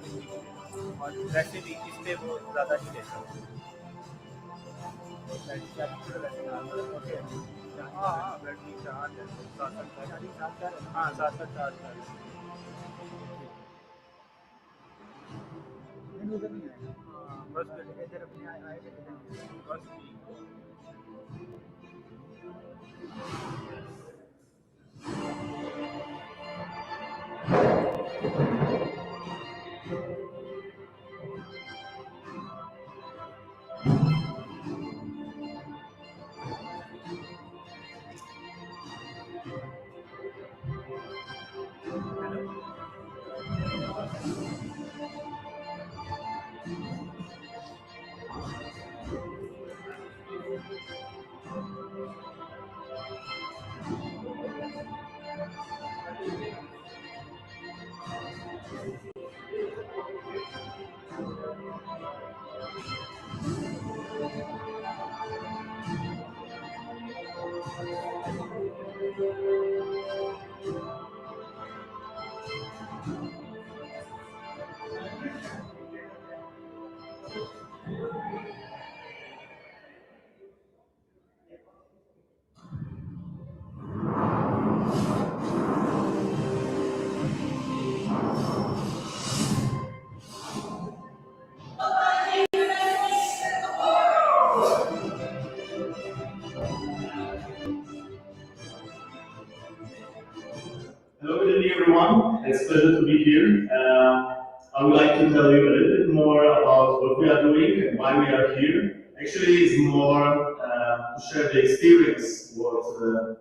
और वैसे भी इस पे वो ज़्यादा ही लेता है। हाँ हाँ बैटरी चार्ज है 7 7 हाँ 7 7 चार्ज कर हाँ बस बस Hello, good evening, everyone. It's a pleasure to be here. I would like to tell you a little bit more about what we are doing and why we are here. Actually, it's more to share the experience, what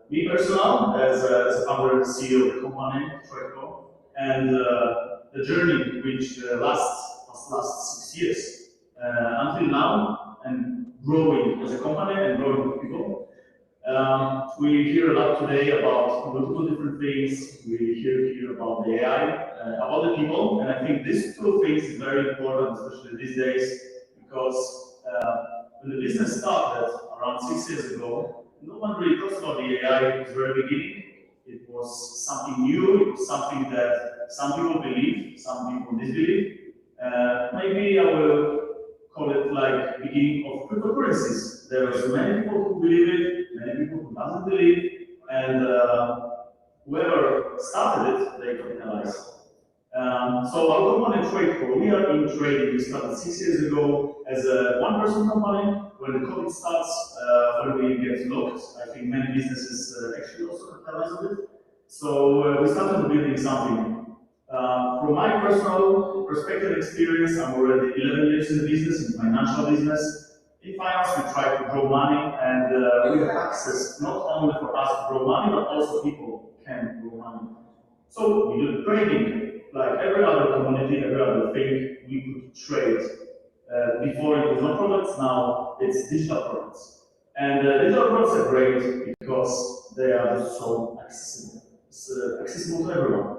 me personal as a founder and CEO of the company, Treco, and the journey which lasts 6 years until now, and growing as a company and growing with people. We hear a lot today about multiple different things. We hear about the AI, about the people, and I think these two things is very important, especially these days, because when the business started around 6 years ago, no one really talks about the AI at the very beginning. It was something new, it was something that some people believe, some people disbelieve. Maybe I will call it like beginning of cryptocurrencies. There are many people who believe it, many people who doesn't believe, and whoever started it, they capitalize. So our company TradeCo, we are in trading. We started 6 years ago as a one-person company. When the COVID starts, when we get locked, I think many businesses actually also capitalize on it. So we started building something. From my personal perspective and experience, I'm already 11 years in the business, in financial business. In finance, we try to grow money, and we have access not only for us to grow money, but also people can grow money. So we do trading, like every other community, every other thing, we could trade. Before it was not products, now it's digital products. And digital products are great because they are so accessible. It's accessible to everyone.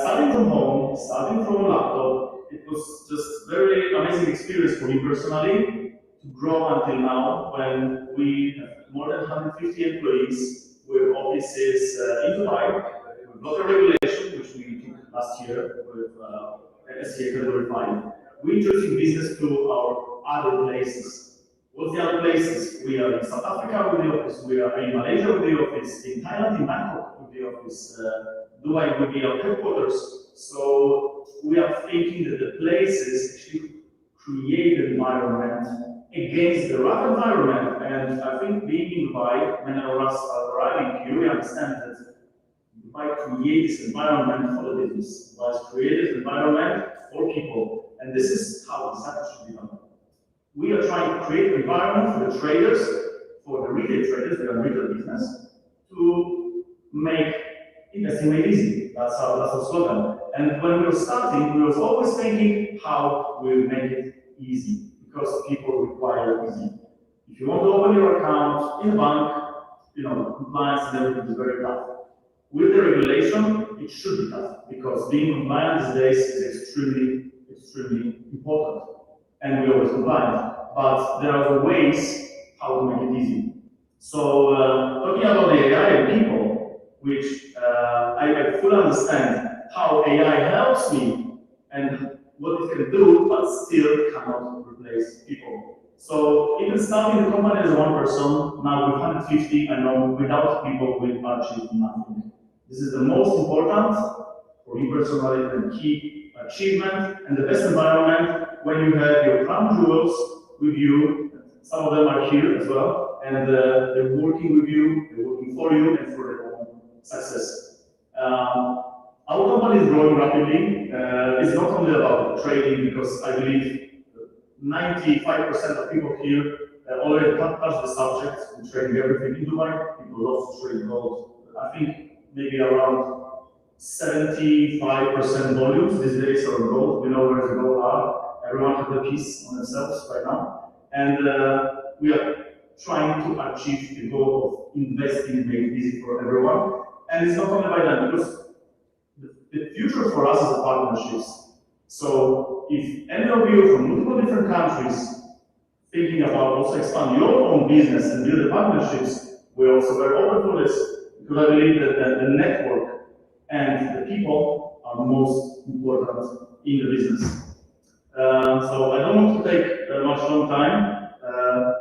Starting from home, starting from a laptop, it was just very amazing experience for me personally to grow until now when we have more than 150 employees with offices in Dubai, with local regulation, which we took last year with SCA Category 5. We're introducing business to our other places. What's the other places? We are in South Africa with the office, we are in Malaysia with the office, in Thailand, in Bangkok with the office, Dubai will be our headquarters. So we are thinking that the places actually create an environment against the rough environment. And I think being in Dubai, many of us are arriving here, we understand that Dubai creates this environment for the business. Dubai creates this environment for people. And this is how this should be done. We are trying to create an environment for the traders, for the retail traders that are retail business, to make investing made easy. That's our slogan. And when we were starting, we were always thinking how we'll make it easy, because people require easy. If you want to open your account in a bank, compliance and everything is very tough. With the regulation, it should be tough, because being compliant these days is extremely, extremely important. And we're always compliant. But there are ways how to make it easy. So, talking about the AI and people, which I fully understand how AI helps me and what it can do, but still cannot replace people. So even starting the company as one person, now with 150, I know without people we achieve nothing. This is the most important for me personally and key achievement and the best environment when you have your crown jewels with you. Some of them are here as well, and they're working with you, they're working for you and for their own success. Our company is growing rapidly. It's not only about trading, because I believe 95% of people here already touched the subject in trading everything in Dubai. People love to trade gold. I think maybe around 75% volumes these days are gold. We know where the gold are. Everyone has a piece on themselves right now. And we are trying to achieve the goal of investing made easy for everyone. And it's not only by that, because the future for us is the partnerships. So if any of you from multiple different countries thinking about also expand your own business and build the partnerships, we're also very open for this, because I believe that the network and the people are most important in the business. So I don't want to take much long time.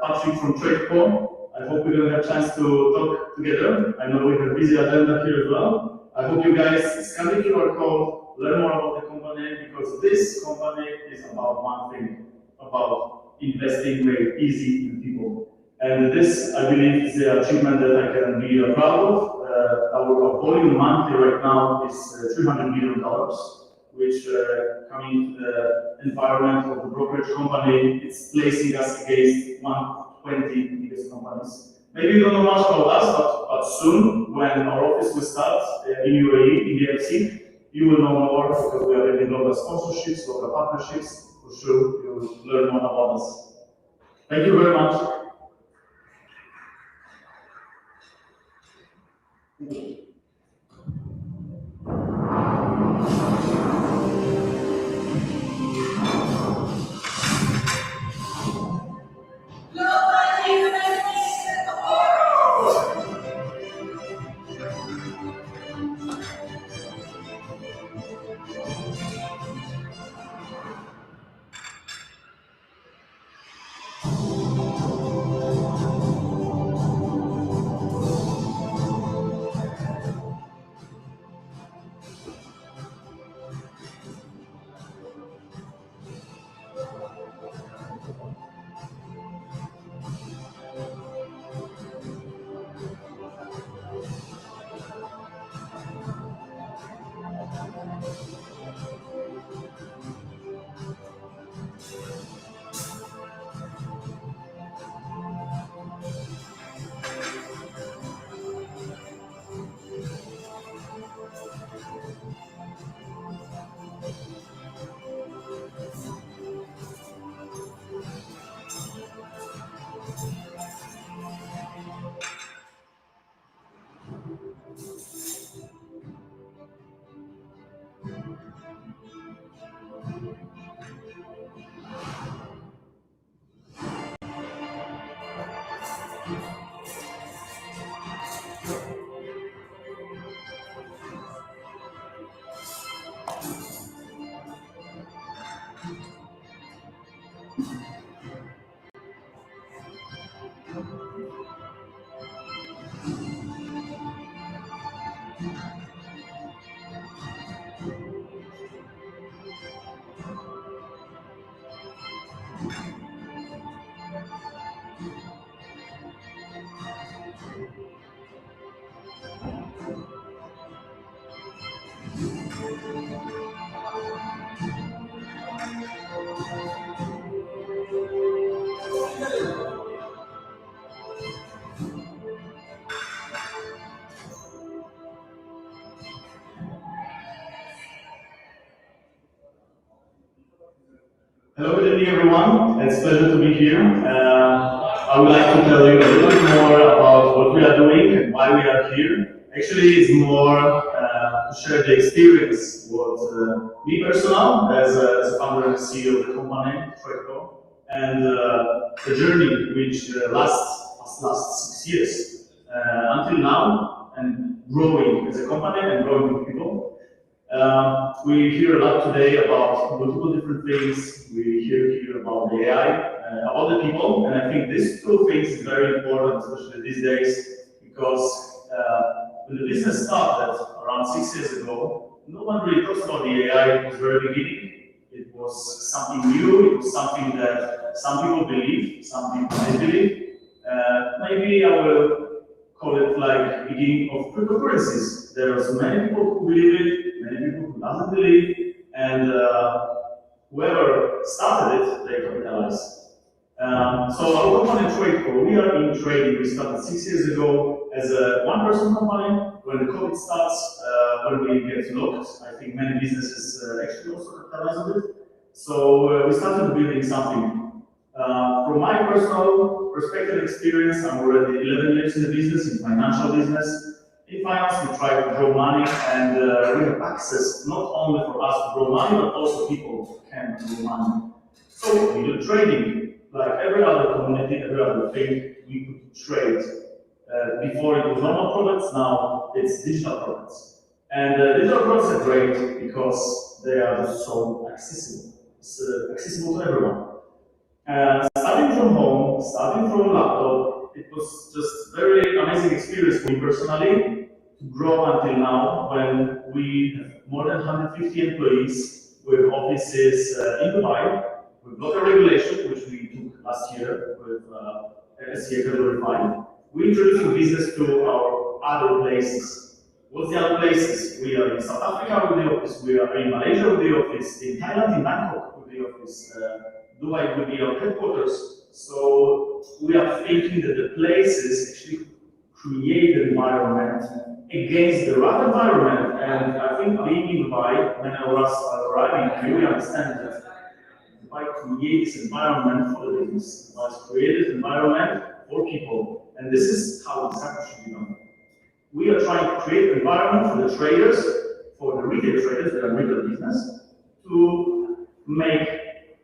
Patrick from TradeCo, I hope we're going to have a chance to talk together. I know we have a busy agenda here as well. I hope you guys scan the QR code, learn more about the company, because this company is about one thing, about investing made easy in people. And this, I believe, is the achievement that I can be proud of. Our volume monthly right now is $300 million, which coming to the environment of the brokerage company, it's placing us against 120 biggest companies. Maybe you don't know much about us, but soon, when our office will start in UAE, in the FC, you will know more, because we are building local sponsorships, local partnerships. For sure, you will learn more about us. Thank you very much. Hello, good evening, everyone. It's a pleasure to be here. I would like to tell you a little bit more about what we are doing and why we are here. Actually, it's more to share the experience, what me personal, as a founder and CEO of the company, Freco, and the journey which lasts 6 years until now, and growing as a company and growing with people. We hear a lot today about multiple different things. We hear about the AI, about the people, and I think these two things is very important, especially these days, because when the business started around 6 years ago, no one really talks about the AI at the very beginning. It was something new, it was something that some people believe, some people didn't believe. Maybe I will call it like beginning of cryptocurrencies. There are many people who believe it, many people who doesn't believe, and whoever started it, they capitalized. So our company TradeCo, we are in trading. We started 6 years ago as a one-person company. When the COVID starts, when we get locked, I think many businesses actually also capitalize on it. So we started building something. From my personal perspective and experience, I'm already 11 years in the business, in financial business. In finance, we try to grow money, and we have access not only for us to grow money, but also people can grow money. So we do trading, like every other community, every other thing, we could trade. Before it was normal products, now it's digital products. And digital products are great because they are so accessible. It's accessible to everyone. Starting from home, starting from a laptop, it was just very amazing experience for me personally to grow until now when we have more than 150 employees with offices in Dubai, with local regulation, which we took last year with SCA February 5. We introduced business to our other places. What's the other places? We are in South Africa with the office, we are in Malaysia with the office, in Thailand, in Bangkok with the office. Dubai will be our headquarters. So we are thinking that the places actually create the environment against the rough environment. And I think being in Dubai, when I was arriving here, we understand that Dubai creates environment for the business. Dubai creates environment for people. And this is how exactly should be done. We are trying to create an environment for the traders, for the retail traders that are retail business, to make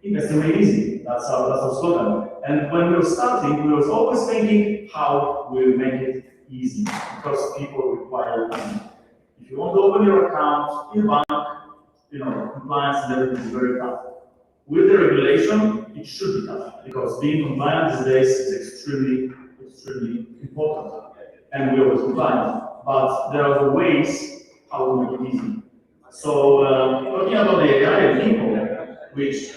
investing made easy. That's our slogan. And when we were starting, we were always thinking how we'll make it easy, because people require money. If you want to open your account in a bank, compliance and everything is very tough. With the regulation, it should be tough, because being compliant these days is extremely important. And we are always compliant. But there are ways how to make it easy. So, talking about the AI and people, which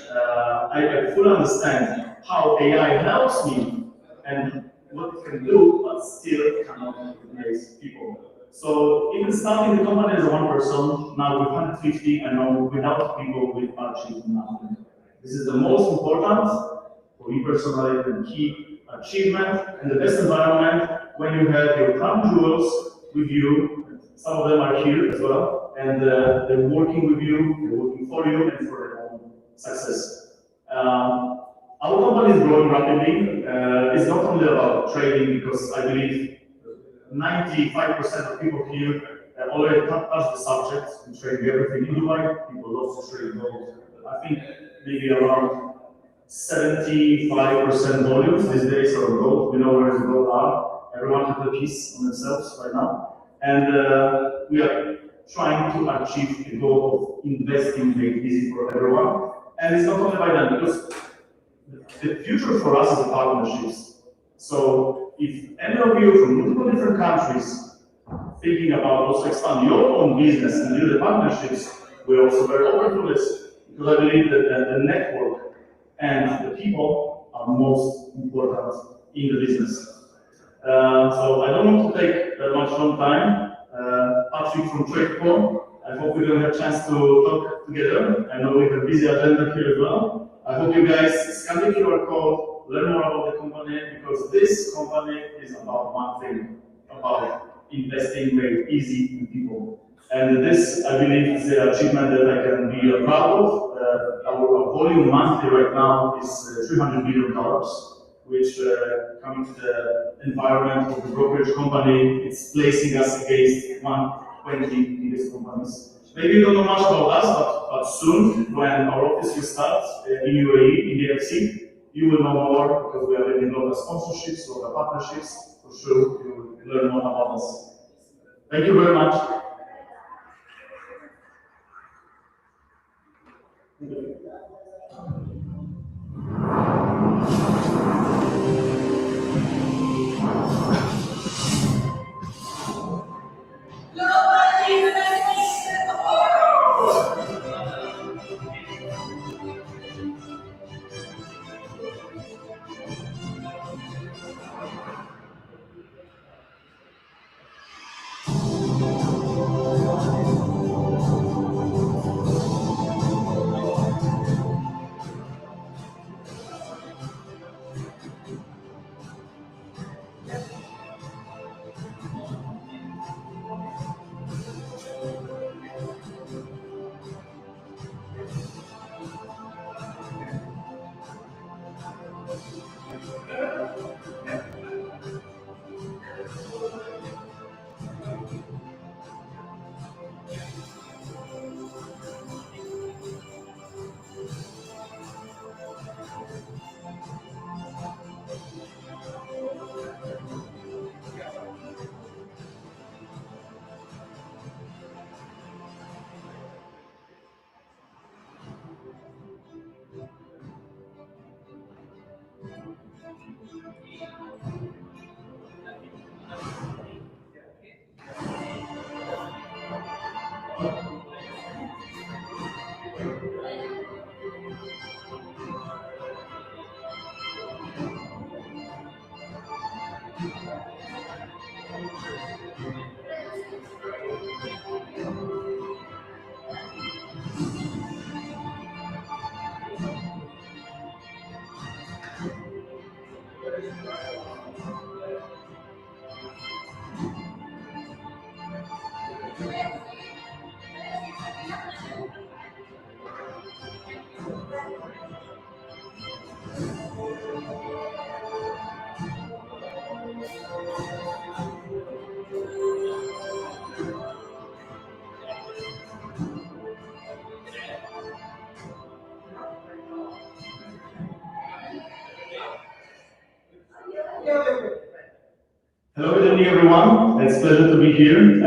I fully understand how AI helps me and what it can do, but still cannot replace people. So even starting the company as one person, now with 150, I know without people we achieve nothing. This is the most important for me personally, and key achievement and the best environment when you have your crown jewels with you. Some of them are here as well, and they're working with you, they're working for you and for their own success. Our company is growing rapidly. It's not only about trading, because I believe 95% of people here already touched the subject in trading everything in Dubai. People love to trade gold. I think maybe around 75% volumes these days are gold. We know where the gold are. Everyone has a piece on themselves right now. And we are trying to achieve the goal of investing made easy for everyone. And it's not only by them, because the future for us is the partnerships. So if any of you from multiple different countries thinking about also expand your own business and do the partnerships, we're also very open to this, because I believe that the network and the people are most important in the business. So I don't want to take that much long time. Patrick from TradeCo, I hope we're going to have a chance to talk together. I know we have a busy agenda here as well. I hope you guys scan the QR code, learn more about the company, because this company is about one thing, about investing made easy in people. And this, I believe, is the achievement that I can be proud of. Our volume monthly right now is $300 billion, which coming to the environment of the brokerage company, it's placing us against 120 biggest companies. Maybe you don't know much about us, but soon, when our office will start in UAE, in the FC, you will know more, because we are building local sponsorships, local partnerships. For sure, you will learn more about us. Thank you very much. Hello, good evening, everyone. It's a pleasure to be here.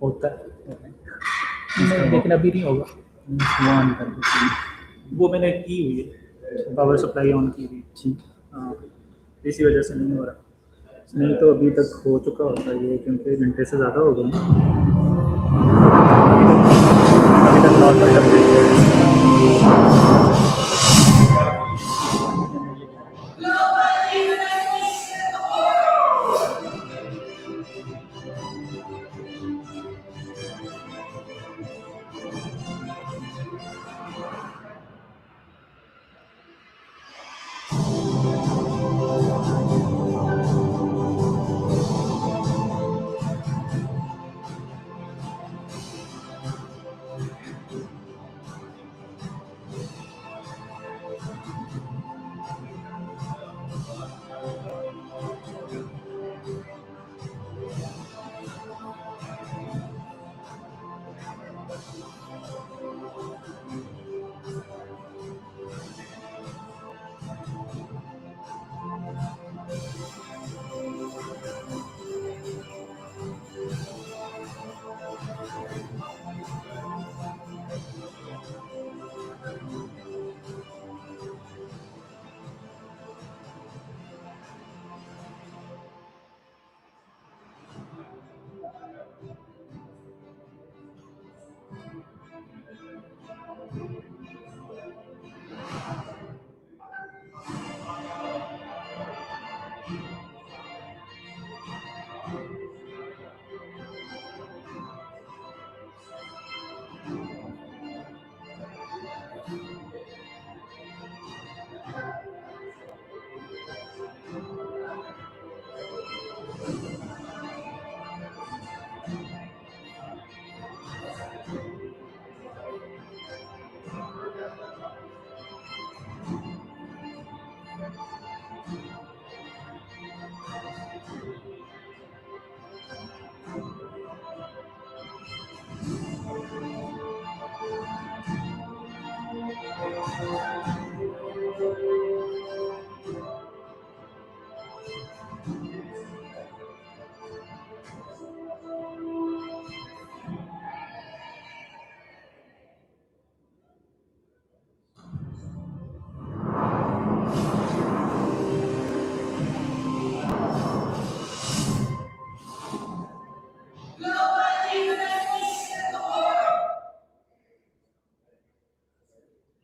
होता है लेकिन अभी नहीं होगा। वो on कर दो। वो मैंने की हुई है, पावर सप्लाई ऑन की हुई है। ठीक। हाँ, इसी वजह से नहीं हो रहा, नहीं तो अभी तक हो चुका होता ये, क्योंकि घंटे से ज़्यादा हो गया ना। अभी तक normal temperature.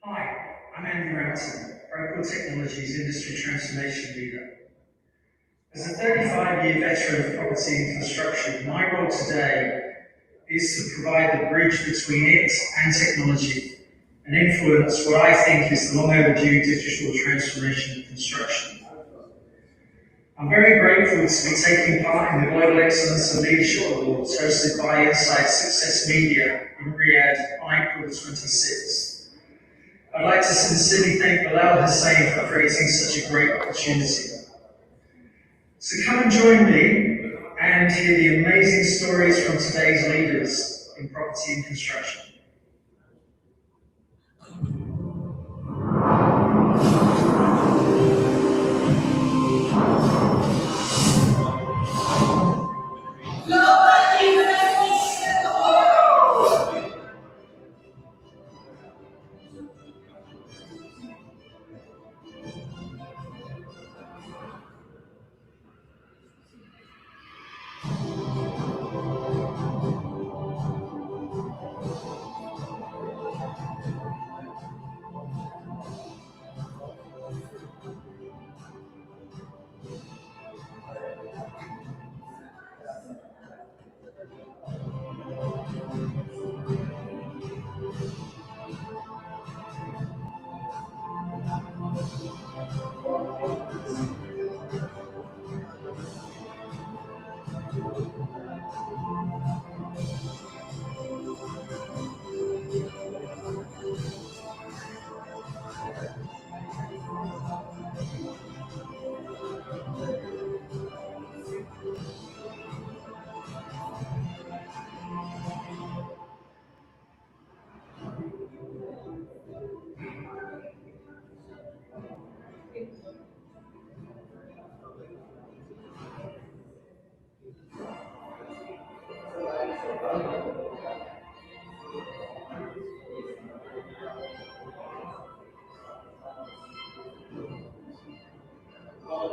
Hi, I'm Andy Rampton, Oracle Technologies Industry Transformation Leader. As a 35-year veteran of property and construction, my role today is to provide the bridge between it and technology and influence what I think is the long overdue digital transformation of construction. I'm very grateful to be taking part in the Global Excellence and Leadership Awards hosted by Insight Success Media in Riyadh on April 26th. I'd like to sincerely thank Bilal Hussain for creating such a great opportunity. So come and join me and hear the amazing stories from today's leaders in property and construction. Hi,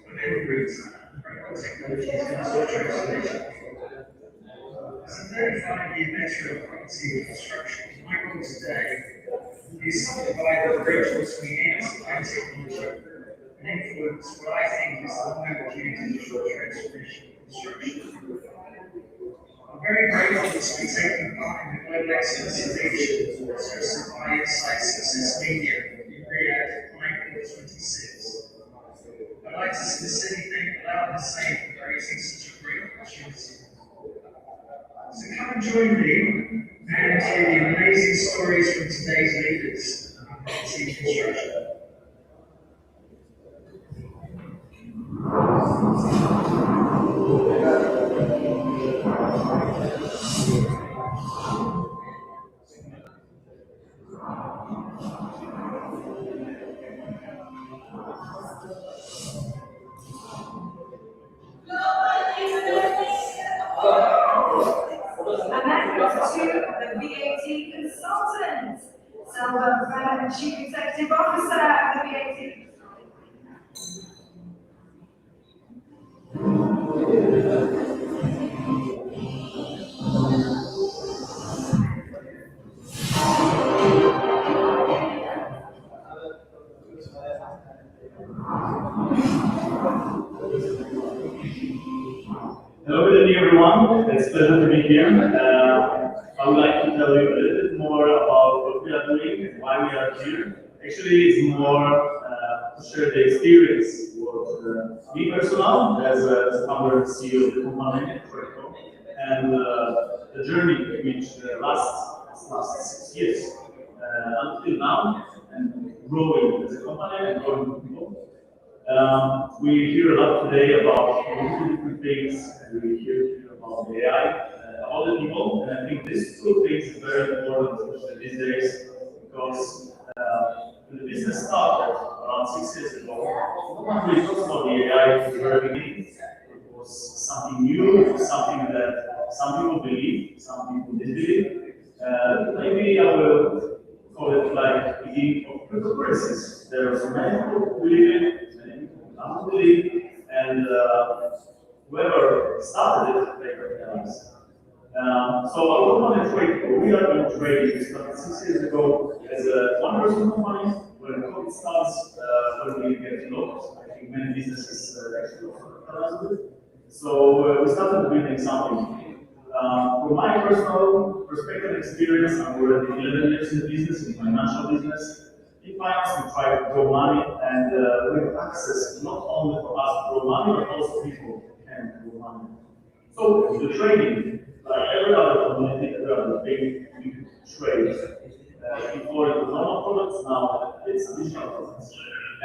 my name is Technology Transformation. As a 35-year veteran of property construction, my role today is to provide a bridge between enterprise technology and influence what I think is the long overdue digital transformation of construction. I'm very grateful to be taking part in the Global Excellence Innovation hosted by Insight Success Media in Riyadh, April 26. I'd like to sincerely thank Bilal Hussein for creating such a great opportunity. So come and join me and hear the amazing stories from today's leaders in property construction. And that goes to the VAT consultant, Selma Brennan, Chief Executive Officer of the VAT. Hello, good evening, everyone. It's a pleasure to be here. I would like to tell you a little bit more about what we are doing and why we are here. Actually, it's more to share the experience what me personal as a founder and CEO of the company, Prelude, and the journey which last 6 years until now, and growing as a company and growing with people. We hear a lot today about multiple different things, and we hear about AI, all the people, and I think these two things is very important, especially these days, because when the business started around 6 years ago, no one really talks about the AI from the very beginning. It was something new, something that some people believe, some people disbelieve. Maybe I will call it like beginning of cryptocurrencies. There are many people who believe it, many people don't believe, and whoever started it, they recognize. So I don't want to trade. We are doing trading. We started 6 years ago as a one-person company. When COVID starts, when we get locked, I think many businesses actually offer it. So we started building something. From my personal perspective and experience, I'm already 11 years in the business, in financial business. In finance, we try to grow money, and we have access not only for us to grow money, but also people can grow money. So the trading, like every other community, every other thing, you can trade. Before it was normal products, now it's digital products.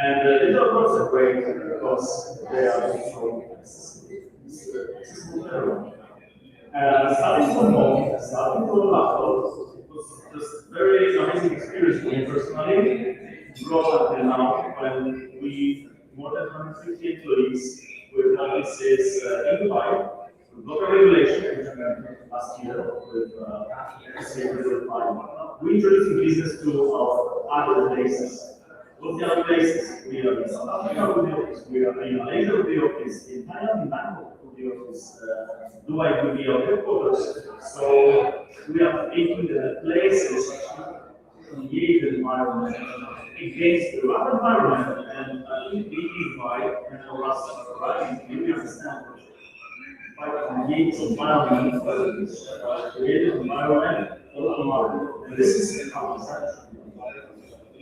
And digital products are great because they are also accessible to everyone. Starting from home, starting from laptop, it was just very amazing experience for me personally. Grow until now, when we more than 150 employees with offices in Dubai, with local regulation, which we had last year with Cybersecurity. We introducing business to our other places. What the other places? We are in South Africa with the office, we are in Malaysia with the office, in Thailand, in Bangkok with the office, Dubai with the headquarters. So we are thinking that the places create the environment against the other environment, and I think we invite and for us arriving, we understand by create environment, create environment for the market. And this is the concept.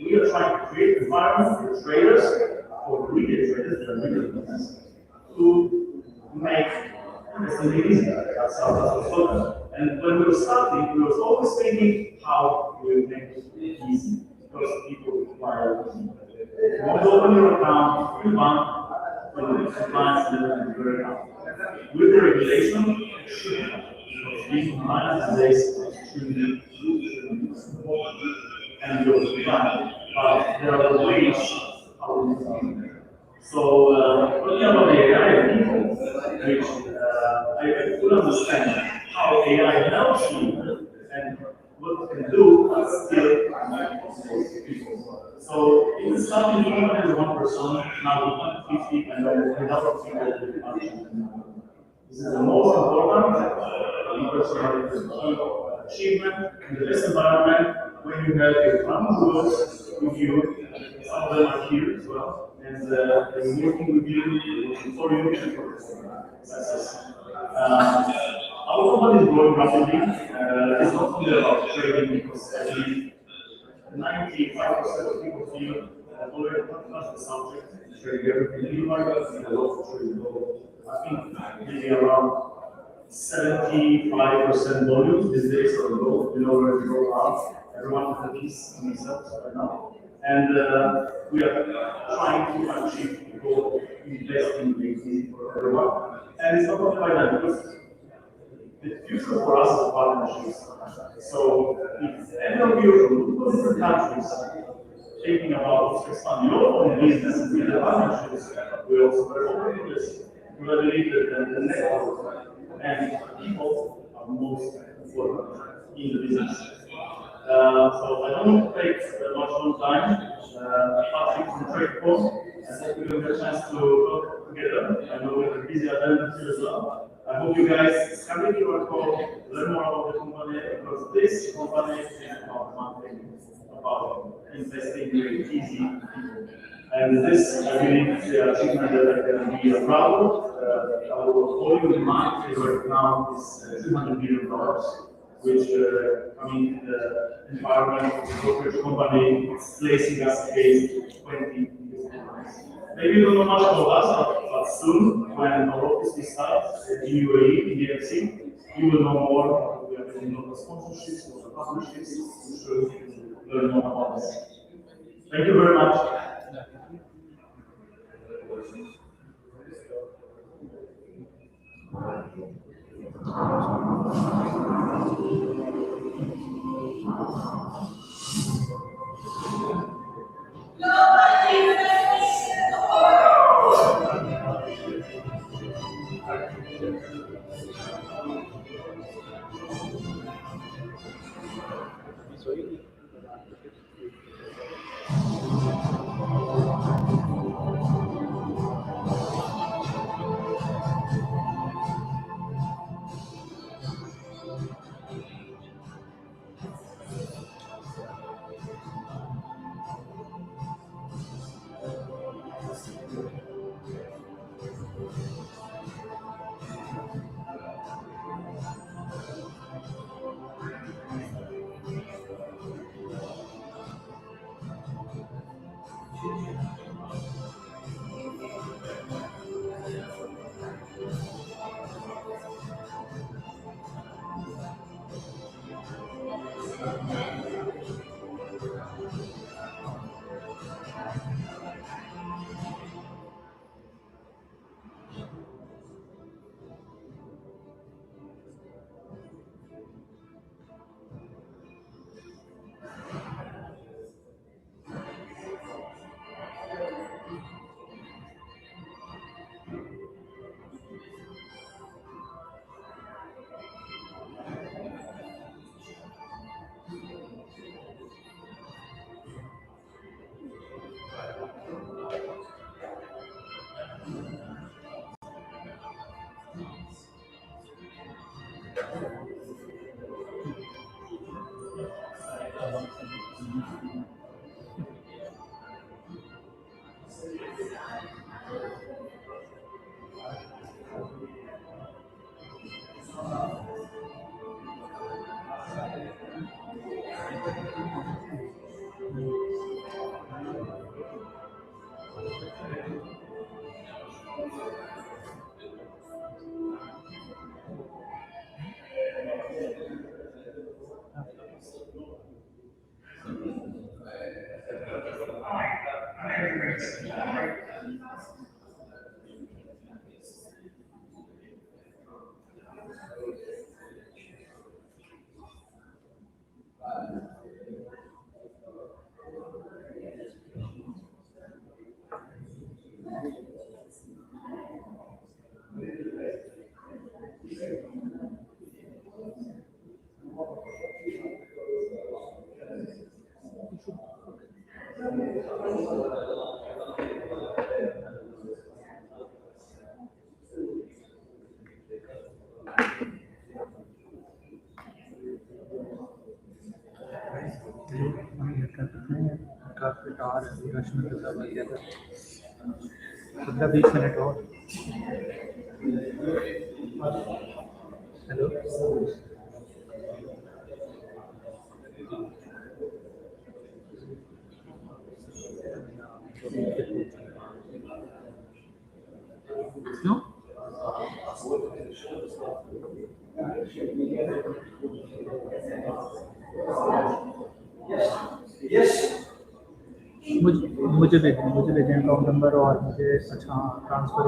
we are trying to create an environment for traders, for retail traders that are retail business, to make investing easier. That's our slogan. And when we were starting, we were always thinking how we will make it easy, because people require it. You want to open your account, you want compliance and your account. With the regulation, it should happen. Because being compliant these days is extremely and you're compliant. But there are ways how to do it. So, talking about the AI people, which I could understand how AI helps you and what it can do, but still people. So, in the starting company is one person, now we 50, and then another people with function. This is the most important personal achievement in the best environment when you have your common rules with you. Some of them are here as well, and they're working with you, working for you, and for success. Our company is growing rapidly. It's not only about trading because I believe 95% of people feel already not the subject, trading everything in the market, and a lot of trading. I think maybe around 75% volume these days are low, below where we go out. Everyone has a piece in themselves right now. And we are trying to achieve the goal of investing in easy for everyone. And it's not only by that, because the future for us is partnerships. So if any of you from different countries thinking about expanding your own business and building partnerships, we also very open to this. We believe that the network and people are most important in the business. So I don't want to take much more time. Patrick from TradeCom, I think we will get a chance to talk together. I know we're busy agenda here as well. I hope you guys come into our call, learn more about the company, because this company is about one thing, about investing in easy people. And this, I believe, is the achievement that I can be proud of. Our volume demand is right now is $200 billion, which coming in the environment of the brokerage company is placing us against 20 biggest companies. Maybe you don't know much about us, but soon, when our office will start in UAE, in the FC, you will know more. We are getting a lot of sponsorships, a lot of partnerships, to show you learn more about us. Thank you very much. creates a great काफी टार है रश्मि का 15-20 minute और hello क्यों मुझे भेजें account number और मुझे अच्छा हाँ ट्रांसफर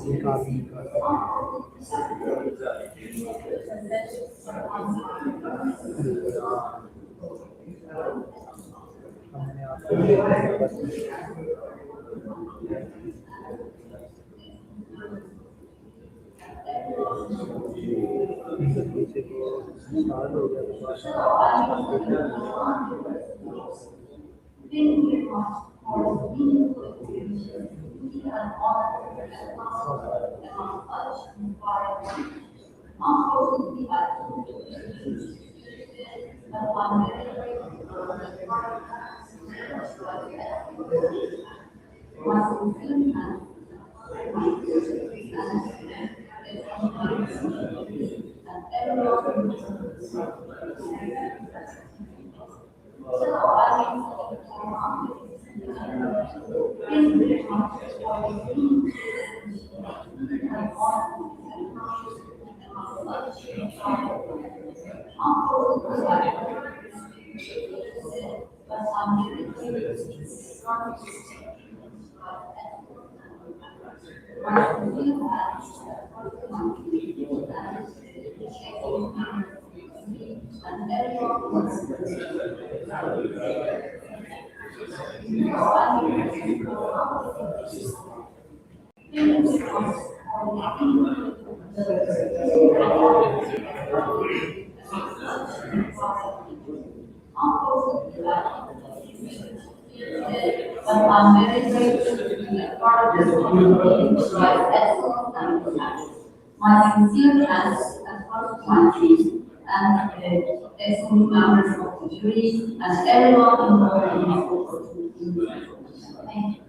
निकाल मैंने आपको स्टार्ट हो I'm very grateful to be a part of this community which provides excellent and my sincere thanks as part of my team and the excellent members of the jury and everyone involved in this opportunity. Thank you.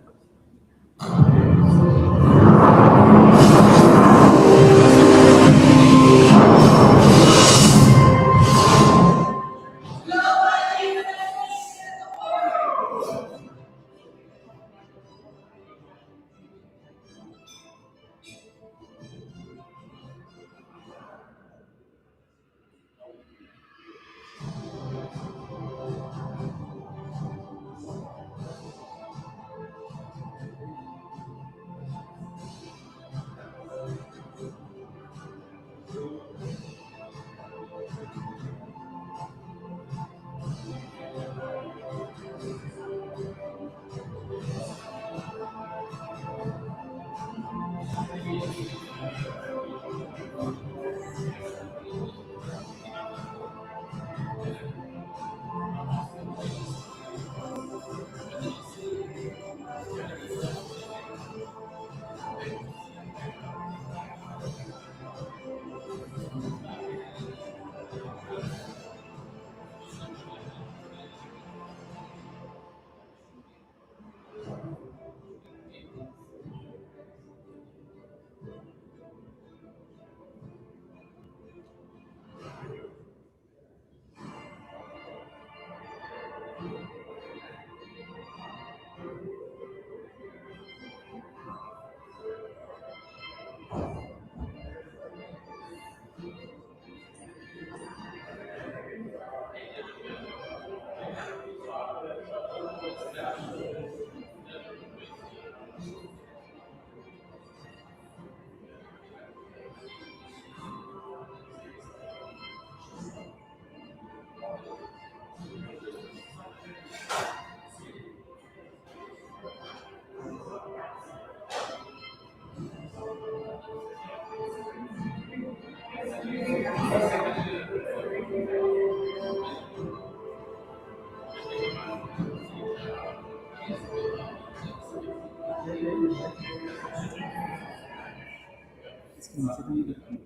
इसके नीचे तो नहीं दिख रही।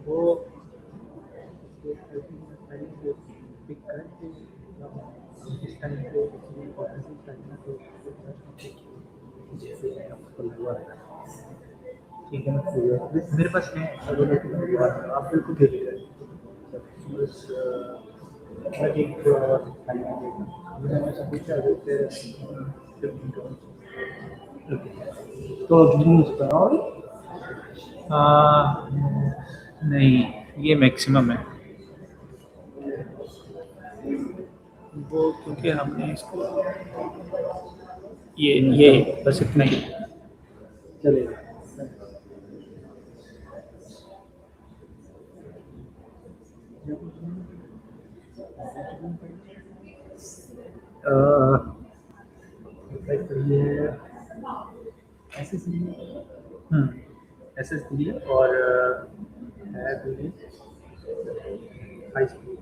वो pick करके इस time पे करना तो जैसे आपको लगा ठीक है मेरे पास है आप बिल्कुल दे दीजिए बस एक तो यूज बनाओगे नहीं ये मैक्सिमम है वो क्योंकि हमने इसको ये बस इतना ही चलेगा ये SSD है और है भी हाई स्पीड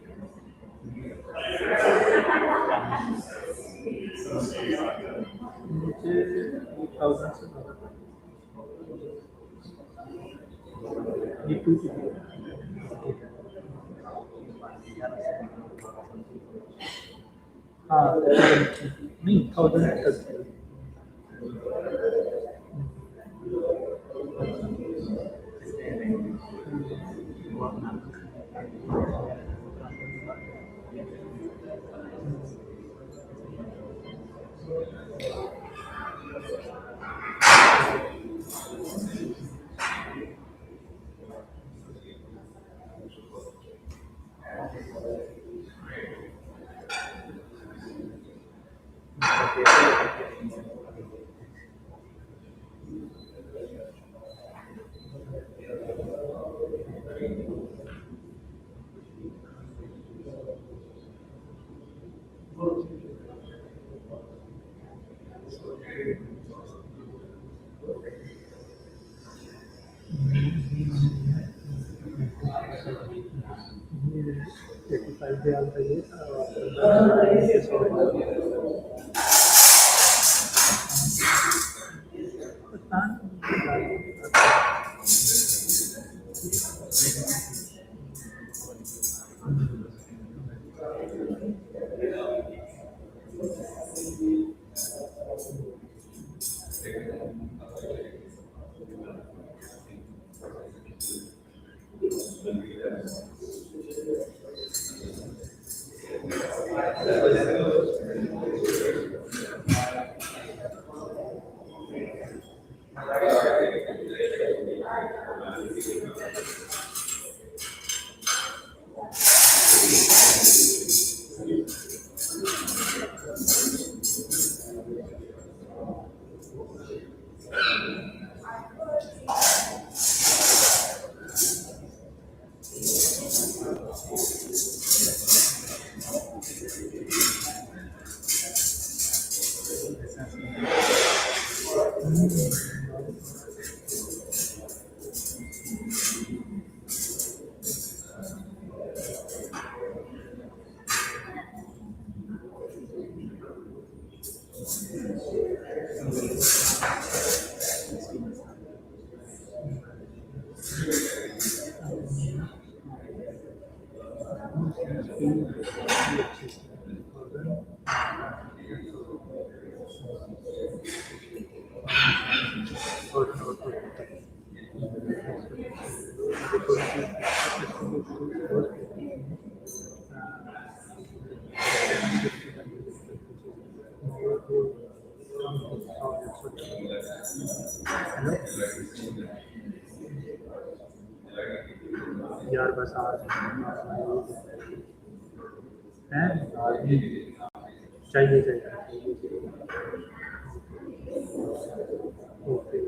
मुझे 1000 से ये 2 हाँ नहीं 1000 तक यार बस आज हैं चाहिए okay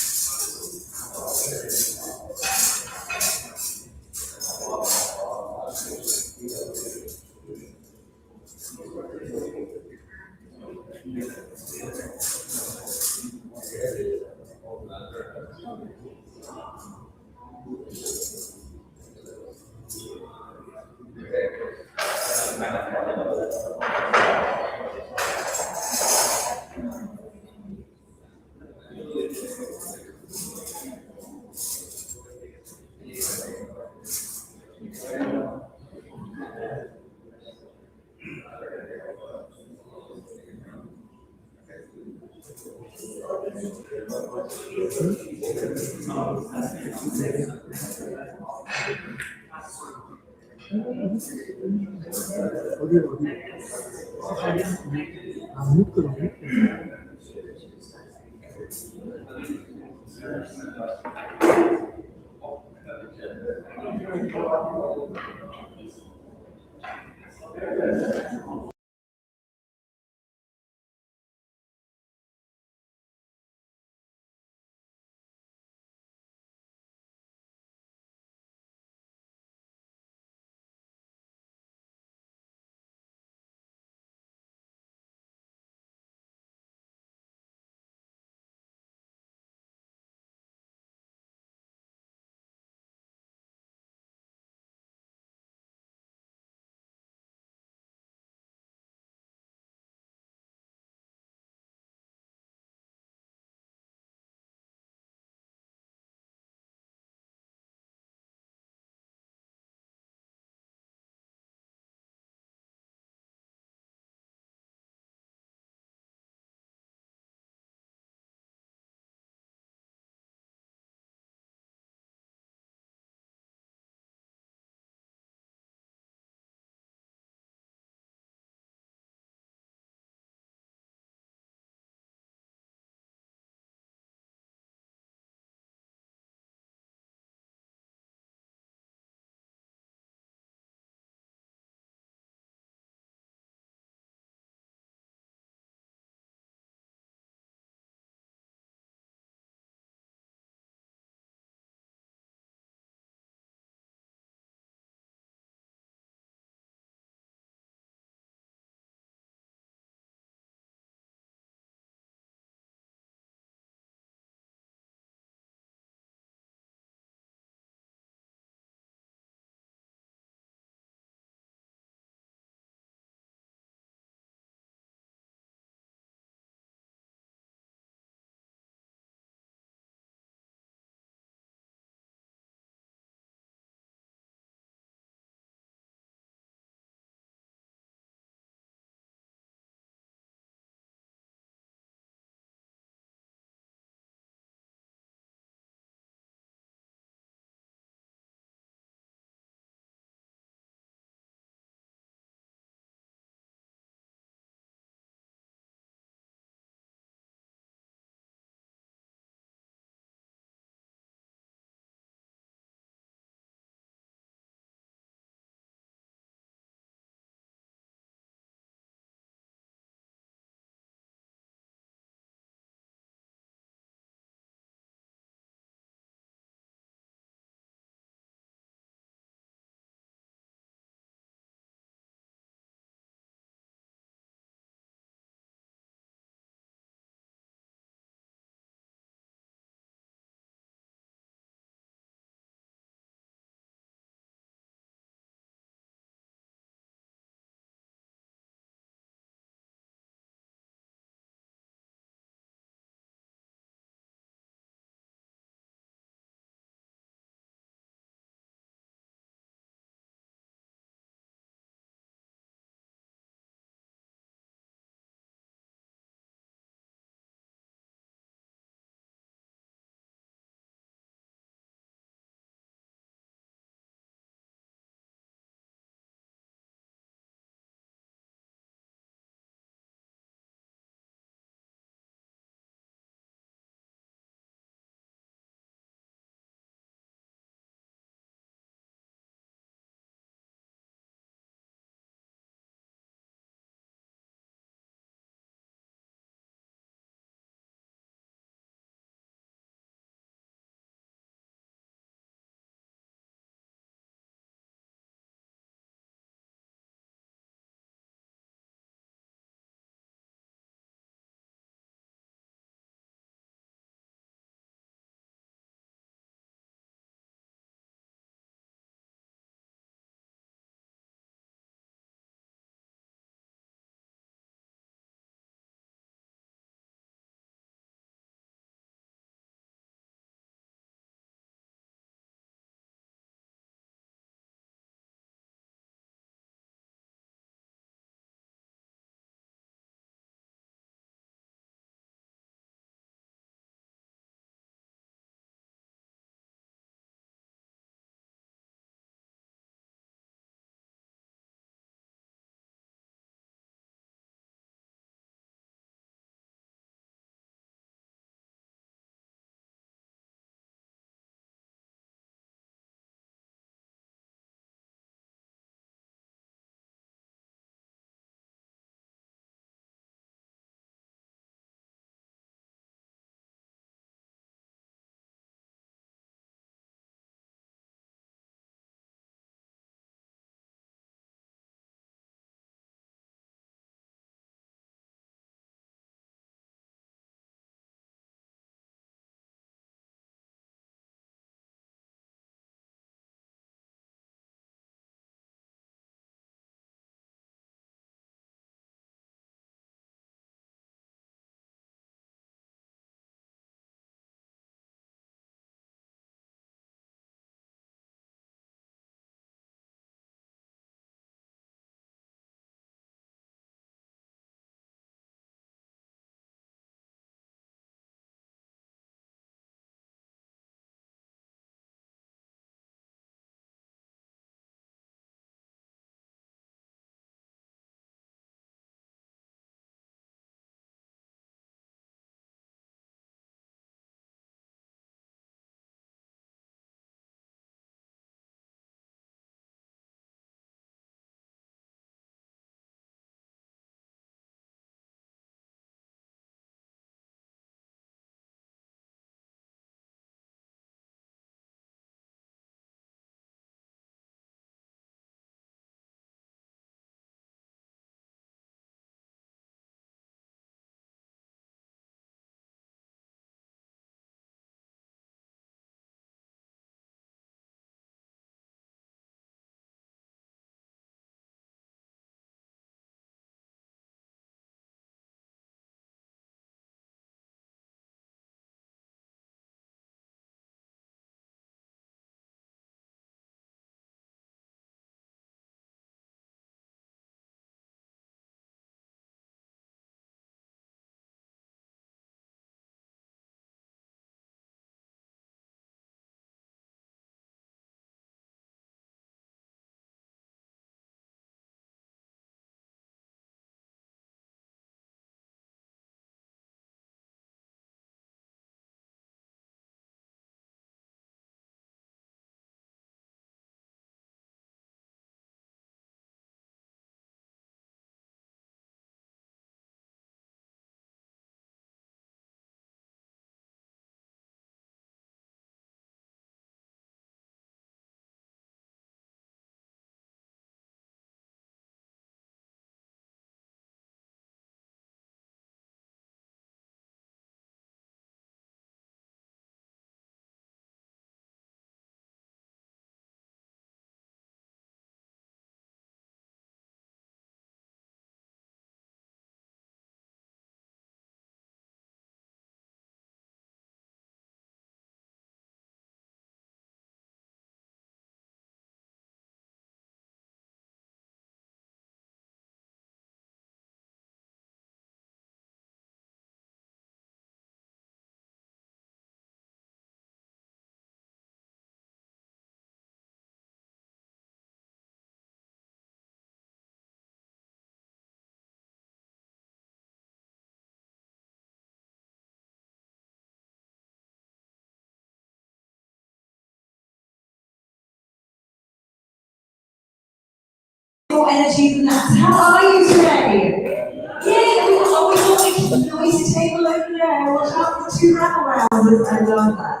more energy than that. How are you today? Yeah, we always want a noisy table over there. Watch out for 2 wraparounds. I love that.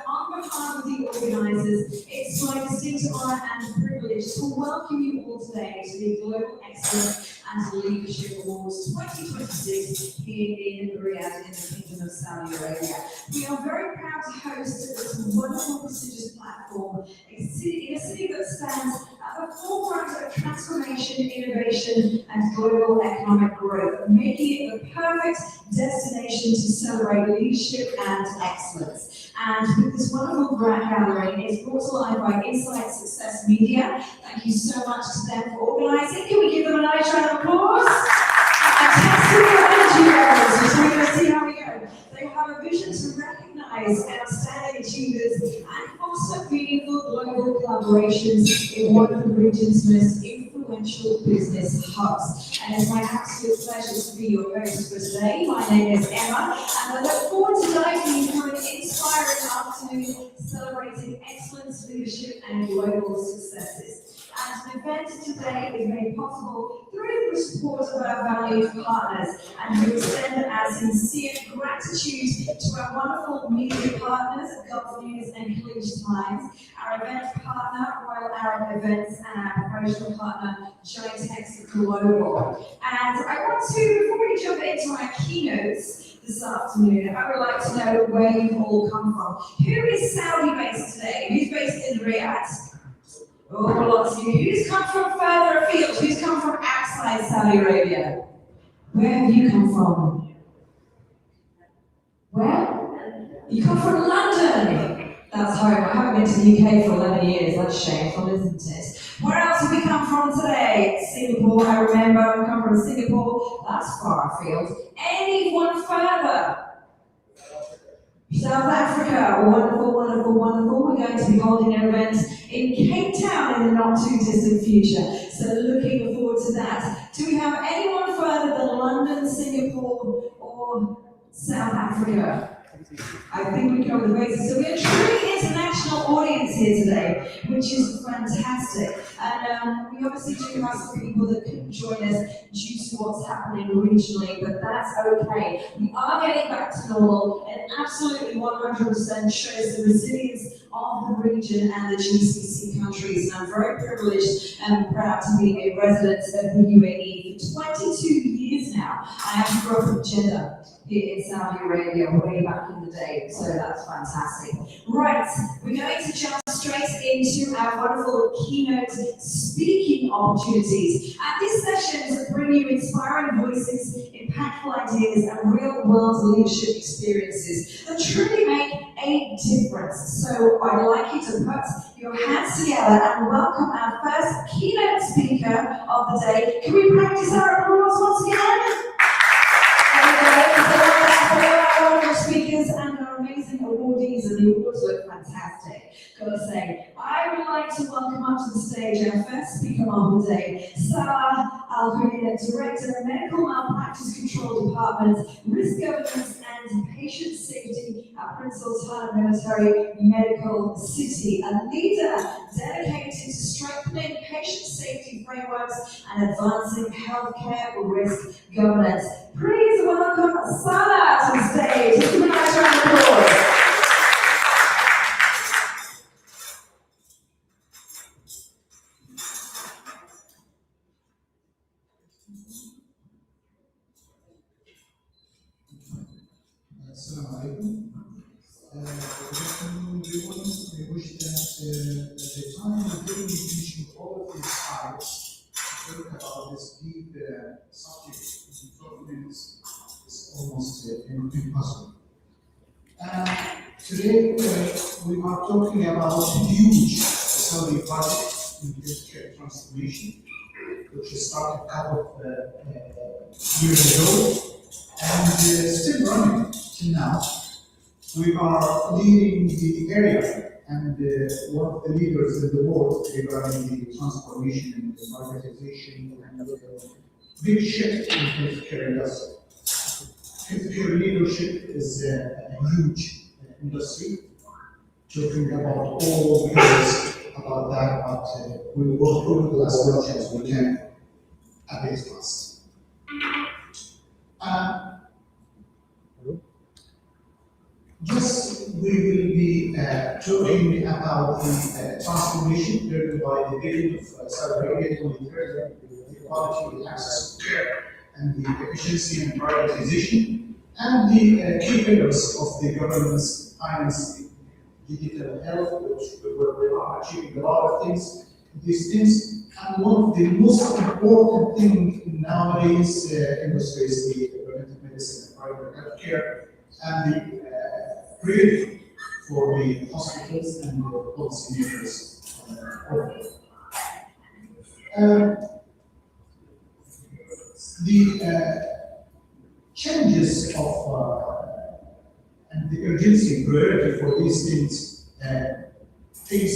On behalf of the organisers, it's my distinct honour and privilege to welcome you all today to the Global Excellence and Leadership Awards 2026 here in Riyadh in the Kingdom of Saudi Arabia. We are very proud to host this wonderful, prestigious platform in a city that stands at the forefront of transformation, innovation, and global economic growth, making it the perfect destination to celebrate leadership and excellence. And with this wonderful gathering, it's brought to life by Insight Success Media. Thank you so much to them for organising. Can we give them a nice round of applause? And testing your energy levels, so we're going to see how we go. They have a vision to recognise outstanding achievers and foster meaningful global collaborations in one of the region's most influential business hubs. And it's my absolute pleasure to be your host for today. My name is Emma, and I look forward to diving into an inspiring afternoon celebrating excellence, leadership, and global successes. And the event today is made possible through the support of our valued partners, and we extend our sincere gratitude to our wonderful media partners, Gulf News and Khaleej Times, our event partner, Royal Arab Events, and our promotional partner, Jointex Global. And I want to, before we jump into our keynotes this afternoon, I would like to know where you've all come from. Who is Saudi based today? Who's based in Riyadh? Oh, lots of you. Who's come from further afield? Who's come from outside Saudi Arabia? Where have you come from? Where? You come from London. That's home. I haven't been to the UK for 11 years. That's shameful, isn't it? Where else have we come from today? Singapore, I remember. We come from Singapore. That's far afield. Anyone further? South Africa, wonderful, wonderful, wonderful. We're going to be holding an event in Cape Town in the not too distant future. So looking forward to that. Do we have anyone further than London, Singapore, or South Africa? I think we cover the bases. So we have a truly international audience here today, which is fantastic. And we obviously do have some people that couldn't join us due to what's happening regionally, but that's okay. We are getting back to normal, and absolutely 100% shows the resilience of the region and the GCC countries. And I'm very privileged and proud to be a resident of the UAE for 22 years now. I actually grew up in Jeddah here in Saudi Arabia way back in the day, so that's fantastic. Right, we're going to jump straight into our wonderful keynote speaking opportunities. At this session is to bring you inspiring voices, impactful ideas, and real-world leadership experiences that truly make a difference. So I'd like you to put your hands together and welcome our first keynote speaker of the day. Can we practice our applause once again? Our wonderful speakers and our amazing awardees, and the awards look fantastic. Gotta say, I would like to welcome up to the stage our first speaker of the day, Sarah Al-Huria, Director of Medical Malpractice Control Department, Risk Governance and Patient Safety at Prince Sultan Military Medical City, a leader dedicated to strengthening patient safety frameworks and advancing healthcare risk governance. Please welcome Sarah to the stage. Give a nice round of applause. Assalamu alaikum. We wish that the time of giving you all of these slides to talk about this deep subject in 12 minutes is almost impossible. Today we are talking about a huge Saudi project in healthcare transformation, which started a couple of years ago and still running till now. We are leading the area and one of the leaders in the world regarding the transformation and the privatization and the big shift in healthcare industry. Healthcare leadership is a huge industry, talking about all pillars about that, but we will go through as much as we can at this class. Just we will be talking about the transformation driven by the vision of Cybersecurity 2030, the quality and access to care, and the efficiency and prioritization, and the key pillars of the governance, finance, digital health, which we are achieving a lot of things, these things. And one of the most important things nowadays in the space, the preventive medicine and private healthcare, and the prelude for the hospitals and the policymakers. The changes of and the urgency priority for these things things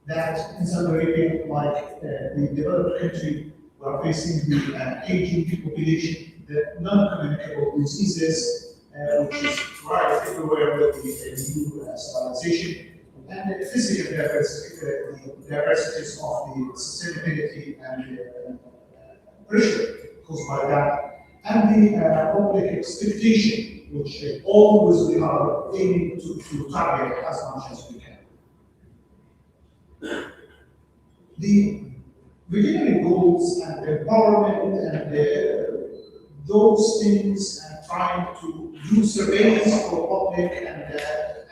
that in some Arabia, like the developed country, we are facing the aging population, the non-communicable diseases, which is right everywhere with the new civilization, and the physical diversities of the sustainability and the pressure caused by that, and the public expectation, which always we are aiming to target as much as we can. The visionary goals and the empowerment and those things, and trying to do surveillance for public and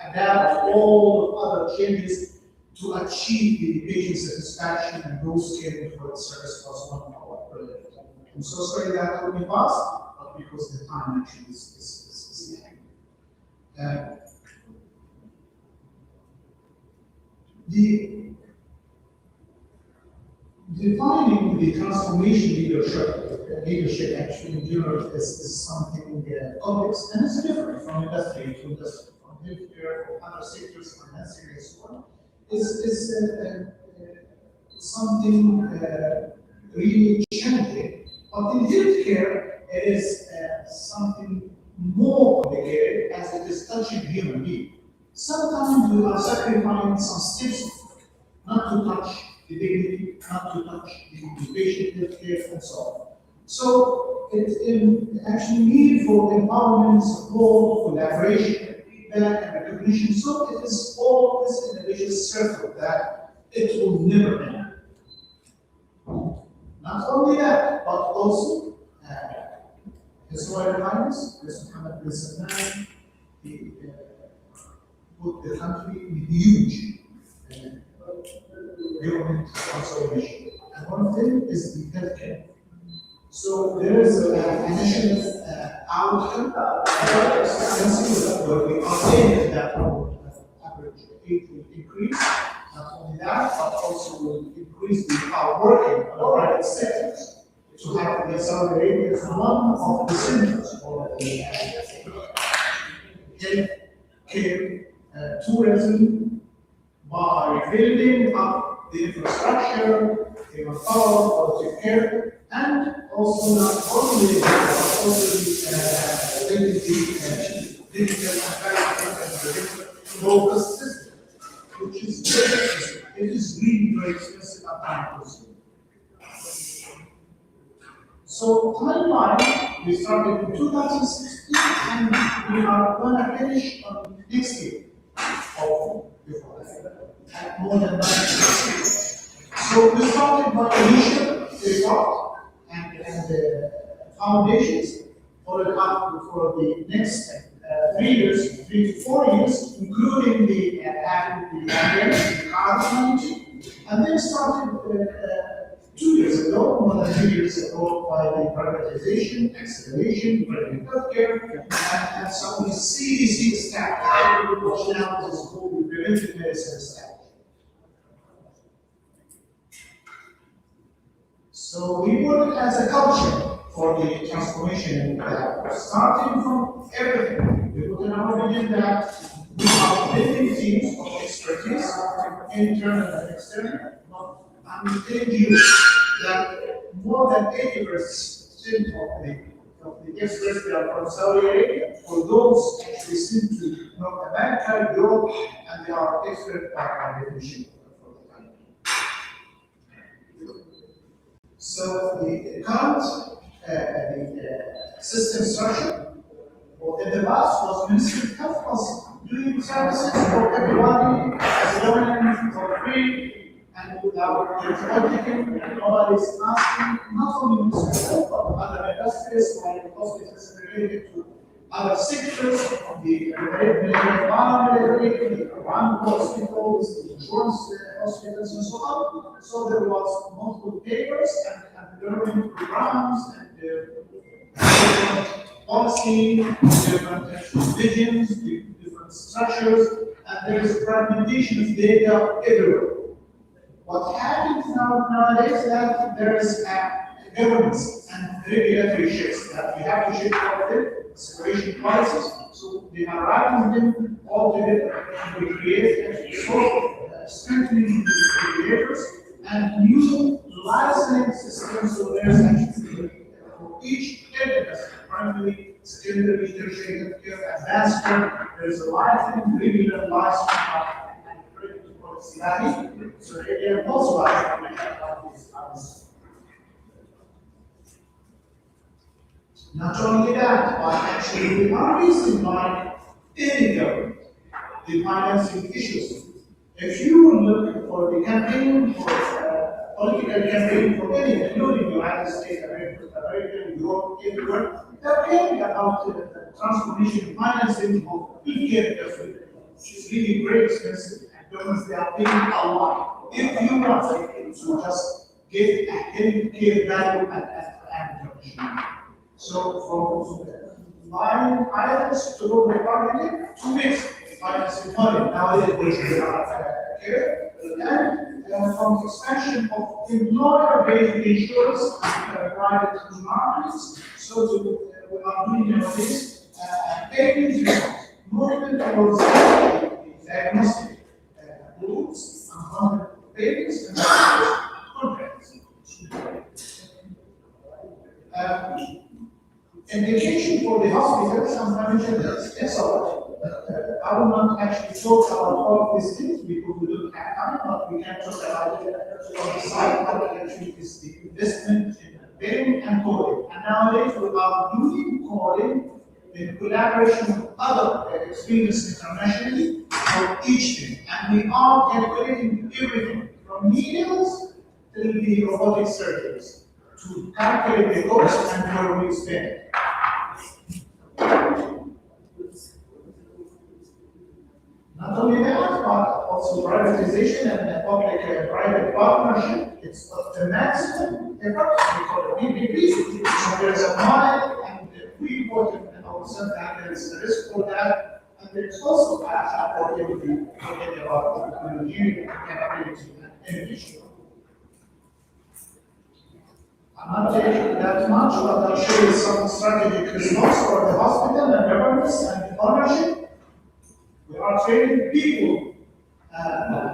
adapt all other changes to achieve the patient satisfaction and those caring for the service was one of our priorities. I'm so sorry that will be fast, but because the time actually is lacking. Defining the transformation leadership actually in general is something complex, and it's different from industry to industry, from healthcare, from other sectors, financing, and so on. Is something really challenging, but in healthcare it is something more complicated as it is touching human being. Sometimes we are sacrificing some steps not to touch the dignity, not to touch the patient healthcare, and so on. So it's actually need for empowerment, support, collaboration, feedback, and recognition. So it is always in a vicious circle that it will never end. Not only that, but also His Royal Highness, Prince Mohammed bin Salman, he put the country in huge government transformation. And one of them is the healthcare. So there is a national outcome where we are aiming that average age will increase. Not only that, but also will increase the working on the private sectors to have the Saudi Arabia as one of the centers for the healthcare tourism by building up the infrastructure, the manpower, quality care, and also not only that, but also building the digital and focused system, which is very expensive. It is really very expensive and time consuming. So timeline, we started in 2016 and we are going to finish on next year. Before that, at more than 90%. So we started by initial start and the foundations followed up for the next 3 to 4 years, including the having the pandemic, the carbon, and then started 2 years ago, more than 2 years ago, by the privatization, acceleration, private healthcare, and so the CDC staff, which now is called the preventive medicine staff. So we work as a culture for the transformation, starting from everything. We put in our vision that we are building teams of expertise, internal and external. I'm telling you that more than 80% of the experts that are from Saudi Arabia, for those actually seem to North America, Europe, and they are experts by definition for the country. So the current system structure in the past was Ministry of Health was doing services for everybody as government for free and without auditing, and nobody's asking, not only Ministry of Health, but other industries like hospitals related to other sectors, the paramilitary, the armed hospitals, the insurance hospitals, and so on. So there was multiple papers and learning programs and different policy, different visions, different structures, and there is fragmentation of data everywhere. What happens nowadays is that there is governance and regulatory shifts that we have to shift out of them, separation policies, so they are writing them all together. We create strengthening the regulators and new licensing systems, so there's actually for each area, primarily secondary, tertiary healthcare, advanced care, there's a licensing, regular licensing, so they are also licensing. Not only that, but actually we are raising by any government the financing issues. If you look for the campaign, for political campaign for any, including the United States, America, Europe, everywhere, they're caring about the transformation financing of healthcare industry, which is really very expensive, and governments they are paying a lot. If you want to just give a healthcare value and so from line items to go targeting to mix financing money. Nowadays they are here. And from expansion of employer-based insurance and private markets, so we are doing this payments movement towards diagnostic groups and payments and contracts. Indication for the hospital, sometimes it's a lot. I will not actually talk about all of these things because we don't have time, but we can talk about it on the side. But actually, is the investment in billing and coding. And nowadays, we are using coding in collaboration with other experiences internationally for each thing. And we are calculating everything from needles till the robotic surgeries to calculate the cost and where we spend. Not only that, but also privatization and public-private partnership. It's the maximum effort. We call it PPP. So there's a money, and we put in ourselves that there is a risk for that. And there's also opportunity about engineering capability and innovation. I'm not taking that much, but I'll show you some strategic results for the hospital and governance and ownership. We are training people.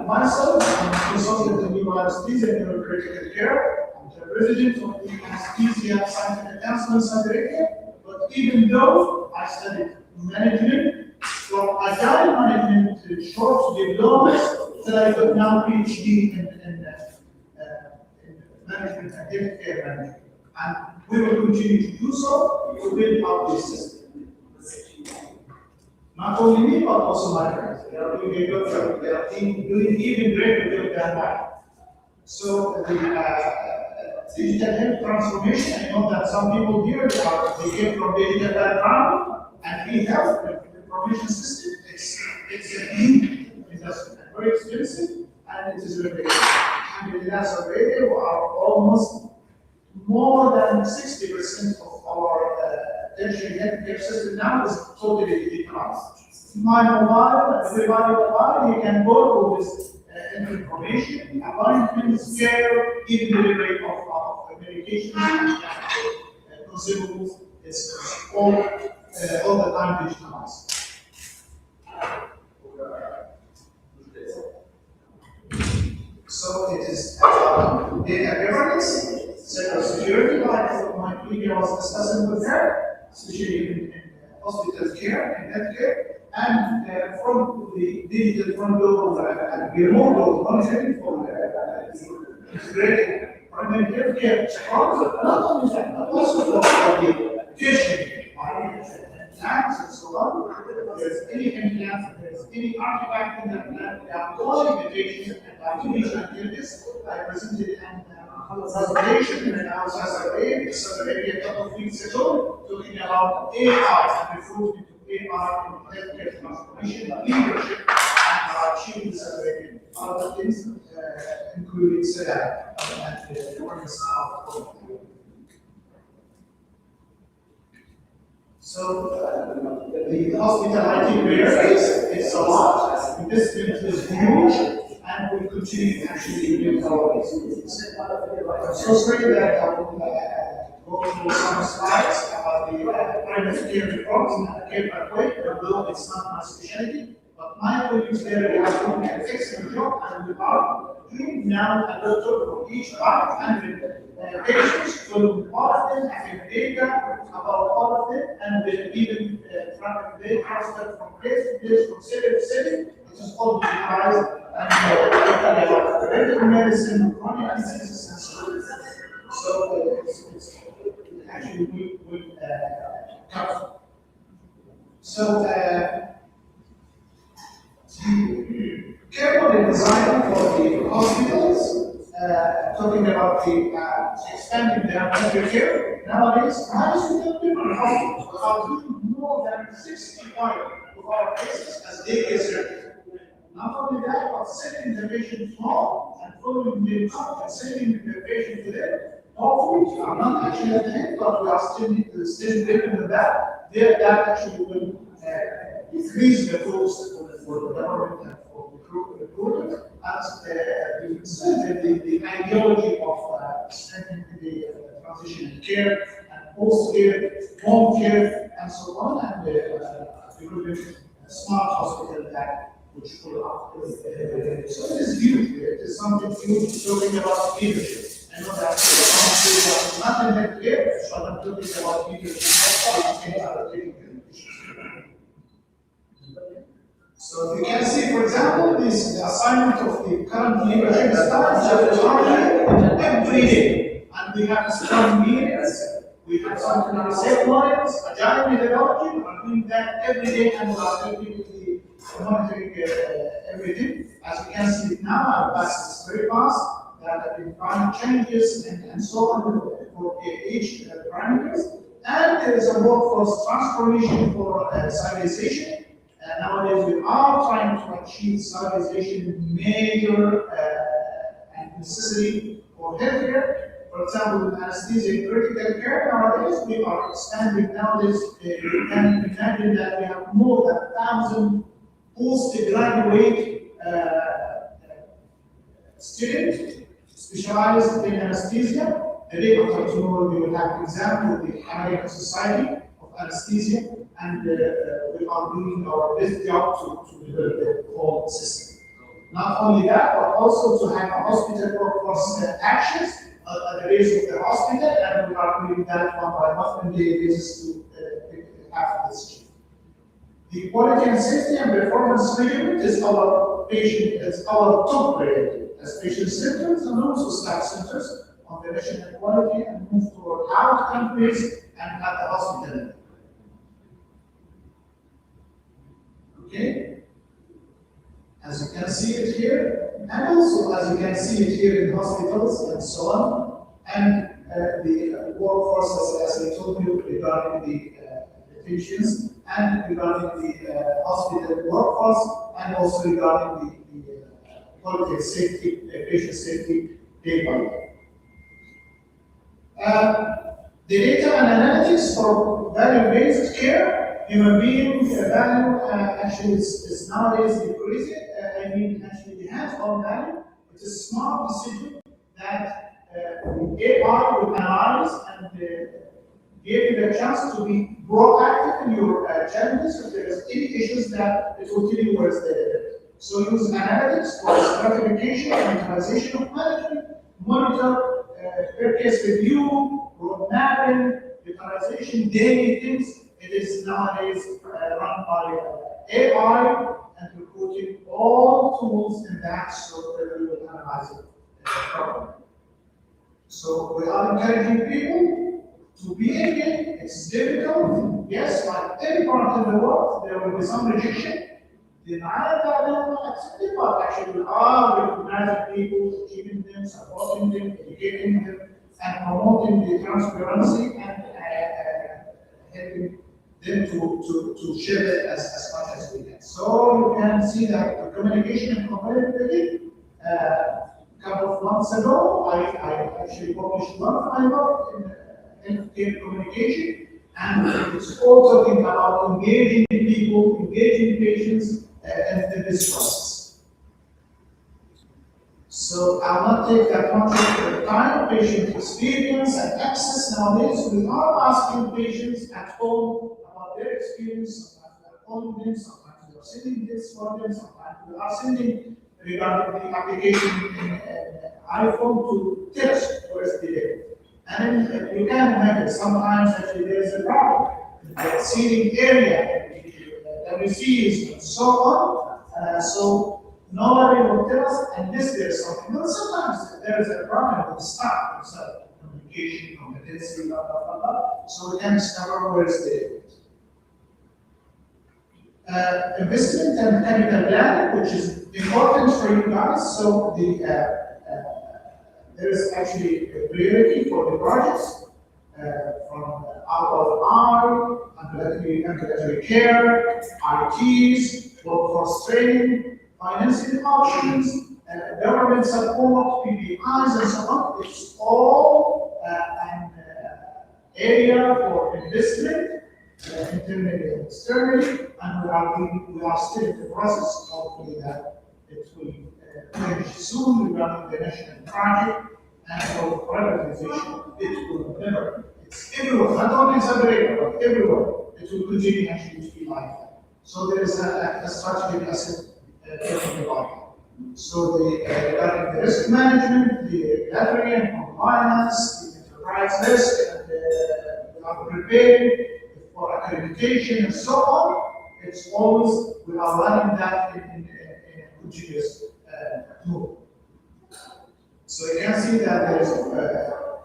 Myself, I'm a consultant in neuro anesthesia and neurocritical care. I'm the president of the Anesthesia Scientific Advancement Center. But even though I studied management, from agile management to short diplomas, till I got now PhD in management and healthcare management. And we will continue to do so to build up this system. Not only me, but also my friends. They are doing a good job. They are doing even greater than mine. So the digital health transformation, I know that some people here, they came from digital background, and we have the information system. It's a huge investment, very expensive, and it is regulated. And in that area, we are almost more than 60% of our tertiary healthcare system now is totally digitalized. My mobile, everybody mobile, you can go to this information, appointments, care, even delivery of medications and consumables. It's all the time digitalized. So it is data governance, cybersecurity, like my previous was discussing with her, especially in hospital care and healthcare, and from the digital front door and remote door monitoring for integrated primary healthcare problems, not only that, but also for the tertiary markets and labs and so on. If there's any implants, if there's any artifact in the plant, we have all limitations and artificial intelligence. I presented an presentation in Saudi Arabia a couple of weeks ago, talking about AI and improvement of AI in healthcare transformation, leadership, and achieving Saudi Arabia. Other things, including SEDA and the awareness of. So the hospital IT varies, it's a lot, investment is huge, and we continue actually doing our business. I'm so sorry that I will go through some slides about the primary care reforms and care pathway, although it's not my specialty. But my colleagues there are doing an excellent job, and we are doing now a doctor for each 500 patients, so all of them having data about all of them, and we even track the transfer from place to place, from city to city, which is all digitized, and about preventive medicine, chronic diseases, and so on. So it's actually we cover. So careful design for the hospitals, talking about the expanding their medical care. Nowadays, different hospitals are doing more than 65 of our cases as day-care service. Not only that, but sending the patient home and following the up and sending the patient to them. Hopefully, I'm not actually at the end, but we are still living with that. That actually will increase the cost for the government and for the recruitment as the ideology of strengthening the transition care and post-care, home care, and so on, and the smart hospital that which will up. So it is huge. It is something huge. Talking about leadership. I know that some not in healthcare, but I'm talking about leadership. So if you can see, for example, this assignment of the current leadership starts every day, and we have strong leaders. We have something like ceremonials, agile methodology. We're doing that every day, and we are actively monitoring everything. As you can see now, our pass is very fast. There have been final changes and so on for each parameters. And there is a workforce transformation for civilization. Nowadays, we are trying to achieve civilization major and necessary for healthcare. For example, with anesthesia and critical care nowadays, we are expanding nowadays. You can imagine that we have more than 1,000 postgraduate students specialized in anesthesia. The day after tomorrow, we will have exam with the American Society of Anesthesia, and we are doing our best job to develop the whole system. Not only that, but also to have a hospital workforce actions at the base of the hospital, and we are doing that one by one on a daily basis to have this achieved. The quality and safety and performance measurement is our top priority as patient centers and also staff centers on the national quality and move toward out countries and at the hospital. Okay? As you can see it here, and also as you can see it here in hospitals and so on, and the workforce, as I told you, regarding the patients, and regarding the hospital workforce, and also regarding the quality and safety, patient safety data. The data and analytics for value-based care, human being value actually is nowadays decreasing. Actually the hands-on value. It's a smart decision that the AI will analyze and give you the chance to be proactive in your challenges. If there is any issues, that it will tell you where it's there. So use analytics for stratification and utilization of management, monitor, per case review, road mapping, utilization, daily things. It is nowadays run by AI and recruiting all tools in that so that we will analyze it properly. So we are encouraging people to be engaged. It's difficult, yes, like every part of the world, there will be some rejection. Denial that they will not accept it, but actually we are recognizing people, keeping them, supporting them, educating them, and promoting the transparency and helping them to share it as much as we can. So you can see that the communication and community, couple of months ago, I actually published one framework in healthcare communication, and it's all talking about engaging people, engaging patients in this process. So I'll not take that much of the time. Patient experience and access nowadays, we are asking patients at home about their experience. Sometimes we are calling them, sometimes we are sending this for them, sometimes we are sending regarding the application in iPhone to tell us where's the data. And you can imagine sometimes actually there is a problem. The seating area, WCs, and so on. So nobody will tell us, and there's something. But sometimes there is a problem with staff themselves, communication, competency, blah, blah, blah, blah. So we can discover where is the investment and capital plan, which is important for you guys. So there is actually a priority for the projects from ROI, ambulatory care, ITs, workforce training, financing options, government support, PPIs, and so on. It's all an area for investment, internally and externally, and we are still in the process. Hopefully that it will finish soon regarding the national project, and for privatization, it will never. It's everywhere, not only in Cybersecurity, but everywhere. It will continue actually to be like that. So there is a strategic asset talking about it. So regarding the risk management, the regulatory and compliance, the enterprise risk, and we are prepared for accreditation and so on. It's always, we are running that in a continuous mode. So you can see that there is a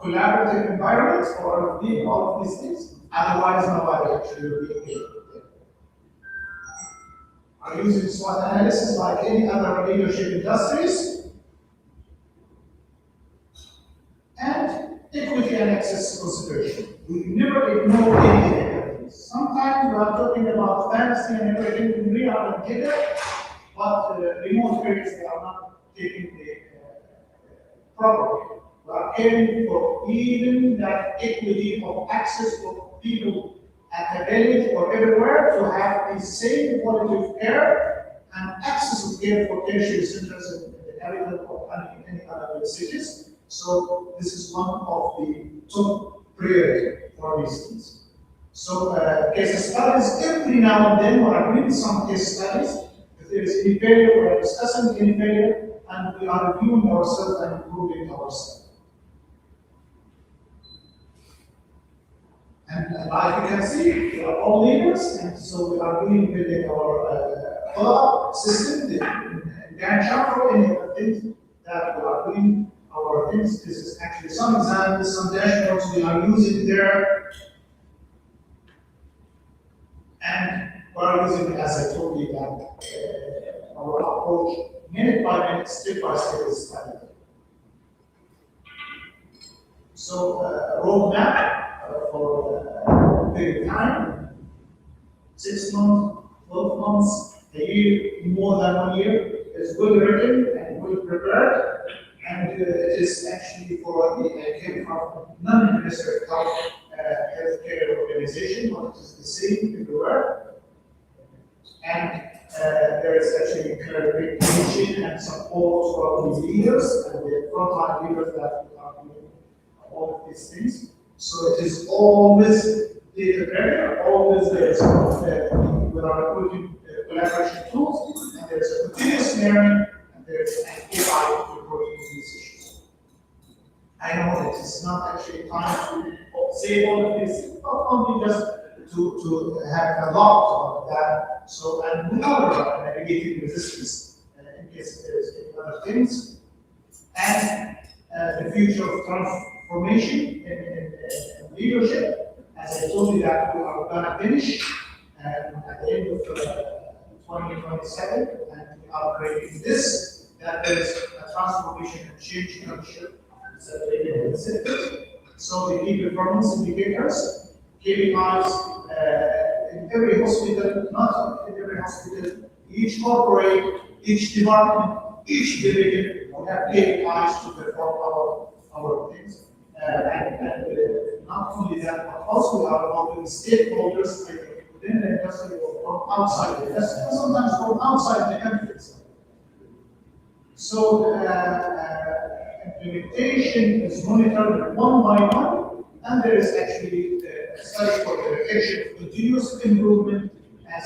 collaborative environment for all of these things. Otherwise, nobody actually will be engaged. Are using SWOT analysis like any other leadership industries. And equity and access consideration. We never ignore any. Sometimes we are talking about fantasy and everything in real and data, but remote areas they are not taking the property. We are caring for even that equity of access for people at the village or everywhere to have the same quality of care and access of care for tertiary centers in the capital or any other cities. So this is one of the top priority for these things. So case studies, every now and then we are doing some case studies. If there is any failure, we are discussing any failure, and we are reviewing ourselves and improving ourselves. And like you can see, we are all leaders, and so we are building our follow-up system, the Gantt chart, or any other things that we are doing. Our things. This is actually some examples, some dashboards we are using there. And we are using, as I told you, that our approach, minute by minute, step by step is standard. So, roadmap for period of time, 6 months, 12 months, a year, more than 1 year, is well written and well prepared. And it is actually for came from non-ministerial healthcare organization, but it is the same everywhere. And there is actually clarification and support for the leaders and the frontline leaders that are doing all of these things. So it is always data driven, always there is we are recruiting collaboration tools, and there is a continuous learning, and there is an AI to report these issues. I know that it's not actually time to say all of this, not only just to have a lot of that. So, and we are navigating resistance in case there is any other things. And the future of information and leadership. As I told you that we are going to finish at the end of 2027, and we are creating this, that there is a transformation and change culture in the sector. So the key performance indicators, KPIs in every hospital, not in every hospital, each corporate, each department, each division will have KPIs to perform our things. And not only that, but also we are involving stakeholders within the industry or from outside the industry, and sometimes from outside the countries. So implementation is monitored one by one, and there is actually a study for verification of continuous improvement, as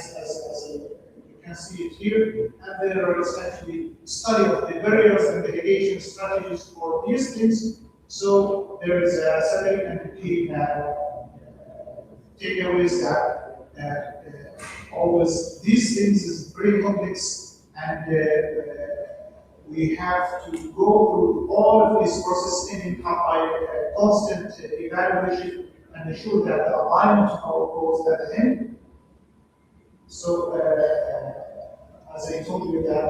you can see it here, and there is actually study of the barriers and mitigation strategies for these things. So there is a study and key takeaways that always these things is very complex, and we have to go through all of these processes in by constant evaluation and ensure that the alignment of our goals at the end. So, as I told you that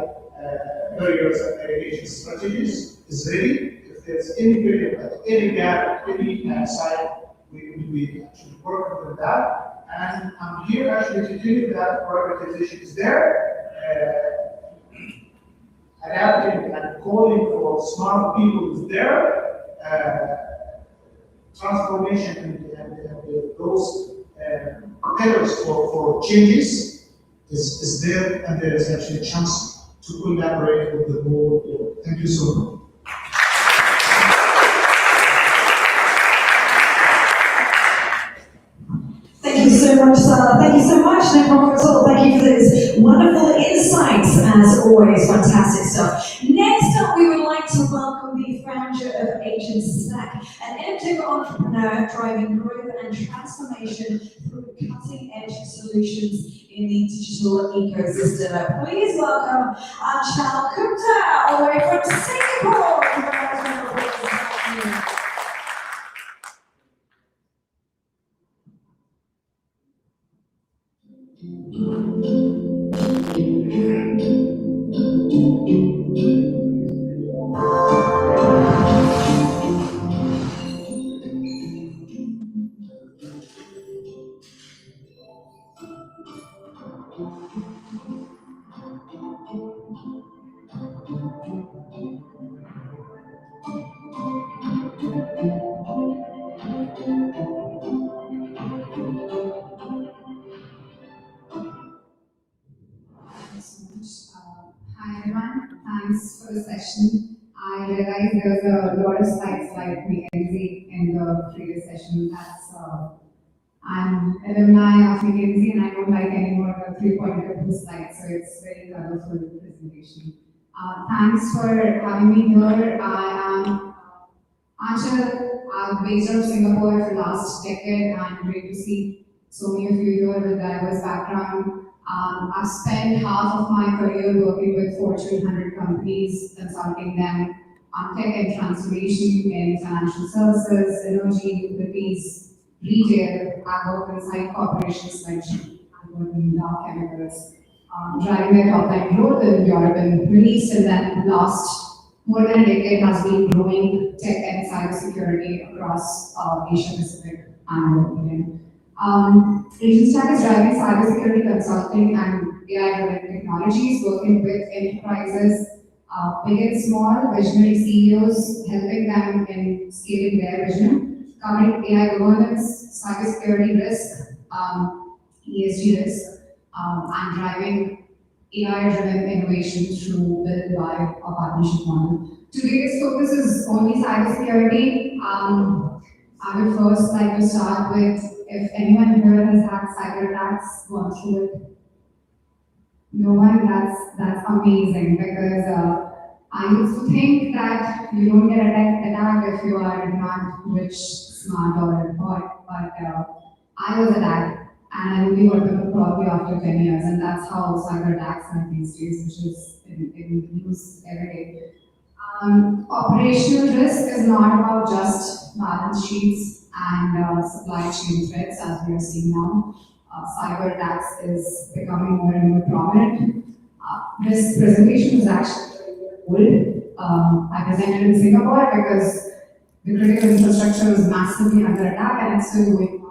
barriers and mitigation strategies is ready. If there's any barrier, any gap, any side, we will be actually working with that. And I'm here actually to tell you that prioritization is there. Adapting and calling for smart people is there. Transformation and those pillars for changes is there, and there is actually a chance to collaborate with the board. Thank you so much. Thank you so much, Salah. Thank you so much, no problem at all. Thank you for those wonderful insights, as always. Fantastic stuff. Next up, we would like to welcome the founder of Agent Stack, an innovative entrepreneur driving growth and transformation through cutting-edge solutions in the digital ecosystem. Please welcome Anshul Gupta, all the way from Singapore. Hi everyone, thanks for the session. I realize there's a lot of slides like McKinsey in the previous session. I'm alumni of McKinsey and I don't like any more of the 3.2 slides, so it's very colorful presentation. Thanks for having me here. I am Anshul. I'm based out of Singapore for the last decade, and great to see so many of you here with diverse background. I've spent half of my career working with Fortune 100 companies, consulting them on tech and transformation in financial services, energy, utilities, retail. I work inside corporations like I work in dark chemicals, driving their top line growth in Europe and Middle East, and then last more than a decade has been growing tech and cybersecurity across Asia Pacific and Europe. Agent Stack is driving cybersecurity consulting and AI-driven technologies, working with enterprises, big and small, visionary CEOs, helping them in scaling their vision, covering AI governance, cybersecurity risk, ESG risk, and driving AI-driven innovation through build, buy, or partnership model. Today's focus is only cybersecurity. I would first like to start with, if anyone here has had cyber attacks, gone through it. No one, that's amazing, because I used to think that you don't get attacked if you are not rich, smart, or but I was attacked, and I only got to know probably after 10 years, and that's how cyber attacks are these days, which is in news every day. Operational risk is not about just balance sheets and supply chain threats as we are seeing now. Cyber attacks is becoming more and more prominent. This presentation is actually old. I presented in Singapore because the critical infrastructure was massively under attack and it's still going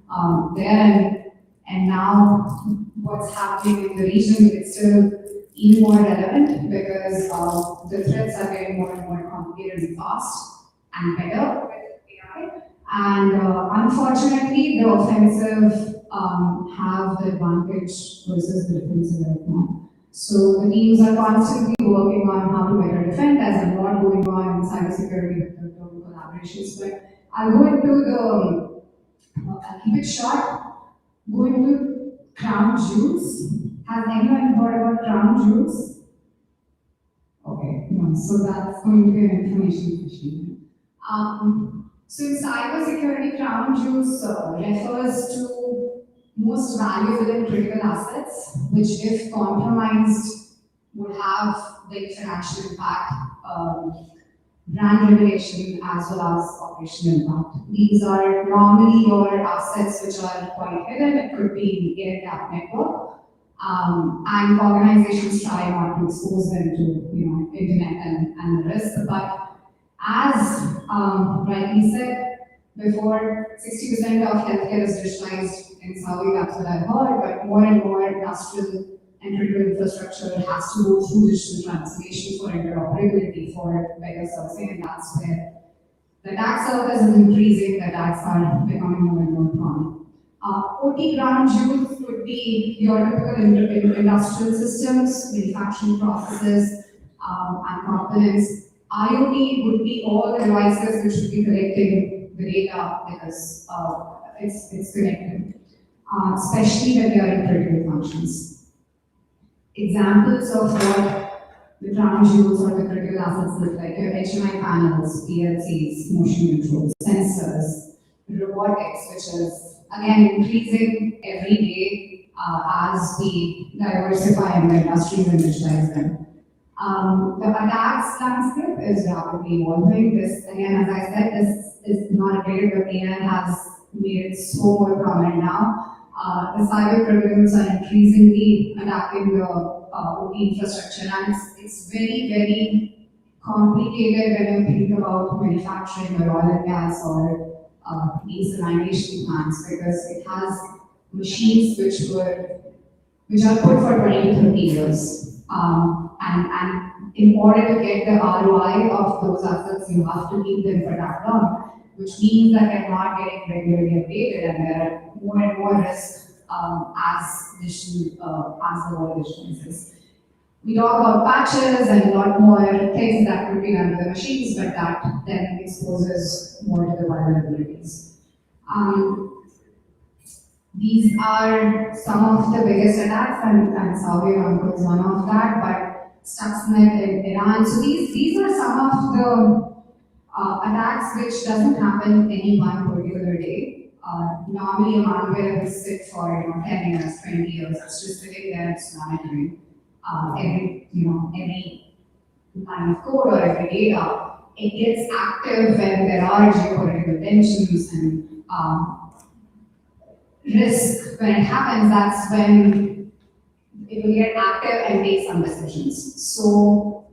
on there. And now what's happening in the region is still even more relevant because the threats are getting more and more complicated and fast and better with AI. And unfortunately, the offensive have the advantage versus the defensive right now. So the teams are constantly working on how to better defend. There's a lot going on in cybersecurity with the global collaborations. But I'll go into I'll keep it short. Go into crown jewels. Has anyone heard about crown jewels? Okay, no, so that's going to be an information machine. So in cybersecurity, crown jewels refers to most valuable and critical assets, which if compromised would have big financial impact, brand reputation as well as operational impact. These are normally your assets which are quite hidden. It could be air gap network, and organizations try not to expose them to internet and the risk. But as rightly said before, 60% of healthcare is digitalized in Saudi. That's what I've heard. But more and more industrial and critical infrastructure has to go through digital transformation for interoperability, for better servicing, and that's where the attack surface is increasing, the attacks are becoming more and more common. OT ground jewels would be your typical industrial systems, manufacturing processes, and components. IoT would be all the devices which should be collecting the data because it's connected, especially when they are in critical functions. Examples of what the crown jewels or the critical assets look like: your HMI panels, PLCs, motion controls, sensors, robotics, which is again increasing every day as we diversify in the industries and digitize them. The attacks landscape is rapidly evolving. This, again, as I said, this is not updated, but AI has made it so more prominent now. The cyber criminals are increasingly attacking the OT infrastructure, and it's very, very complicated when you think about manufacturing or oil and gas or desalination plants, because it has machines which are put for 20 to 30 years. And in order to get the ROI of those assets, you have to keep them for that long, which means that they're not getting regularly updated, and there are more and more risks as the world digitalizes. We talk about patches and a lot more things that could be done to the machines, but that then exposes more to the vulnerabilities. These are some of the biggest attacks, and Saudi Aramco is one of that, but Stuxnet in Iran. So these are some of the attacks which doesn't happen any one particular day. Normally a malware will sit for 10 years, 20 years. It's just sitting there, it's monitoring every line of code or every data. It gets active when there are geopolitical tensions and risk. When it happens, that's when it will get active and make some decisions. So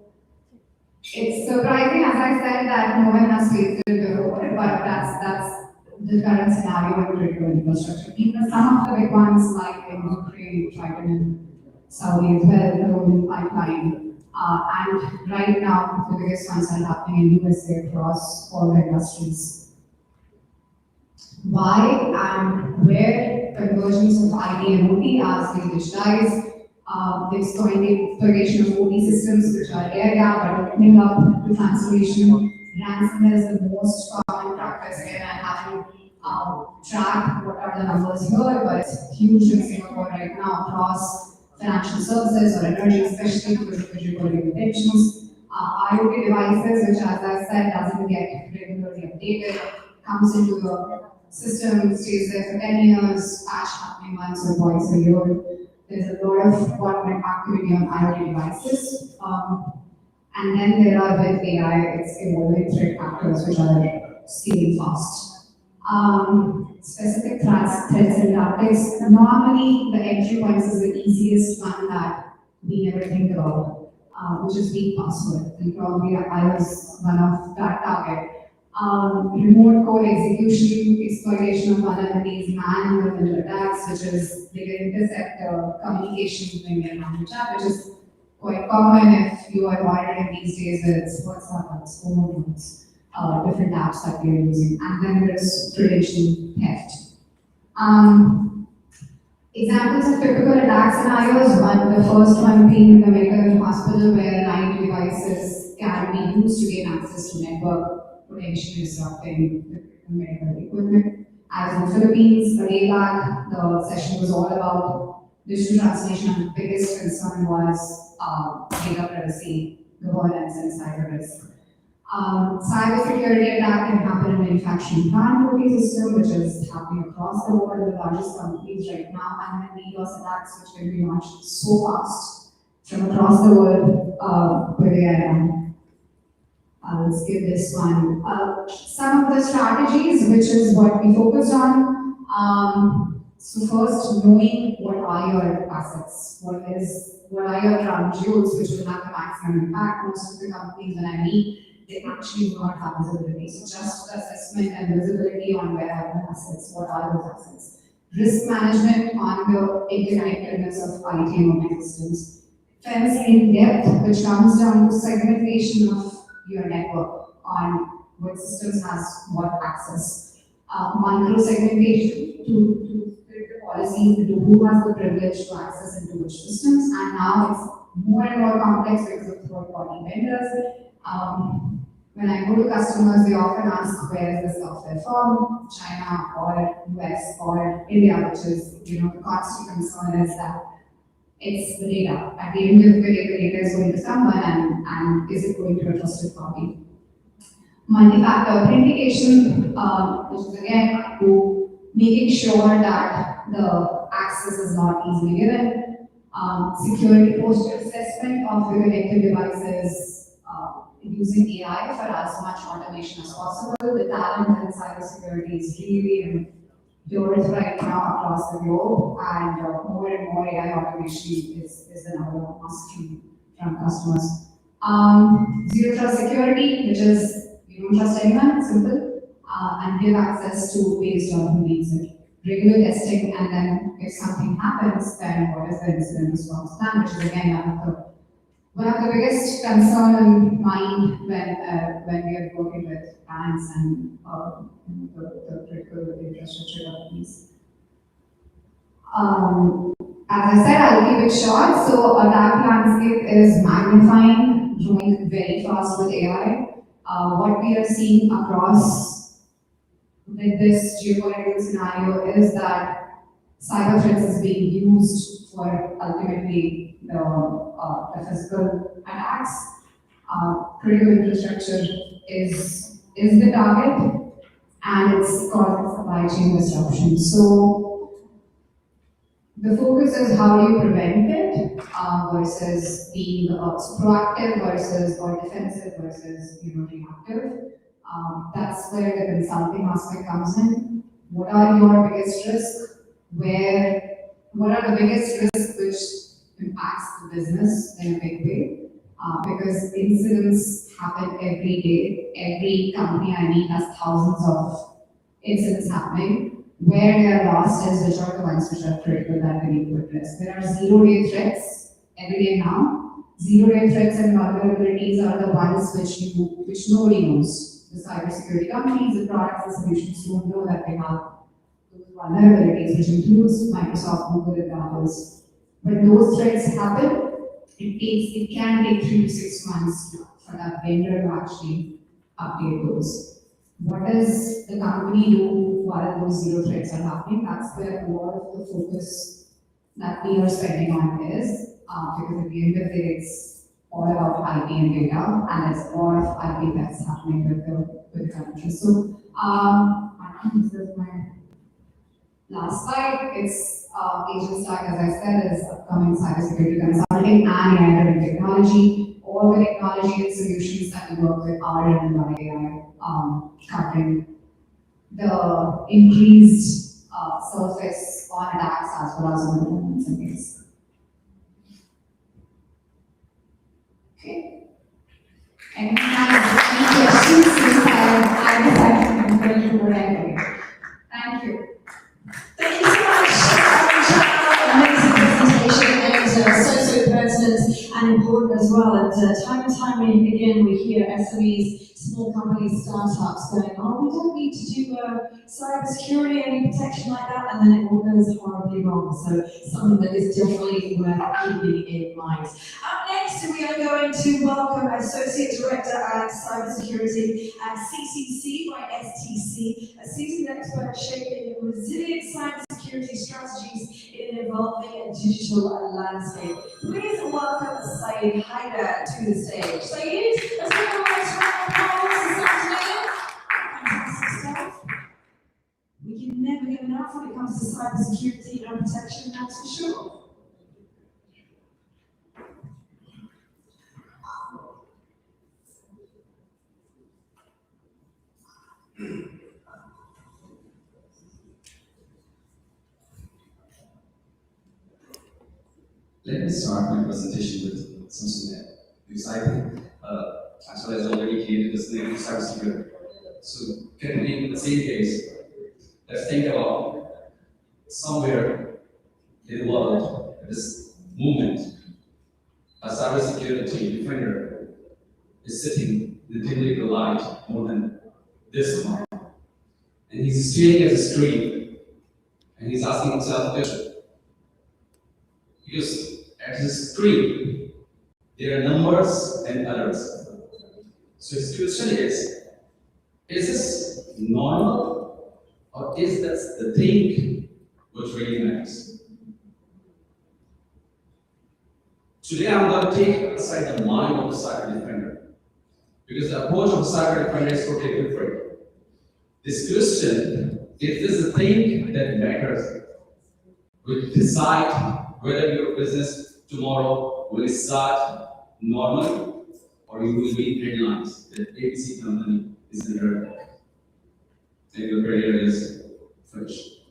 it's surprising, as I said, that no one has faced it before, but that's the current scenario in critical infrastructure. Even some of the big ones like in Ukraine, Triton in Saudi as well, the Roman pipeline. And right now, the biggest ones are happening in USA across all the industries. Why and where convergence of IT and OT as we digitize, the exploitation of OT systems which are air gap are opening up to transformation. Ransomware is the most common practice here. I haven't tracked what are the numbers here, but it's huge in Singapore right now across financial services or energy, especially because of the geopolitical tensions. IoT devices, which as I said, doesn't get regularly updated, comes into the system, stays there for 10 years, patch happening once or twice a year. There's a lot of government activity on IoT devices. And then there are with AI, it's evolving threat actors which are scaling fast. Specific threats and tactics. Normally, the entry points is the easiest one that we never think about, which is weak password. And probably I was one of that target. Remote code execution, exploitation of vulnerabilities, man-in-the-middle attacks, which is they can intercept communication between your and chat, which is quite common if you are monitoring these days with WhatsApp, it's phone notes, different apps that we are using. And then there's credential theft. Examples of typical attack scenarios, the first one being the medical hospital where 9 devices can be used to gain access to network, potentially disrupting the medical equipment. As in the Philippines, a day back, the session was all about digital transformation, and the biggest concern was data privacy, governance, and cyber risk. Cybersecurity attack can happen in manufacturing plant cookie system, which is happening across the world in the largest companies right now, and then DDoS attacks, which can be launched so fast from across the world with AI. I'll skip this one. Some of the strategies, which is what we focused on. So first, knowing what are your assets, what are your crown jewels, which will have the maximum impact. Most of the companies when I meet, they actually do not have visibility. So just assessment and visibility on where are the assets, what are those assets. Risk management on the interconnectedness of IT and OT systems. Fence in depth, which comes down to segmentation of your network on what systems has what access. Micro segmentation to create the policies into who has the privilege to access into which systems, and now it's more and more complex because of third-party vendors. When I go to customers, they often ask where is the software from, China or US or India, which is, the constant concern is that it's the data. At the end of the day, the data is going to someone, and is it going to a trusted party? Multi-factor authentication, which is again to making sure that the access is not easily given. Security posture assessment of the connected devices, using AI for as much automation as possible. The talent in cybersecurity is really yours right now across the globe, and more and more AI automation is another asking from customers. Zero trust security, which is you don't trust anyone, simple, and give access to based on who needs it. Regular testing, and then if something happens, then what is the incident response plan, which is again one of the biggest concern in mind when we are working with banks and the critical infrastructure companies. As I said, I'll keep it short. So attack landscape is magnifying, growing very fast with AI. What we are seeing across with this geopolitical scenario is that cyber threats is being used for ultimately the physical attacks. Critical infrastructure is the target, and it's causing supply chain disruption. So the focus is how do you prevent it versus being proactive versus or defensive versus reactive. That's where the consulting aspect comes in. What are your biggest risks? What are the biggest risks which impacts the business in a big way? Because incidents happen every day. Every company I meet has thousands of incidents happening. Where they are lost is which are the ones which are critical that we need to address. There are zero-day threats every day now. Zero-day threats and vulnerabilities are the ones which nobody knows. The cybersecurity companies, the products, the solutions don't know that they have those vulnerabilities, which includes Microsoft, Google, and others. When those threats happen, it can take 3 to 6 months for that vendor to actually update those. What does the company do while those zero threats are happening? That's where a lot of the focus that we are spending on is, because at the end of the day, it's all about IP and data, and there's a lot of IP that's happening with the country. So, I think this is my last slide. It's Agent Stack, as I said, is upcoming cybersecurity consulting and AI-driven technology. All the technology technology and solutions that we work with are driven by AI, covering the increased surface on attacks as well as on performance and things. Okay. Any questions? Since I decided I'm going to go anyway. Thank you. Thank you so much, amazing presentation and so pertinent and important as well. And time and time again we hear SMEs, small companies, startups going, oh, we don't need to do cybersecurity, any protection like that, and then it all goes horribly wrong. So something that is definitely worth keeping in mind. Up next, we are going to welcome Associate Director at Cybersecurity at CCC by STC, a seasoned expert shaping resilient cybersecurity strategies in an evolving digital landscape. Please welcome Saeed Haider to the stage. Saeed, let's give a nice round of applause this afternoon. Fantastic stuff. We can never get enough when it comes to cybersecurity and protection, that's for sure. Let me start my presentation with something that, because I think Angela has already created this name of cybersecurity. So, continuing in the same case, let's think about somewhere in the world, this movement, a cybersecurity defender is sitting in the dimly lit light more than this amount. And he's staring at the screen and he's asking himself a question. Because at his screen, there are numbers and others. So his question is this normal or is that the thing which really matters? Today I'm going to take aside the mind of the cyber defender because the approach of the cyber defender is totally different. This question, if this is the thing that matters, will decide whether your business tomorrow will start normally or you will be in headlines that ABC company is in red book and your career is finished.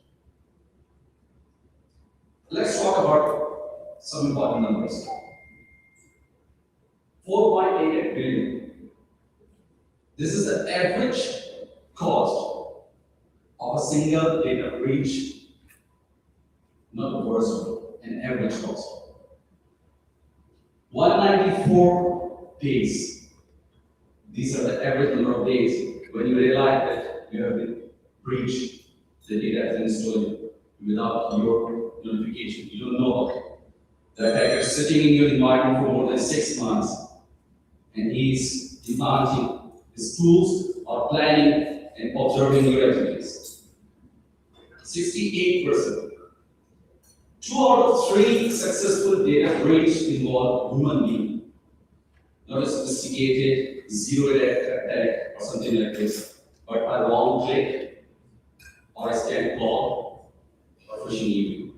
Let's talk about some important numbers. 4.88 billion. This is the average cost of a single data breach, not the worst one, an average cost. 194 days. These are the average number of days when you realize that you have been breached, the data has been stolen without your notification. You don't know about it. The attacker is sitting in your environment for more than 6 months and he's implementing his tools or planning and observing your activities. 68%. 2 out of 3 successful data breaches involve human being, not a sophisticated zero-day attack or something like this, but a wrong click or a scam call or phishing email.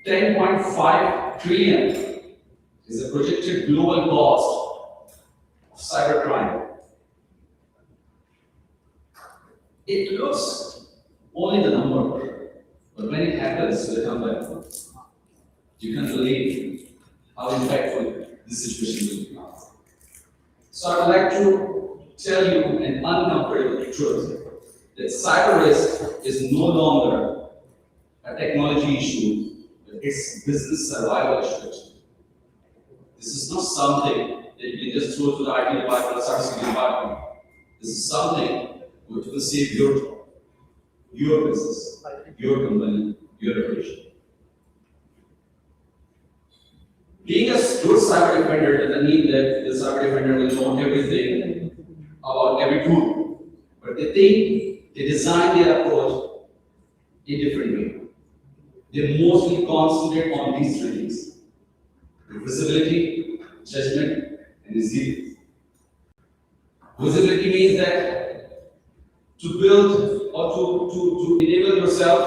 10.5 trillion is the projected global cost of cybercrime. It looks only the number, but when it happens to the company, you can't believe how impactful this situation will be. So I would like to tell you an uncomfortable truth that cyber risk is no longer a technology issue, but it's business survival issue. This is not something that you can just throw to the IT department or cybersecurity department. This is something which will save your job, your business, your company, your operation. Being a good cyber defender doesn't mean that the cyber defender will know everything about every tool, but they design their approach in a different way. They mostly concentrate on these three things: visibility, judgment, and resilience. Visibility means that to build or to enable yourself,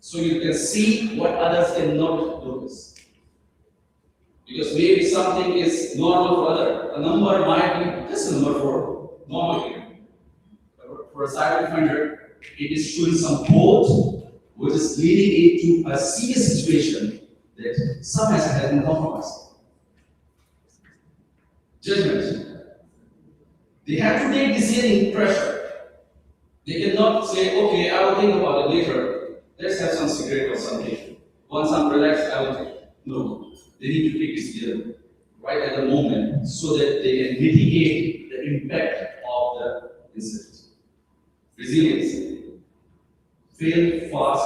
so you can see what others cannot notice. Because maybe something is normal for other. A number might be just a number for normal here. For a cyber defender, it is showing some code which is leading into a serious situation that some asset has been compromised. Judgment. They have to take decision pressure. They cannot say, okay, I will think about it later. Let's have some cigarette or something. Once I'm relaxed, I will take. No. They need to take decision right at the moment so that they can mitigate the impact of the incident. Resilience. Fail fast,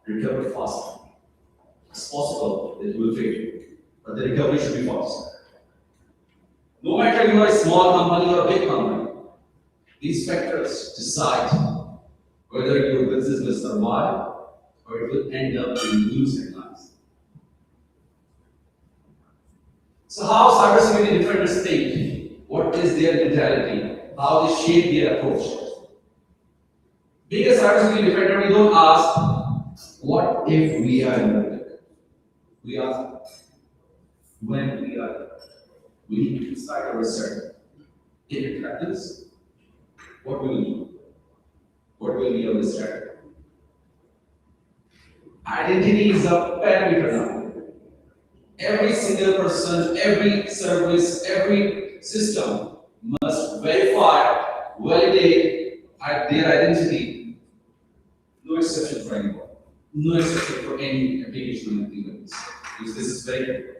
recover fast. It's possible that you will fail, but the recovery should be fast. No matter you are a small company or a big company, these factors decide whether your business will survive or it will end up in news headlines. So how cybersecurity defenders think? What is their mentality? How they shape their approach? Being a cybersecurity defender, we don't ask, what if we are infected? We ask, when we are. We need to decide ourselves. If it happens, what will we do? What will be our strategy? Identity is a parameter now. Every single person, every service, every system must verify, validate their identity. No exception for anyone. No exception for any application or anything like this. Because this is very important.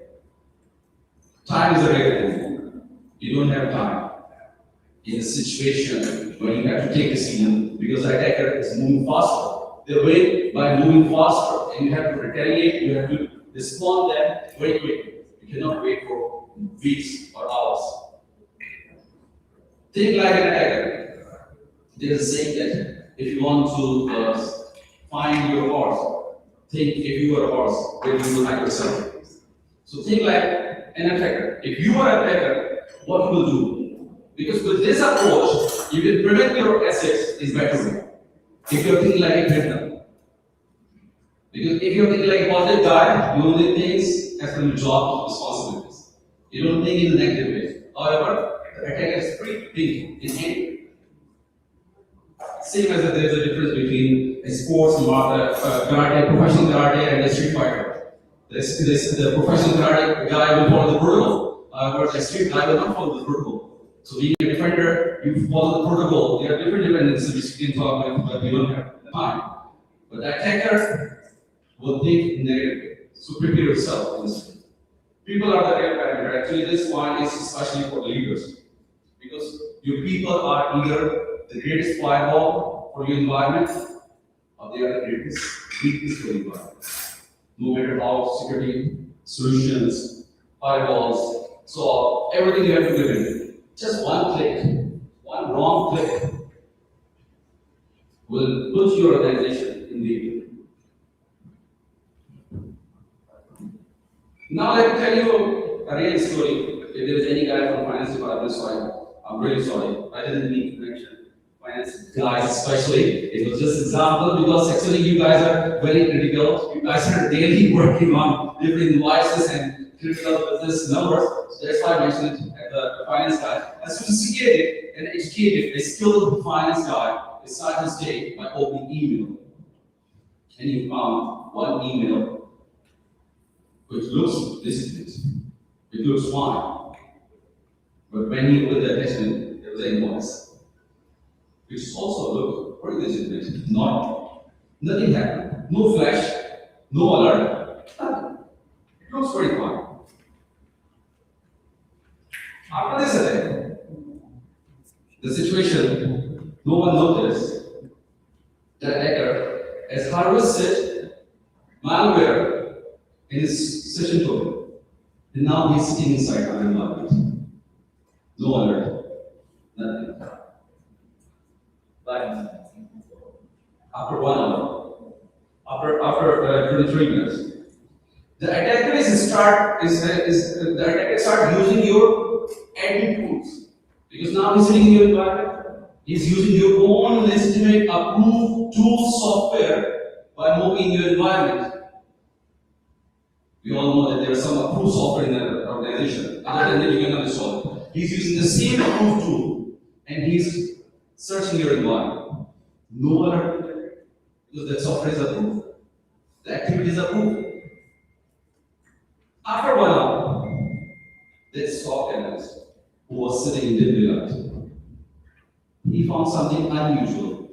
Time is a rare thing. You don't have time in a situation where you have to take a decision because the attacker is moving faster. They win by moving faster, and you have to retaliate. You have to respond them very quickly. You cannot wait for weeks or hours. Think like an attacker. There is a saying that if you want to find your horse, think if you were a horse, where you will hide yourself. So think like an attacker. If you are an attacker, what you will do? Because with this approach, you can prevent your assets in better way. If you're thinking like a criminal. Because if you're thinking like a positive guy, you only think as per your job responsibilities. You don't think in a negative way. However, the attacker is pretty big in anger. Same as there is a difference between a sports karate, professional karate, and a street fighter. The professional karate guy will follow the protocol, whereas the street guy will not follow the protocol. So being a defender, you follow the protocol. There are different dependencies which you can talk about, but we don't have time. But the attacker will think negatively. So prepare yourself in this way. People are the real parameter. Actually, this one is especially for the leaders. Because your people are either the greatest firewall for your environment, or they are the greatest weakness for your environment. No matter how security solutions, firewalls, so everything you have to give in. Just one click, one wrong click will put your organization in danger. Now let me tell you a real story. If there is any guy from finance department, so I'm really sorry. I didn't mean to mention finance guys especially. It was just example because actually you guys are very critical. You guys are daily working on different devices and critical business numbers. So that's why I mentioned it at the finance guy. A sophisticated and educated, a skilled finance guy decided his day by opening email. And he found one email which looks disciplined. It looks fine. But when he opened the attachment, there was an invoice. Which also looked very legitimate. Nothing happened. No flash, no alert, nothing. It looks very fine. After this attack, the situation, no one noticed. The attacker has harvested malware in his session token. And now he's sitting inside our environment. No alert, nothing. But after 1 hour, after 23 minutes, the attacker start using your admin tools because now he's sitting in your environment. He's using your own legitimate approved tool software by moving your environment. We all know that there is some approved software in the organization. Other than that, you cannot install it. He's using the same approved tool and he's searching your environment. No alert, because that software is approved. The activity is approved. After 1 hour, this SOC analyst who was sitting in the villa, he found something unusual,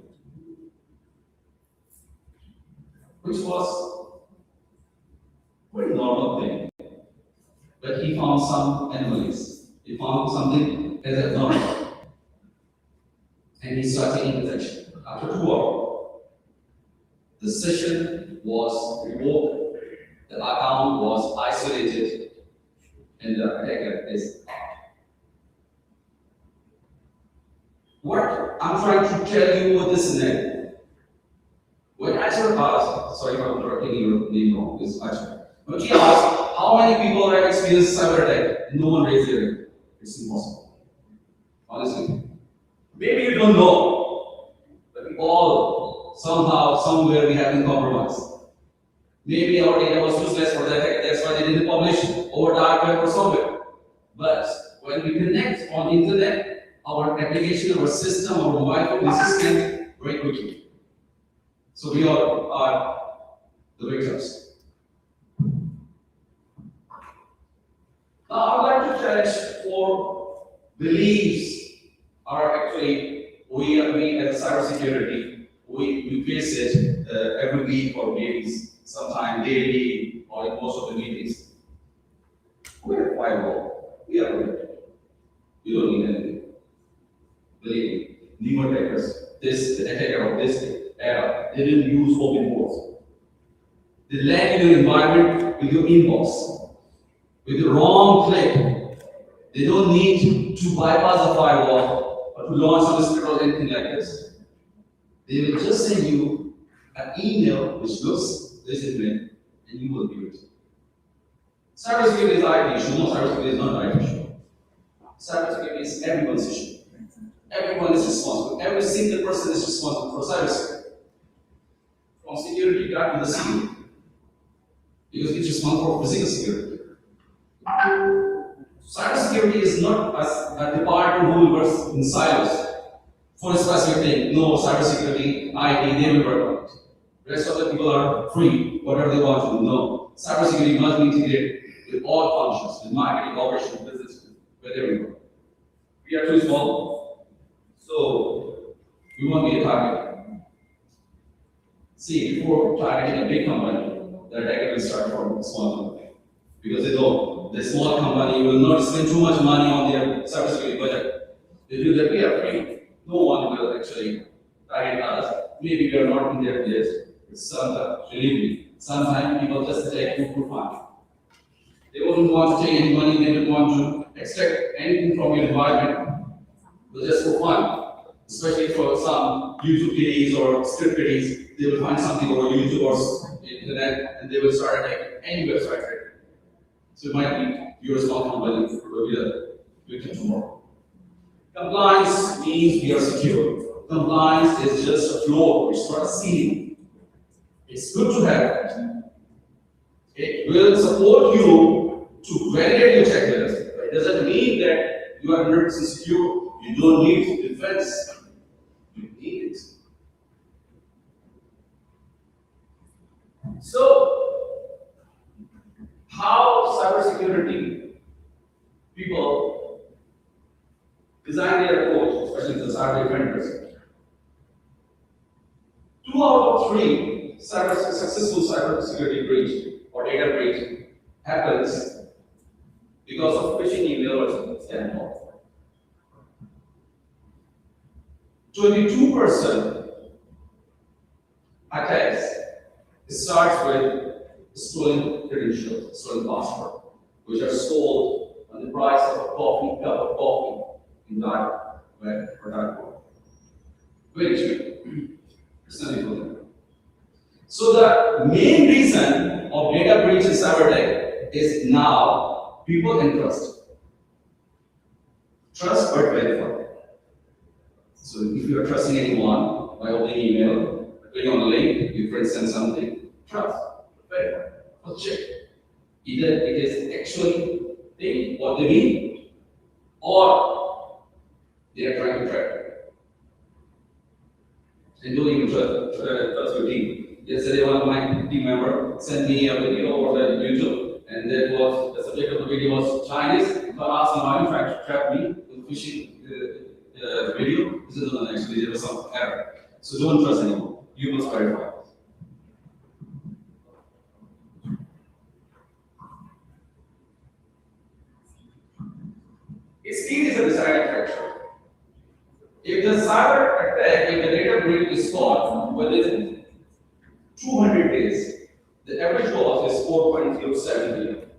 which was a very normal thing. But he found some anomalies. He found something as abnormal. And he started taking action. After 2 hours, the session was revoked, the account was isolated, and the attacker is out. What I'm trying to tell you with this scenario, when Achal asked, sorry if I'm correcting your name wrong, it's Achal. When she asked, how many people have experienced cyber attack? No one raised their hand. It's impossible. Honestly. Maybe you don't know, but we all, somehow, somewhere, we have been compromised. Maybe our data was useless for the attack, that's why they didn't publish over dark web or somewhere. But when we connect on internet, our application, our system, our mobile phone, this is scan very quickly. So we all are the victims. Now I would like to challenge 4 beliefs are actually, we as cybersecurity, we face it every week or maybe sometime daily or in most of the meetings. We are firewall. We are protected. You don't need anything. Believe me, new attackers, the attacker of this era, they didn't use open ports. They land in your environment with your inbox, with the wrong click. They don't need to bypass a firewall or to launch some script or anything like this. They will just send you an email which looks legitimate and you will view it. Cybersecurity is IT issue. No, cybersecurity is not IT issue. Cybersecurity is everyone's issue. Everyone is responsible. Every single person is responsible for cybersecurity. From security guard to the CEO. Because it's responsible for physical security. Cybersecurity is not a department who works in silos for a specific thing. No, cybersecurity, IT, they will work on it. The rest of the people are free, whatever they want to do. No. Cybersecurity must be integrated with all functions, with marketing, operations, business, with everyone. We are too small, so we won't be a target. See, before targeting a big company, the attacker will start from a small company. Because they know the small company will not spend too much money on their cybersecurity budget. They feel that we are free. No one will actually target us. Maybe we are not in their place. Sometimes, believe me, sometimes people just attack you for fun. They wouldn't want to take any money, they don't want to extract anything from your environment, but just for fun. Especially for some YouTube kiddies or script kiddies, they will find something over YouTube or internet and they will start attacking any website. So it might be you're a small company, will be the victim tomorrow. Compliance means we are secure. Compliance is just a floor, it's not a ceiling. It's good to have it. It will support you to validate your checklist. It doesn't mean that you are 100% secure. You don't need defense. You need it. So, how cybersecurity people design their approach, especially the cyber defenders? 2 out of 3 successful cybersecurity breach or data breach happens because of phishing email or scam call. 22% attacks starts with stolen credentials, stolen password, which are sold on the price of a coffee, cup of coffee in dark web or dark web. Very cheap. It's not important. So the main reason of data breach and cyber attack is now people can trust. Trust but verify. So if you are trusting anyone by opening email, clicking on a link, your friend sends something, trust, verify, check. Either it is actually think what they mean, or they are trying to trap. And don't even trust your team. Yesterday, one of my team members sent me a video over the YouTube, and that was the subject of the video was Chinese. So I asked him, "Are you trying to trap me with phishing video?" He said, "No, actually, there was some error. So don't trust anyone. You must verify." Speed is a deciding factor. If the cyber attack, if the data breach is caught within 200 days, the average loss is 4.07 million.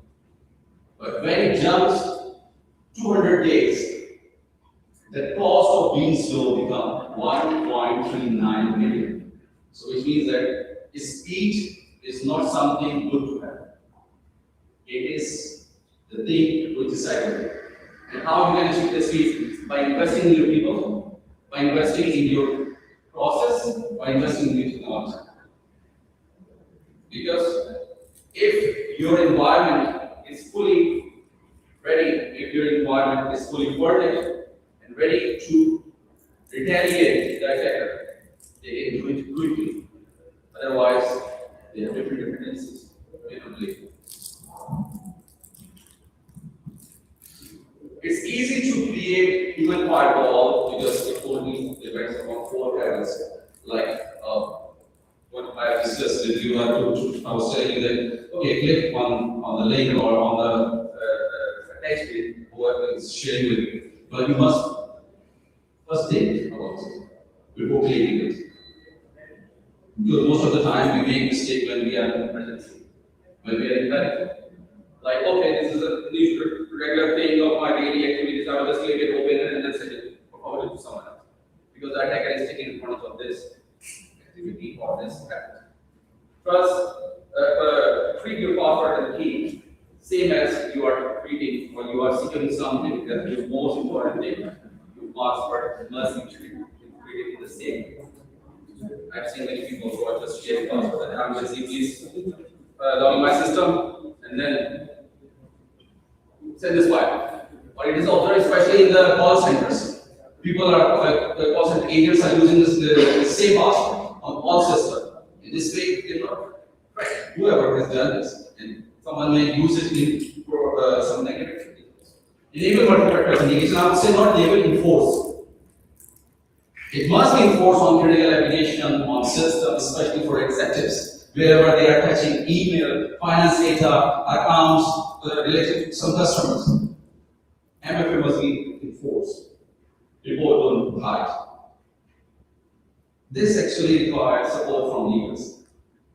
But when it jumps 200 days, the cost of being slow becomes 1.39 million. So which means that speed is not something good to have. It is the thing which is cyber. And how you can achieve the speed? By investing in your people, by investing in your process, by investing in your technology. Because if your environment is fully ready, if your environment is fully furnished and ready to retaliate the attacker, they can do it quickly. Otherwise, they have different dependencies. It's easy to create human firewall because it only depends on 4 levels. Like what I have discussed with you, I was telling you that, okay, click on the link or on the attachment, whoever is sharing with you. But you must first think about it before clicking it. Because most of the time we make mistake when we are in emergency, when we are in panic. Like, okay, this is a regular thing of my daily activities. I will just click it, open it, and then send it, forward it to someone else. Because the attacker is taking advantage of this activity or this habit. First, treat your password and key same as you are treating or you are securing something that is most important thing. Your password must be treated in the same way. I've seen many people who are just sharing password and I'm going to see please log in my system and then send this file. Or it is observed especially in the call centers. People are, the call center agents are using the same password on all systems. In this way, they not right. Whoever has done this, and someone may use it for some negative things. Enable multi-factor authentication, I would say not enable, enforce. It must be enforced on critical application, on systems, especially for executives, wherever they are touching email, finance data, accounts related to some customers. MFA must be enforced. Report don't hide. This actually requires support from leaders.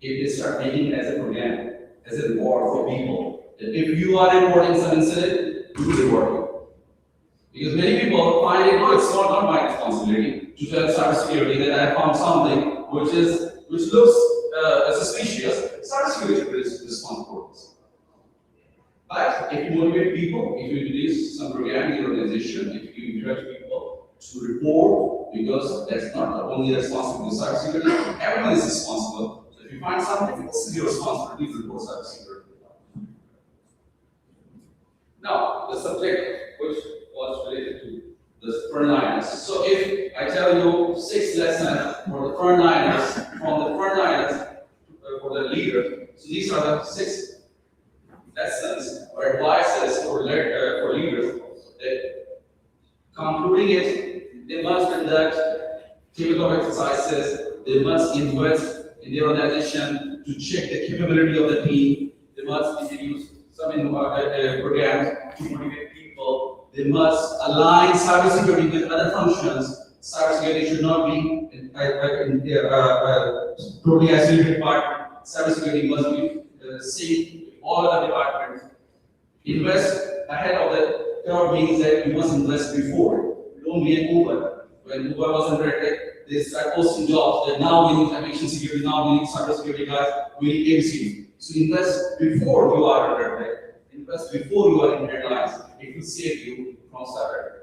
If they start making it as a program, as a reward for people, that if you are reporting some incident, you will reward you. Because many people find it, no, it's not my responsibility to tell cybersecurity that I found something which looks suspicious. Cybersecurity is responsible for this. But if you motivate people, if you introduce some program in your organization, if you encourage people to report, because that's not only responsible for cybersecurity, everyone is responsible. So if you find something, this is your responsibility to report cybersecurity. Now, the subject which was related to the frontliners. So if I tell you 6 lessons for the frontliners, from the frontliners for the leader, so these are the 6 lessons or advices for leaders that concluding it, they must conduct tabletop exercises, they must invest in their organization to check the capability of the team, they must introduce some programs to motivate people, they must align cybersecurity with other functions. Cybersecurity should not be totally isolated department. Cybersecurity must be safe in all other departments. Invest ahead of the curve means that you must invest before. Don't be an Uber. When Uber was under attack, they start posting jobs that now we need application security, now we need cybersecurity guys, we need ABCD. So invest before you are under attack. Invest before you are in headlines. It will save you from cyber attack.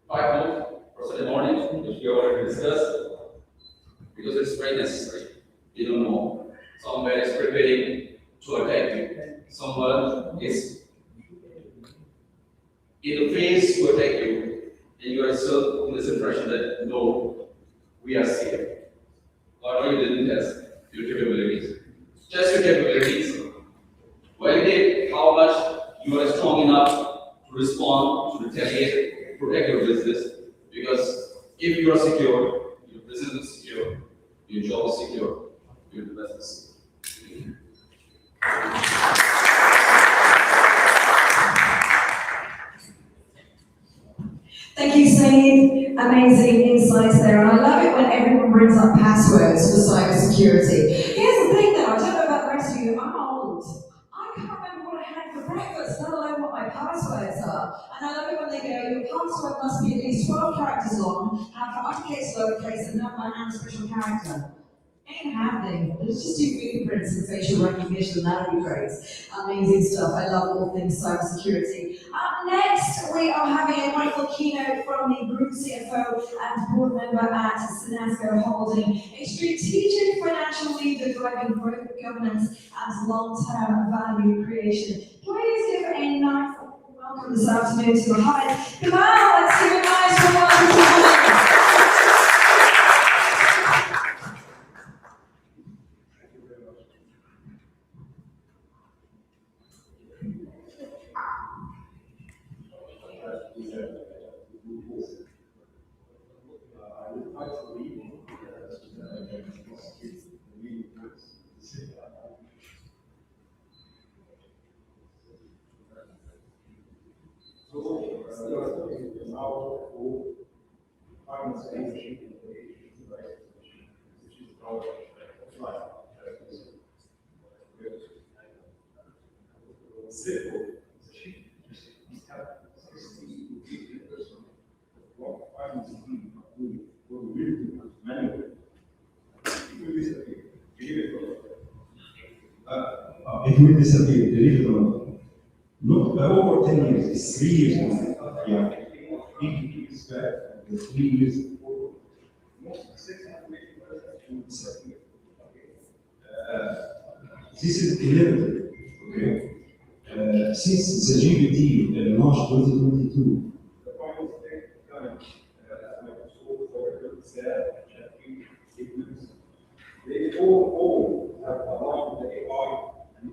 5 notes for ceremonial, which we already discussed, because it's very necessary. You don't know. Somewhere is preparing to attack you. Someone is in the phase to attack you, and you are still in this impression that no, we are safe. Or you didn't test your capabilities. Test your capabilities. Validate how much you are strong enough to respond, to retaliate, protect your business. Because if you are secure, your business is secure, your job is secure, your business is secure. Thank you, Saeed. Amazing insights there. I love it when everyone brings up passwords for cybersecurity. Here's the thing though, I don't know about the rest of you, I'm old. I can't remember what I had for breakfast, let alone what my passwords are. And I love it when they go, your password must be at least 12 characters long, have uppercase, lowercase, and number and a special character. Ain't happening. Let's just do fingerprints and facial recognition, that would be great. Amazing stuff. I love all things cybersecurity. Up next, we are having a wonderful keynote from the Group CFO and board member at Sinasco Holding, a strategic financial leader driving growth, governance, and long-term value creation. Please give a nice welcome this afternoon to Mohammed Kamal. Let's give a nice welcome to Mohammed. It will disappear, believe it or not. Not over 10 years, it's 3 years now. Yeah. It is back, the 3 years. This is inevitable, okay? Since the GPT in March 2022, they all have allowed the AI and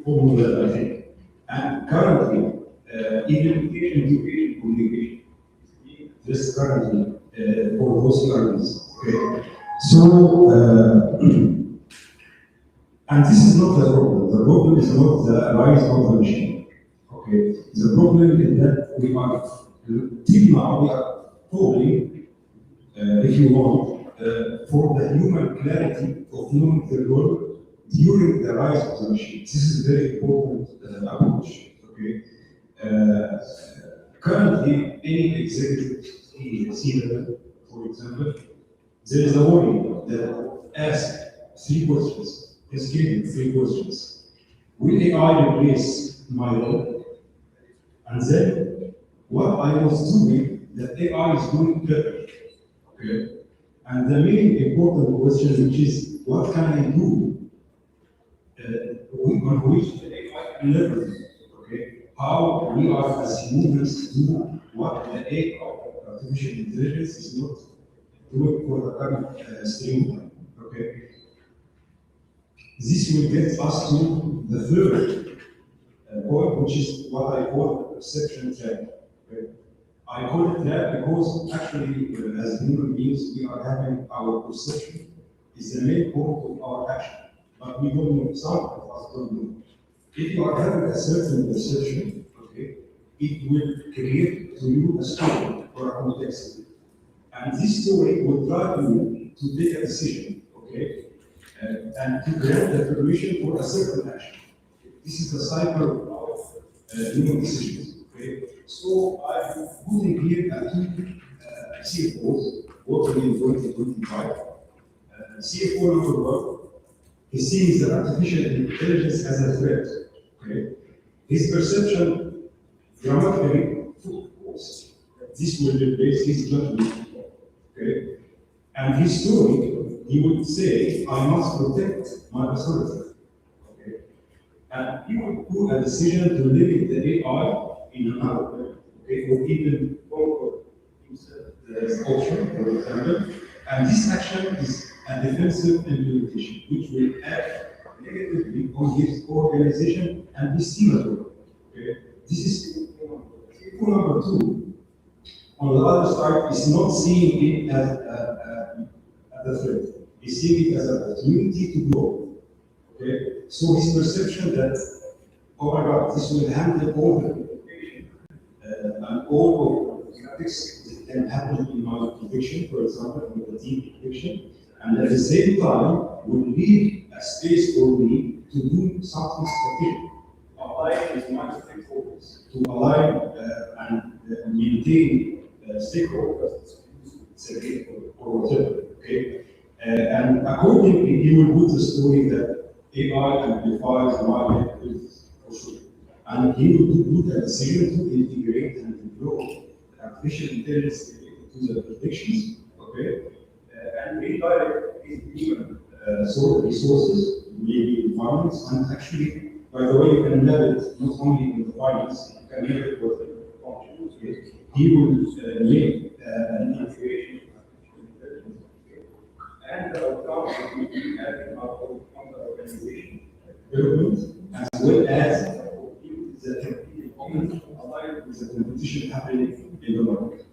all that, I think. And currently, even education communication, just currently for those learners. Okay? So, and this is not the problem. The problem is not the rise of the machine. Okay? The problem is that we are, till now, we are probably, if you want, for the human clarity of knowing the world during the rise of the machine. This is a very important approach. Okay. Currently, any executive C-level, for example, there is a warning that asks 3 questions. It's given 3 questions. Will AI replace my role? And then, what I was doing, that AI is doing better. Okay. And the main important question, which is, what can I do on which the AI level, okay? How we are as humans do what the AI, artificial intelligence, is not doing for the current stream, okay? This will get us to the third point, which is what I call the perception trap. Okay? I call it that because actually, as human beings, we are having our perception is the main point of our action. But we don't know, some of us don't know. If you are having a certain perception, okay, it will create to you a story or a context. And this story will drive you to take a decision, okay, and to grant the permission for a certain action. This is the cycle of human decisions, okay. So I'm putting here two CFOs working in 2025. CFO number 1, he sees that artificial intelligence as a threat. Okay, his perception dramatically falls. This will replace his judgment. Okay, and his story he would say, I must protect my authority. Okay? And he would do a decision to limit the AI in another way. Okay? Or even for the option, for example. And this action is a defensive implementation, which will act negatively on his organization and his team as well. Okay? This is number two. On the other side, is not seeing it as a threat. He's seeing it as an opportunity to grow. Okay? So his perception that, oh my God, this will handle all the application and all of the graphics that can happen in my prediction, for example, in the team prediction, and at the same time will leave a space for me to do something strategic. Align with my stakeholders, to align and maintain stakeholders, or whatever. Okay? And accordingly, he will put the story that AI amplifies my capabilities, for sure. And he will do the decision to integrate and develop artificial intelligence to the predictions, okay? And redirect his human resources, maybe in finance, and actually, by the way, you can have it not only in the finance, you can have it for the functions. Okay? He will make an integration and the outcomes that we can have in our organization development, as well as the aligned with the competition happening in the market.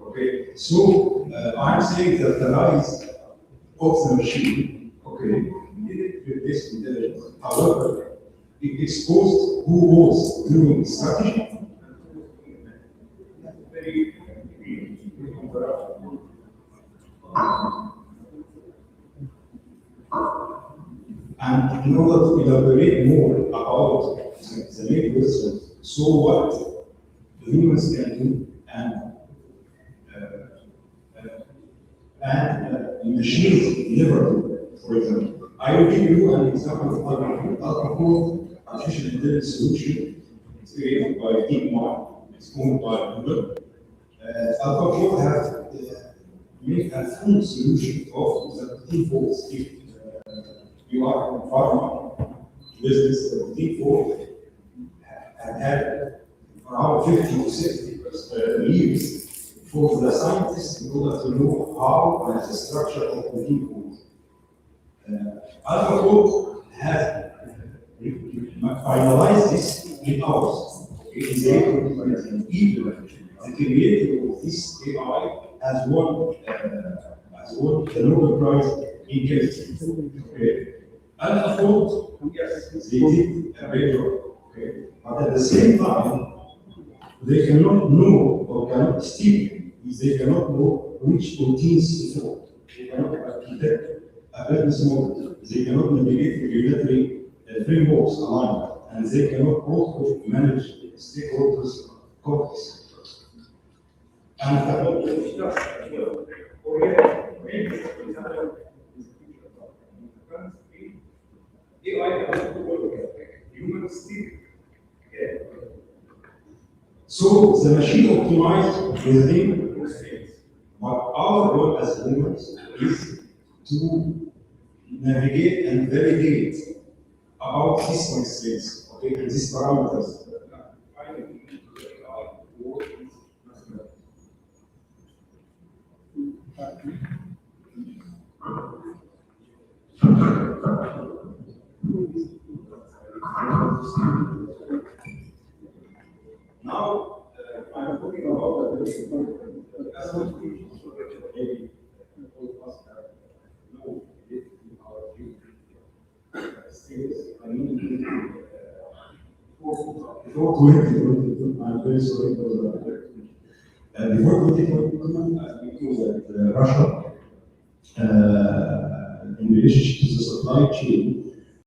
Okay, so I'm saying that the rise of the machine, okay, didn't replace intelligence. However, it exposed who was doing strategy. And in order to elaborate more about the main question, so what the humans can do and the machines never do, for example. I will give you an example of AlphaFold artificial intelligence solution. It's created by DeepMind. It's owned by Google. AlphaFold has made a full solution of the default if you are in pharma business. The default have had around 50 to 60 years for the scientists in order to know how and the structure of the default. AlphaFold has finalized this in hours. It is able to even the creator of this AI has won the Nobel Prize in chemistry. Okay. AlphaFold, yes, they did a great job. Okay. But at the same time, they cannot know or cannot estimate, they cannot know which routines to follow. They cannot architect a business model. They cannot navigate regulatory frameworks aligned, and they cannot also manage stakeholders' costs. And so the machine optimized within those things. But our role as humans is to navigate and validate about these constraints, okay, and these parameters. Now, I'm talking about the as well maybe all of us have no it in our future. I mean, before 2022, I'm very sorry for that. Before 2022, as we know that Russia, in relationship to the supply chain,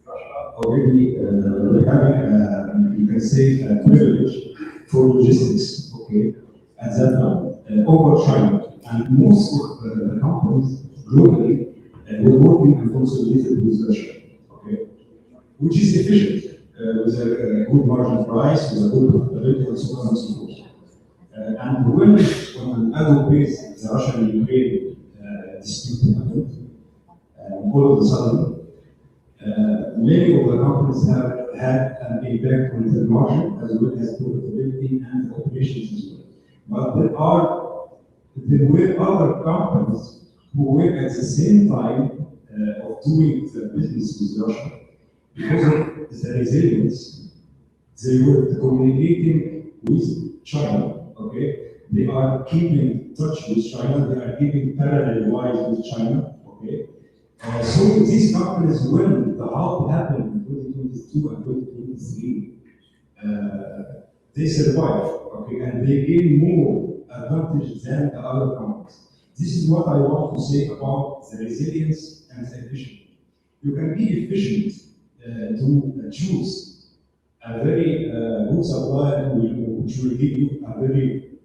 Russia already having, you can say, a privilege for logistics, okay, at that time, over China. And most of the companies globally were working and consolidated with Russia, okay, which is efficient, with a good margin price, with a good profitability, and so on and so forth. And when on an annual basis, the Russian-Ukraine dispute happened, all of a sudden, many of the companies have had an impact on the margin as well as profitability and operations as well. But there were other companies who were at the same time of doing the business with Russia because of the resilience. They were communicating with China, okay? They are keeping touch with China, they are keeping parallel wise with China, okay? So these companies, when the halt happened in 2022 and 2023, they survived, okay, and they gain more advantage than the other companies. This is what I want to say about the resilience and the efficiency. You can be efficient to choose a very good supplier which will give you a very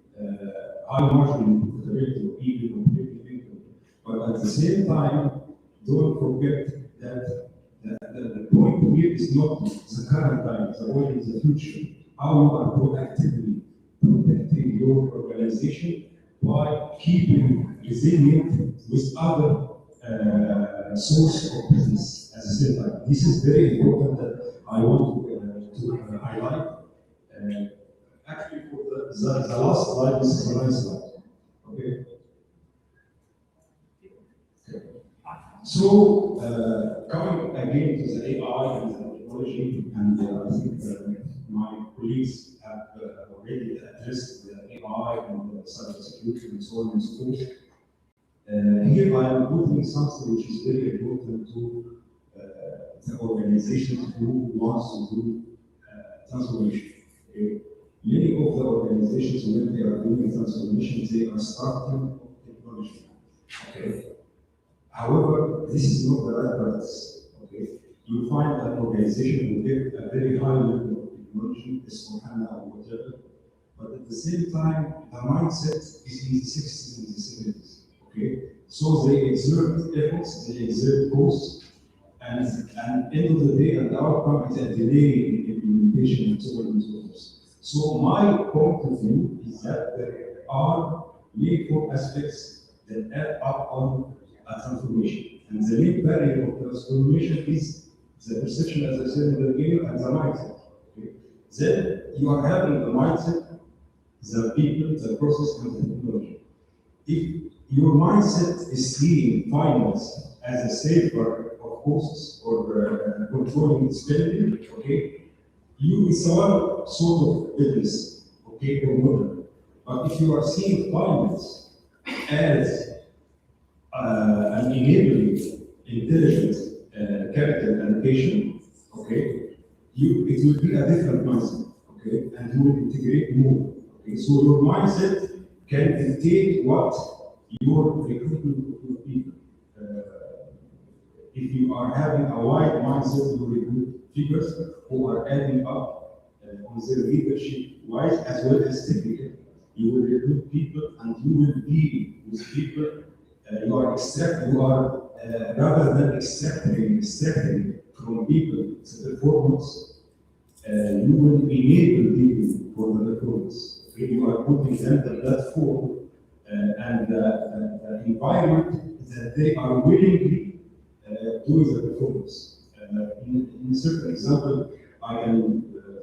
high margin profitability or even operating income. But at the same time, don't forget that the point here is not the current time, the point is the future. How you are proactively protecting your organization by keeping resilient with other source of business at the same time. This is very important that I want to highlight. Actually, for the last slide, this is a nice slide. Okay. So, coming again to the AI and the technology, and I think my colleagues have already addressed the AI and the cybersecurity and so on and so forth. Here I am putting something which is very important to the organizations who wants to do transformation. Okay? Many of the organizations, when they are doing transformation, they are starting with technology. Okay? However, this is not the right practice. Okay? You find that organization will get a very high level of technology, S/4HANA or whatever, but at the same time, the mindset is in the 60s and the 70s. Okay? So they exert efforts, they exert costs, and end of the day, and the outcome is a delay in implementation and so on and so forth. So my point of view is that there are main four aspects that add up on a transformation. And the main barrier of transformation is the perception, as I said in the beginning, and the mindset. Okay? Then you are having the mindset, the people, the process, and the technology. If your mindset is seeing finance as a saver of costs or controlling spending, okay, you is one sort of business, okay, or model. But if you are seeing finance as an enabling intelligent capital allocation, okay, it will be a different mindset, okay, and you will integrate more. Okay, so your mindset can dictate what your recruitment of your people. If you are having a wide mindset, you recruit figures who are adding up on their leadership wise as well as technical. You will recruit people and you will deal with people. You are rather than extracting from people the performance, you will enable people for the performance. If you are putting them the platform and the environment that they are willingly doing the performance. In a certain example, I can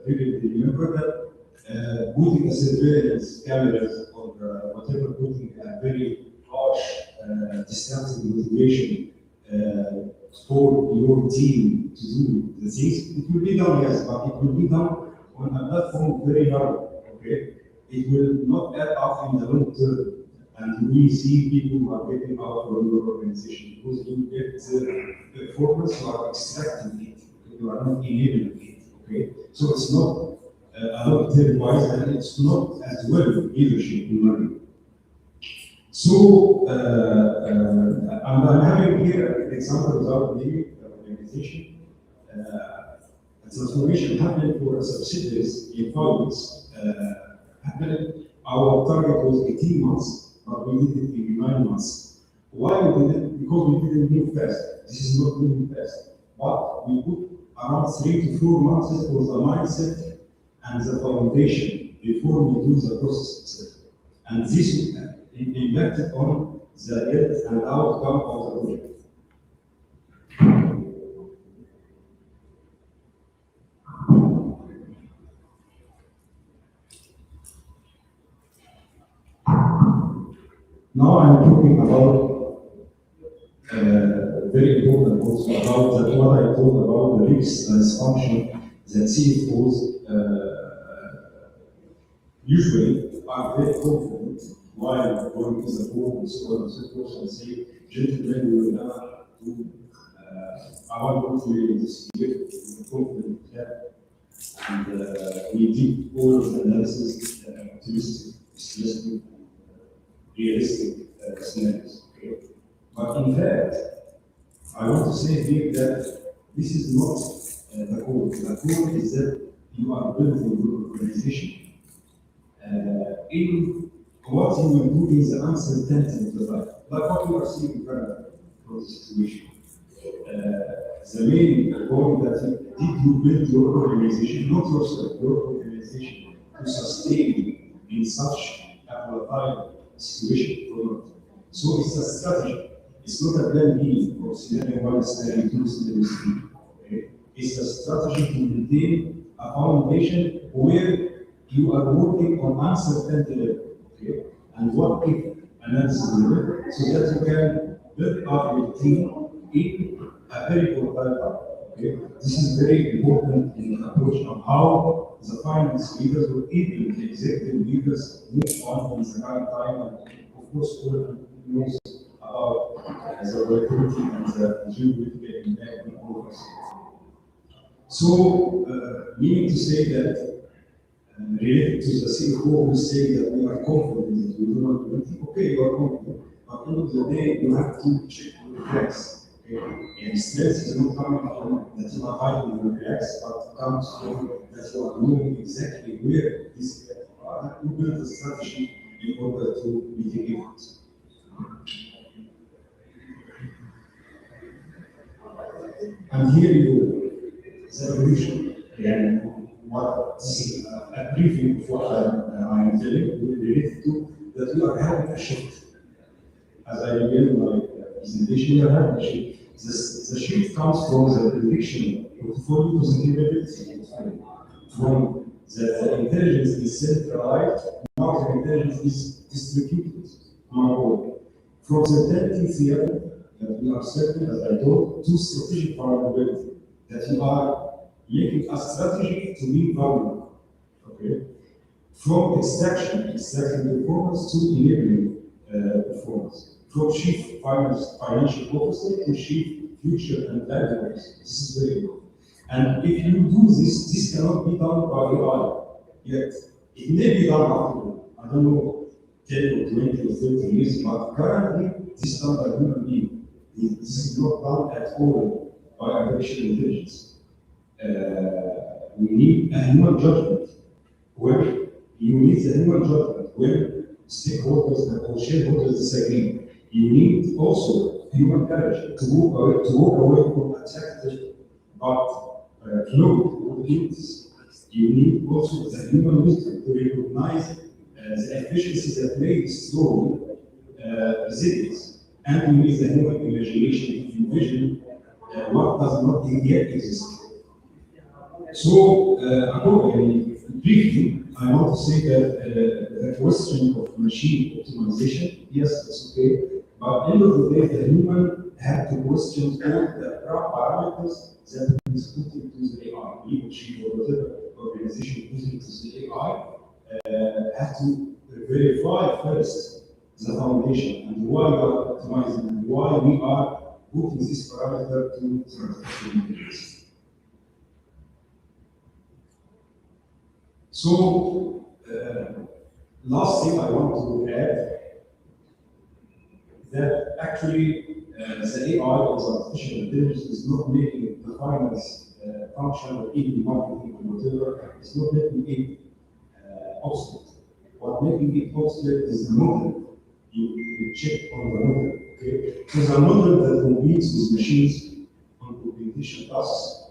vividly remember that putting a surveillance cameras or whatever, putting a very harsh distancing motivation for your team to do the things. It will be done, yes, but it will be done on a platform very narrow, okay? It will not add up in the long term. And we see people who are getting out from your organization because you get the performance, you are extracting it, you are not enabling it, okay? So it's not a long-term wise, and it's not as well leadership in learning. So, I'm having here an example without naming the organization. A transformation happened for subsidiaries in 5 weeks. Our target was 18 months, but we did it in 9 months. Why we did it? Because we didn't move fast. This is not moving fast. But we put around 3 to 4 months for the mindset and the foundation before we do the process itself. And this impacted on the health and outcome of the project. Now I'm talking about very important also about that what I told about the risk and dysfunction that CFOs usually are very confident while going to the board and so on and so forth and say, gentlemen, we will never do, I want to investigate with confident that, and we did all of the analysis, optimistic, pessimistic, realistic scenarios. Okay? But in fact, I want to say here that this is not the goal. The goal is that you are building your organization in what you will do is the uncertainty of the life. Like what we are seeing in Canada for the situation. The main goal that did you build your organization, not yourself, your organization, to sustain in such a volatile situation or not. So it's a strategy. It's not a plan B or scenario 1, scenario 2, scenario 3. Okay? It's a strategy to maintain a foundation where you are working on uncertainty level. Okay? And what if analysis level so that you can build up your team in a very volatile time. Okay? This is very important in the approach of how the finance leaders or even the executive leaders move on in the current time, and of course all knows about the volatility and the geopolitical impact on all of us. So, meaning to say that related to the CFO who say that we are confident that we do not do anything, okay, you are confident, but at the end of the day, you have to check your facts. Okay? And stress is not coming from that you are hiding your facts, but comes from that you are knowing exactly where these facts are, and you build a strategy in order to mitigate it. And here you go, the evolution. And what a briefing of what I am telling you related to that we are having a shift. As I began my presentation, we are having a shift. The shift comes from the prediction portfolio to the capability. From the intelligence is centralized, now the intelligence is distributed among all. From certainty theory, that we are certain, as I told, to strategic vulnerability, that you are making a strategy to be vulnerable. Okay? From extraction performance to enabling performance. From chief financial officer to chief future and value officer. This is very important. And if you do this, this cannot be done by AI yet. It may be done after, I don't know, 10 or 20 or 30 years, but currently this is done by human being. This is not done at all by artificial intelligence. We need a human judgment where you need the human judgment when stakeholders or shareholders disagree. You need also human courage to walk away from attractive but flawed opportunities. You need also the human wisdom to recognize the efficiencies that may destroy resilience. And you need the human imagination to envision what does not yet exist. So, briefly, I want to say that the question of machine optimization, yes, it's okay, but at the end of the day, the human have to question all the parameters that is put into the AI, he or she or whatever organization putting into the AI, have to verify first the foundation and why we are optimizing and why we are putting this parameter to artificial intelligence. So, last thing I want to add that actually the AI or the artificial intelligence is not making the finance function or even marketing or whatever, it's not making it obsolete. What making it obsolete is the model. You check on the model, okay? So the model that competes with machines on computation tasks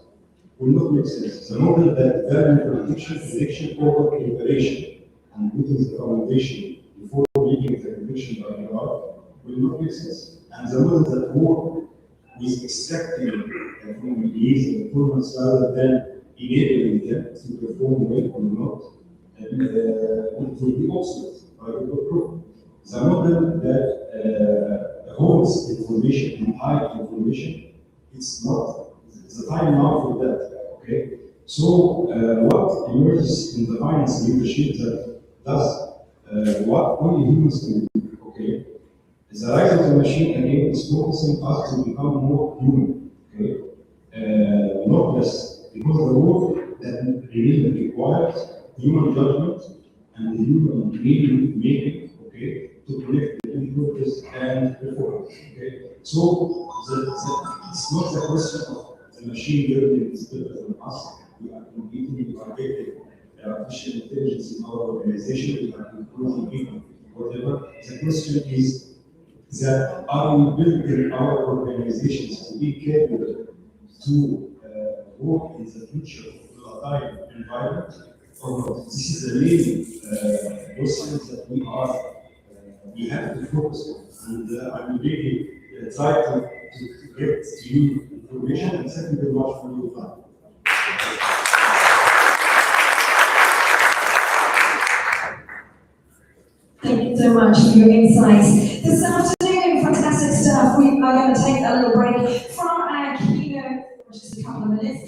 will not make sense. The model that value prediction over preparation and putting the foundation before making the prediction by AI will not make sense. And the model that work with extracting from employees and performance rather than enabling them to perform well or not, it will be obsolete by the program. the model that holds information and hide information, it's not the time now for that. Okay, so what emerges in the finance leadership that does what only humans can do. Okay, the rise of the machine again is focusing us to become more human. Okay, not less, because the work that really requires human judgment and human meaning making. Okay, to connect between purpose and performance. Okay, so it's not the question of the machine learning is better than us. We are competing, we are getting artificial intelligence in our organization, we are improving people, whatever. The question is that are we building our organizations to be capable to work in the future of volatile environment or not? This is the main questions that we have to focus on, and I will really try to get to you information, and thank you very much for your time. Thank you so much for your insights. This afternoon, fantastic stuff. We are going to take a little break from our keynote for just a couple of minutes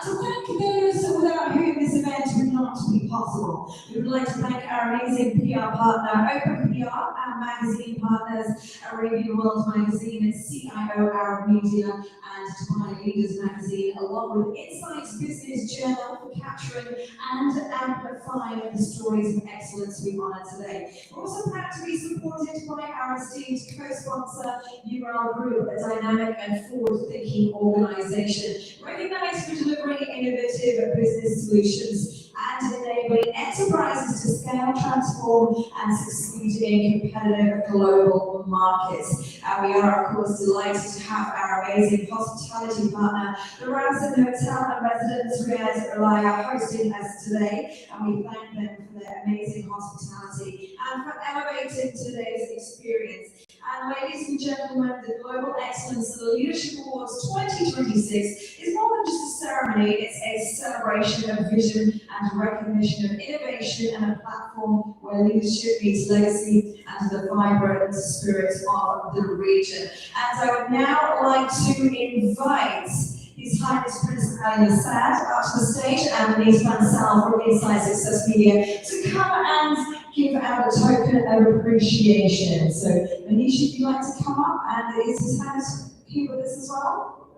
to thank those without whom this event would not be possible. We would like to thank our amazing PR partner, Open PR, our magazine partners, Arabian World Magazine, CIO Arab Media, and Dubai Leaders Magazine, along with Insights Business Journal for capturing and amplifying the stories of excellence we honor today. We're also proud to be supported by our esteemed co-sponsor, URL Group, a dynamic and forward-thinking organization, recognized for delivering innovative business solutions and enabling enterprises to scale, transform, and succeed in competitive global markets. And we are, of course, delighted to have our amazing hospitality partner, the Radisson Hotel and Residence Riyadh Alaya, hosting us today. And we thank them for their amazing hospitality and for elevating today's experience. And ladies and gentlemen, the Global Excellence Leadership Awards 2026 is more than just a ceremony, it's a celebration of vision and recognition of innovation and a platform where leadership meets legacy and the vibrant spirit of the region. And I would now like to invite His Highness Prince Ali Assad up to the stage and Denise Mansell from Inside Success Media to come and give out a token of appreciation. So, Manish, if you'd like to come up, and is His Highness here with us as well?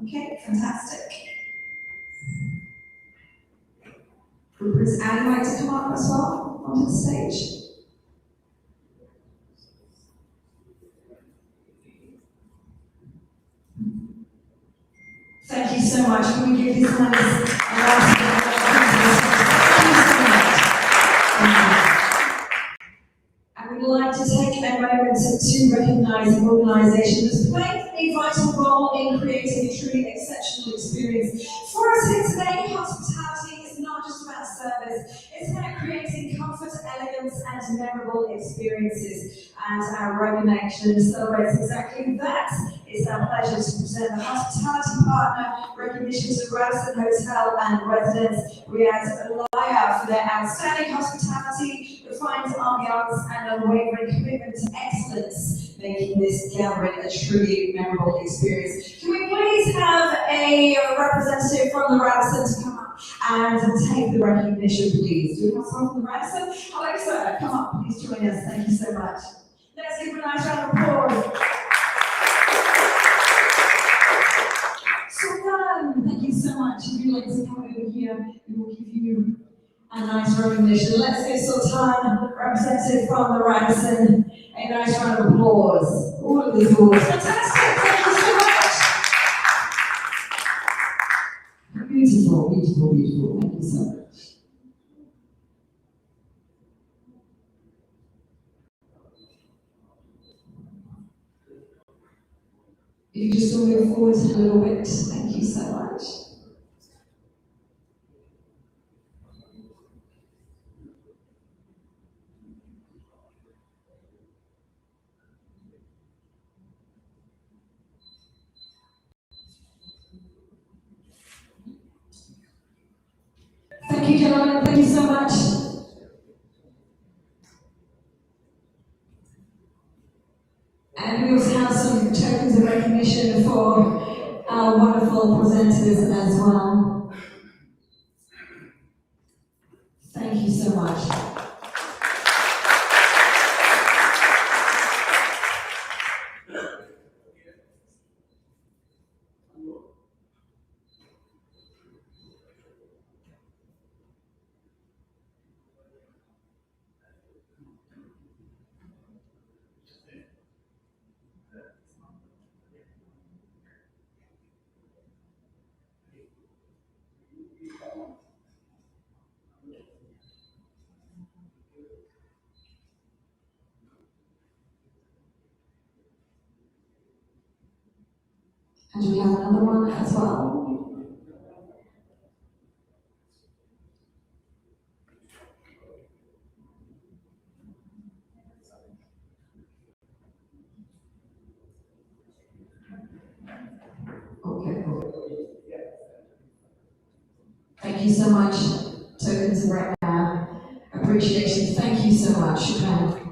Okay, fantastic. Would Prince Ali like to come up as well onto the stage? Thank you so much. Can we give His Highness a round of applause? And we'd like to take a moment to recognise an organisation that's played a vital role in creating a truly exceptional experience. For us here today, hospitality is not just about service, it's about creating comfort, elegance, and memorable experiences. And our recognition celebrates exactly that. It's our pleasure to present the hospitality partner recognition to Radisson Hotel and Residence Riyadh Alaya for their outstanding hospitality, refined ambiance, and unwavering commitment to excellence, making this gathering a truly memorable experience. Can we please have a representative from the Radisson to come up and take the recognition, please? Do we have someone from the Radisson? Alexa, come up, please join us. Thank you so much. Let's give a nice round of applause. Sultan, thank you so much. If you'd like to come over here, we will give you a nice recognition. Let's give Sultan, representative from the Radisson, a nice round of applause. All of these awards. Fantastic, thank you so much. Beautiful, beautiful, beautiful. Thank you so much. If you just want to move forward a little bit, thank you so much. Thank you, gentlemen. Thank you so much. wonderful presenters as well. Thank you so much. And do we have another one as well? Okay. Thank you so much, tokens right now. Appreciation. Thank you so much, Shukran.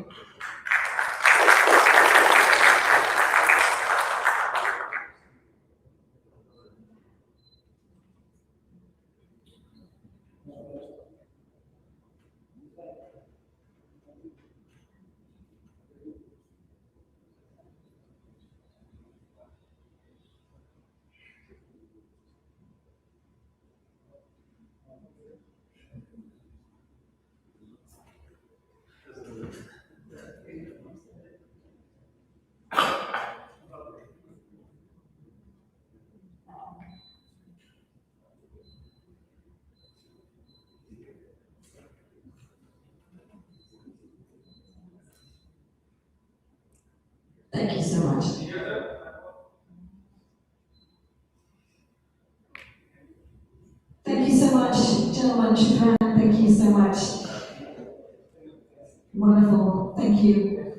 Thank you so much. Thank you so much, gentlemen, Shukran. Thank you so much. Wonderful. Thank you.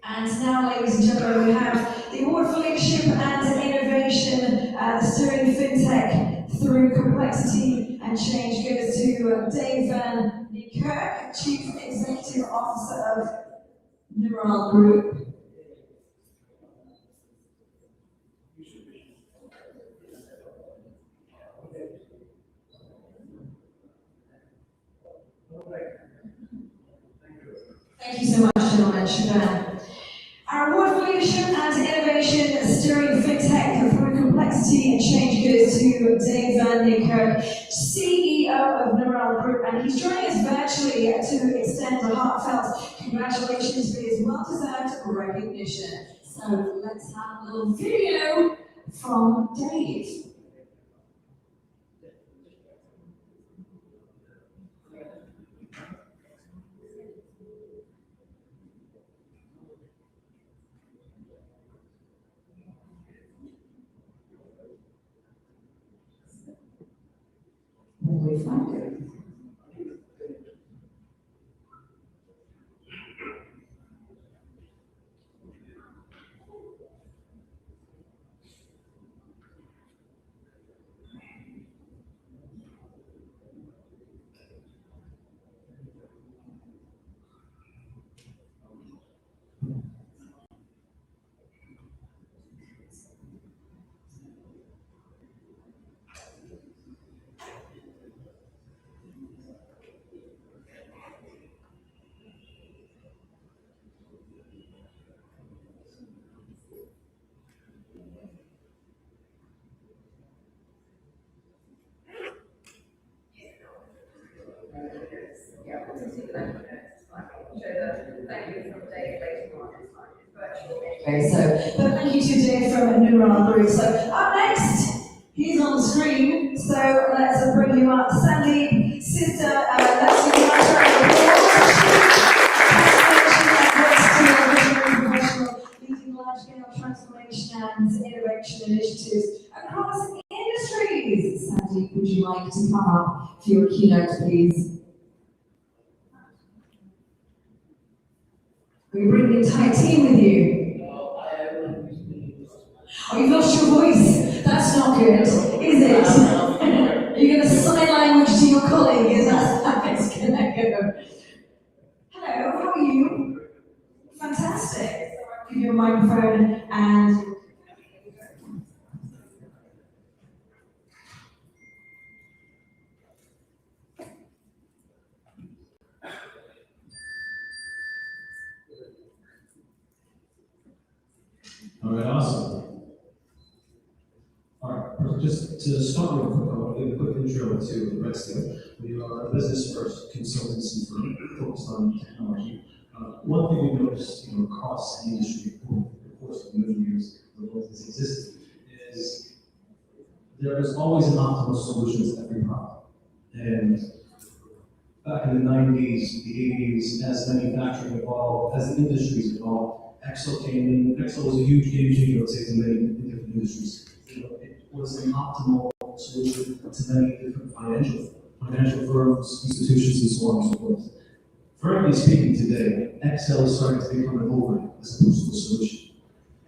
And now, ladies and gentlemen, we have the Award for Leadership and Innovation, steering FinTech through complexity and change goes to Dave Van Niekerk, Chief Executive Officer of Neural Group. Thank you so much, gentlemen. Shukran. Our award for leadership and innovation, steering FinTech through complexity and change, goes to Dave Van Niekerk, CEO of Neural Group, and he's joining us virtually to extend a heartfelt congratulations for his well-deserved recognition. So let's have a little video from Dave. We find it. Okay, so, but thank you to Dave from Neural Group. So, up next, he's on the screen, so let's bring you up. Sandy, sister, let's give you a nice round of applause. Leading large-scale transformation and innovation initiatives across industries. Sandy, would you like to come up for your keynote, please? Are you bringing an entire team with you? Oh, you've lost your voice. That's not good, is it? You're going to sign language to your colleague, is that how it's going to go? Hello, how are you? Fantastic. I'll give you a microphone and All right, awesome. All right, just to start real quick, I want to give a quick intro to Redstone. We are a business-first consultancy firm focused on technology. One thing we noticed, across the industry over the course of many years, the world has existed, is there is always an optimal solution to every problem. And back in the 90s, the 80s, as manufacturing evolved, as the industries evolved, Excel came in. Excel was a huge game changer, let's say, to many different industries. It was an optimal solution to many different financial firms, institutions, and so on and so forth. Currently speaking today, Excel is starting to become an overlay as opposed to a solution.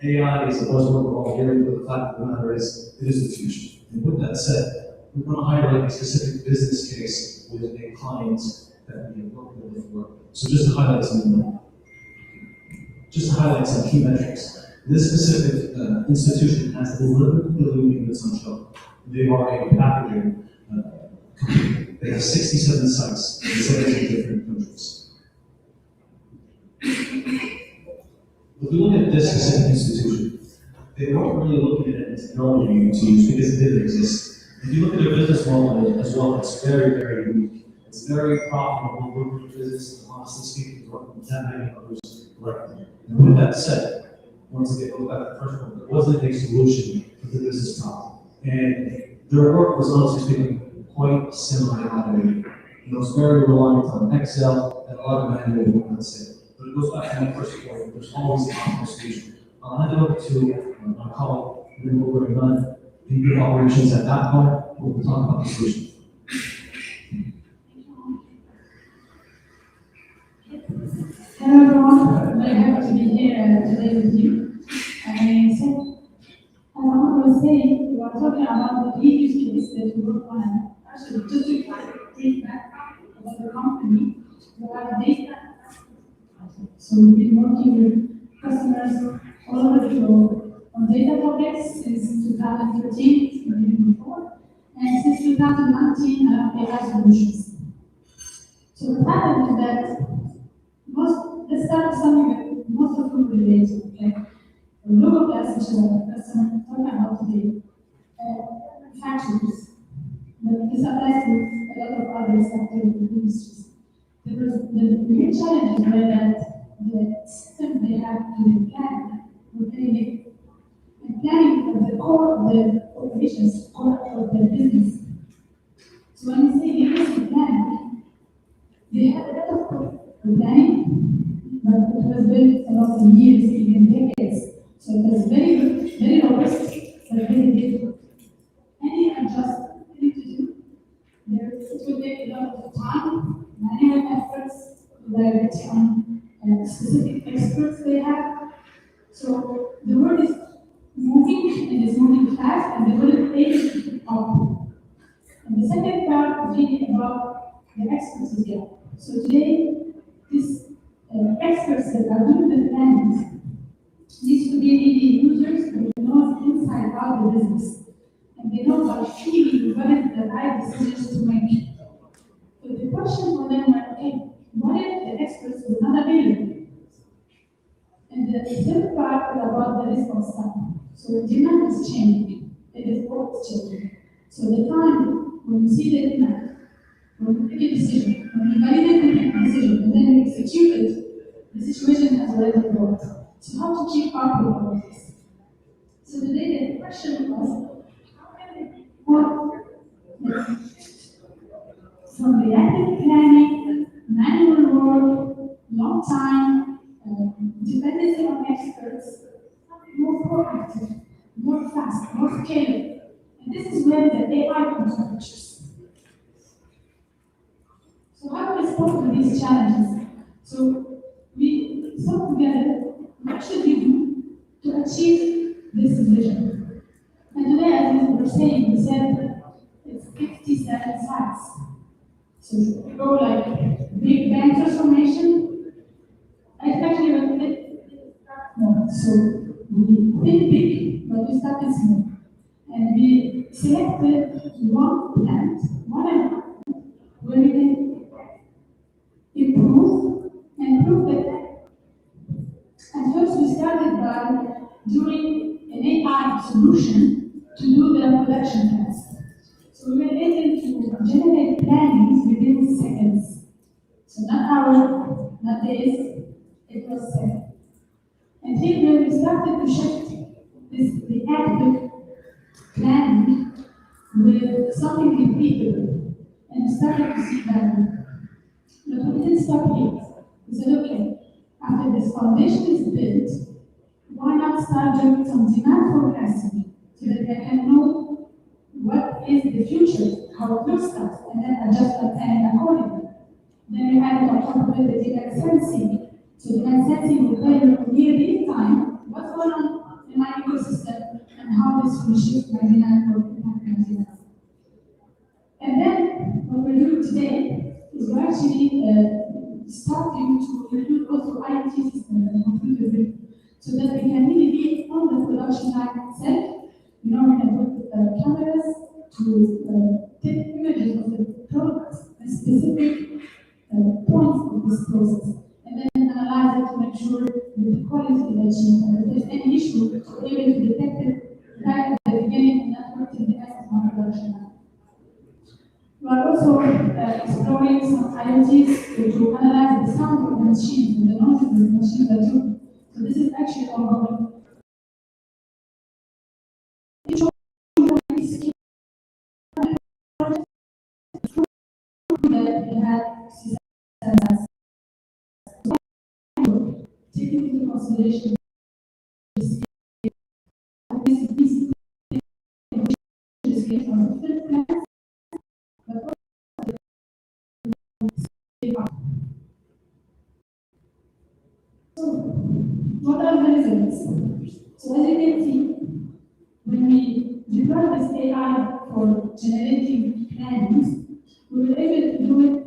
AI is a buzzword we're all hearing, but the fact of the matter is, it is the future. And with that said, we want to highlight a specific business case with a client that we have worked with before. So just to highlight some key metrics. This specific institution has 11 billion units on shelf. They are a packaging company. They have 67 sites in 17 different countries. If we look at this specific institution, they weren't really looking at a technology to use because it didn't exist. If you look at their business model as well, it's very, very unique. It's very profitable working for business, and honestly speaking, working with that many others directly. And with that said, once again, go back to the first one, there wasn't a solution for the business problem. And their work was honestly speaking quite semi-automated. It's very reliant on Excel and a lot of manual work, let's say. But it goes back to my first point, there's always an optimal solution. I'll hand it over to my colleague, who will run VP operations at that point, who will talk about the solution. Hello everyone, very happy to be here today with you. So, as I was saying, we are talking about the lead use case that we work on. And actually, just to take back about the company, we have data. So we've been working with customers all over the globe on data topics since 2013, or even before, and since 2019, AI solutions. So what happened is that let's start with something that most of you relate to, okay? The local class, which is a customer talking about today, factories. But this applies to a lot of other sectors and industries. The main challenges were that the system they have to plan were very big. And planning was the core of their operations, core of their business. So when we say business planning, they had a lot of planning, but it was built a lot of years, even decades. So it was very good, very robust, but very difficult. Any adjustment they need to do, it will take a lot of time, manual efforts, direct on specific experts they have. So the world is moving and it's moving fast, and the world is taking up. And the second part is really about the experts as well. So today, these experts that are doing the plans needs to be really users that know inside out the business. And they know by feeling what is the right decisions to make. So the question for them was, okay, what if the experts were not available? And the third part is about the response time. So demand is changing, it is always changing. So the time when you see the demand, when you make a decision, when you validate the decision, and then you execute it, the situation has already evolved. So how to keep up with all of this? So today the question was, how can we work from reactive planning, manual work, long time, dependency on experts, more proactive, more fast, more scalable. And this is where the AI comes to pictures. So how do we respond to these challenges? So we thought together, what should we do to achieve this vision? And today, as we were saying, we said it's 57 sites. So we go like big bang transformation. Actually, we did more. So we think big, but we started small. And we selected one plant, one environment, where we can improve and prove that. And first we started by doing So not hours, not days, it was seconds. And here when we started to shift this reactive planning with something repeatable, and we started to see value. But we didn't stop here. We said, okay, after this foundation is built, why not start doing some demand forecasting so that they can know what is the future, how it looks like, and then adjust our planning accordingly. Then we added on top of it the demand sensing. So demand sensing will tell you near time what's going on in my ecosystem and how this will shift my demand or impact my demand. And then what we're doing today is we're actually starting to include also IT systems and computer vision so that we can really be on the production line itself. You know, we can put cameras to take images of the product and specific points of this process, and then analyze it to make sure that the quality is achieved, and if there's any issue, we're able to detect it right at the beginning and not work till the end of our production line. We are also exploring some IoTs to analyze the sound of the machines and the noises the machines are doing. So this is actually ongoing. That we had taking into consideration what are the results? So as you can see, when we deploy this AI for generating plans, we were able to do it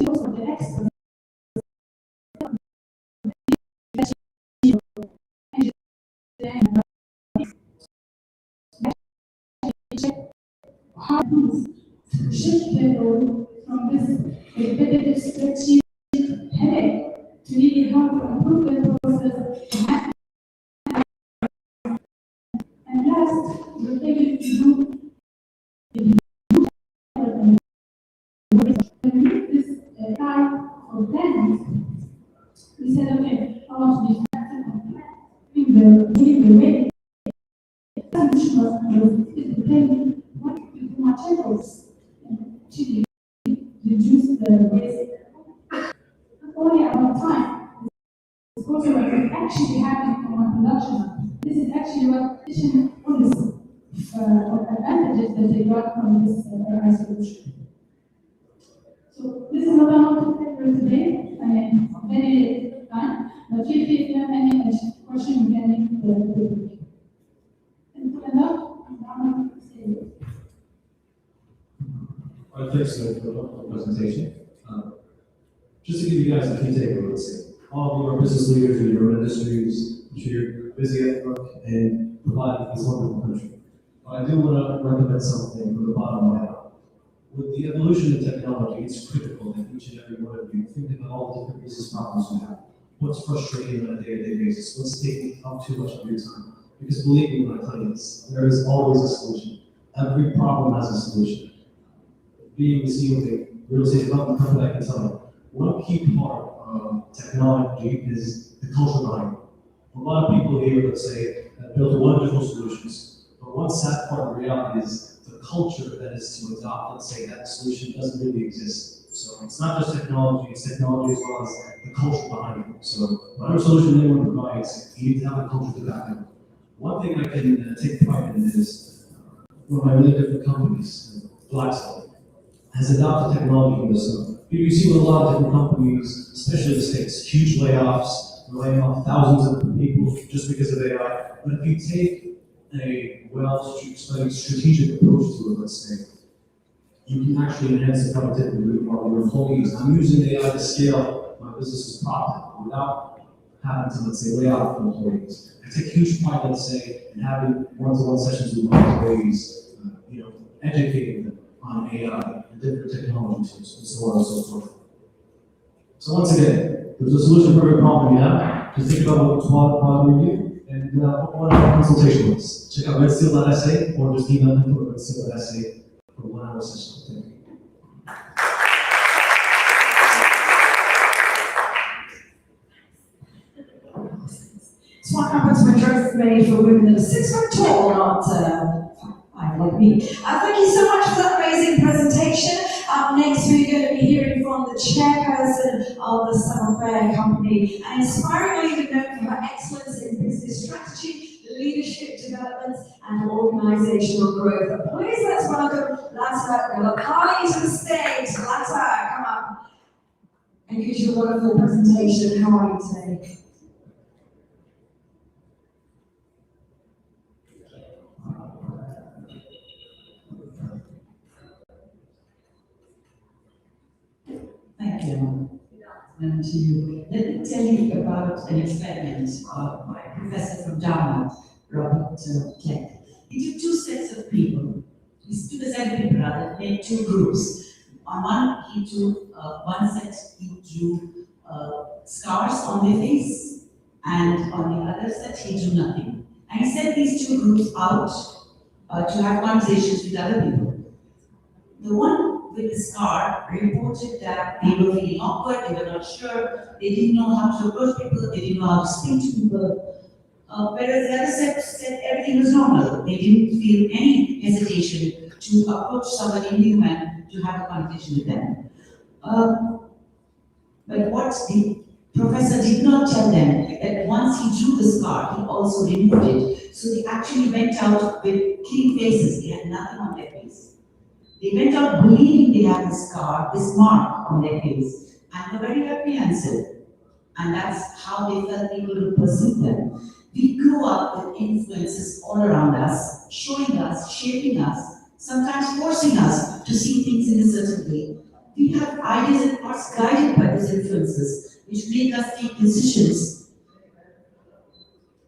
also the experts how to shift their role from this repetitive spreadsheet headache to really how to improve their process. And last, we're able to do this AI for plans. We said, okay, I want to be flexible in the way. It depends what to do my channels and actually reduce the waste. Not only about time, it's also what is actually happening from my production. This is actually what efficient policy or advantages that they got from this AI solution. So this is what I want to cover today. I mean, very time, but feel free if you have any question, you can make the and put it up, and I'm going to say it. Thanks for the presentation. Just to give you guys a key takeaway, let's say, all of you are business leaders in your own industries, I'm sure you're busy at work and providing this wonderful country. But I do want to recommend something from the bottom of my heart. With the evolution of technology, it's critical that each and every one of you think about all the different business problems you have. What's frustrating on a day-to-day basis? What's taking up too much of your time? Because believe me when I tell you this, there is always a solution. Every problem has a solution. Being the CEO of a real estate development company, I can tell you, one key part of technology is the culture behind it. A lot of people here, let's say, have built wonderful solutions, but one sad part of reality is the culture that is to adopt, let's say, that solution doesn't really exist. So it's not just technology, it's technology as well as the culture behind it. So whatever solution anyone provides, you need to have a culture to back it. One thing I can take pride in is one of my really different companies, Blackstone, has adopted technology in this. You see with a lot of different companies, especially in the States, huge layoffs, laying off thousands of people just because of AI. But if you take a well-studied strategic approach to it, let's say, you can actually enhance the productivity of your employees. I'm using AI to scale my business's profit without having to, let's say, lay off employees. I take huge pride, let's say, in having one-to-one sessions with my employees, educating them on AI and different technology tools, and so on and so forth. So once again, there's a solution for every problem you have. Just think about what's bothering you, And on our consultation list, check out redsteel.sa or just email info at redsteel.sa for 1 hour session. Thank you. It's what happens when dress is made for women that are 6 foot tall, not 5 like me. Thank you so much for that amazing presentation. Up next, we're going to be hearing from the chairperson of the Summer Fair Company, an inspiring leader known for her excellence in business strategy, leadership development, and organizational growth. Please let's welcome Lata Galapali to the stage. Lata, come up and give you a wonderful presentation. How are you today? Thank you. And to you. Let me tell you about an experiment of my professor from Dartmouth, Robert Kleck. He took 2 sets of people. He took a set of people rather, made 2 groups. On one, he took one set, he drew scars on their face, and on the other set, he drew nothing. And he sent these 2 groups out to have conversations with other people. The one with the scar reported that they were feeling awkward, they were not sure, they didn't know how to approach people, they didn't know how to speak to people. Whereas the other set said everything was normal. They didn't feel any hesitation to approach somebody new and to have a conversation with them. But what the professor did not tell them, that once he drew the scar, he also removed it. So they actually went out with clean faces, they had nothing on their face. They went out believing they had this scar, this mark on their face, and were very apprehensive. And that's how they felt people would perceive them. We grew up with influences all around us, showing us, shaping us, sometimes forcing us to see things in a certain way. We have ideas and thoughts guided by those influences, which make us take decisions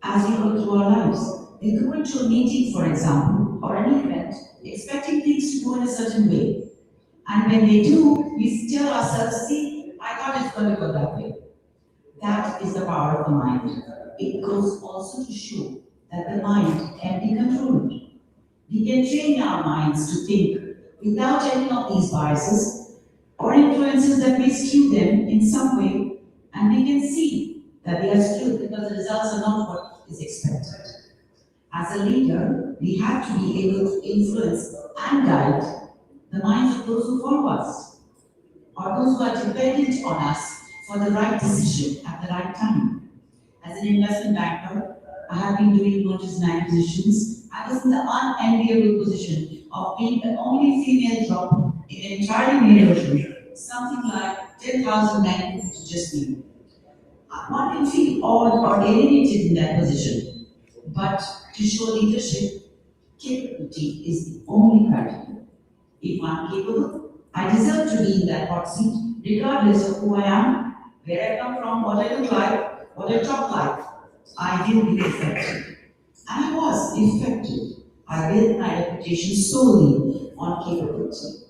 as we go through our lives. We go into a meeting, for example, or an event, expecting things to go in a certain way. And when they do, we tell ourselves, see, I thought it's going to go that way. That is the power of the mind. It goes also to show that the mind can be controlled. We can train our minds to think without any of these biases or influences that may skew them in some way, and we can see that they are skewed because the results are not what is expected. As a leader, we have to be able to influence and guide the minds of those who follow us, or those who are dependent on us for the right decision at the right time. As an investment banker, I have been doing mergers and acquisitions. I was in the unenviable position of being the only female drop in an entirely male ocean, something like 10,000 men to just me. One can feel awed or alienated in that position, but to show leadership, capability is the only criteria. If I'm capable, I deserve to be in that hot seat, regardless of who I am, where I come from, what I look like, what I talk like. I will be effective. And I was effective. I built my reputation solely on capability.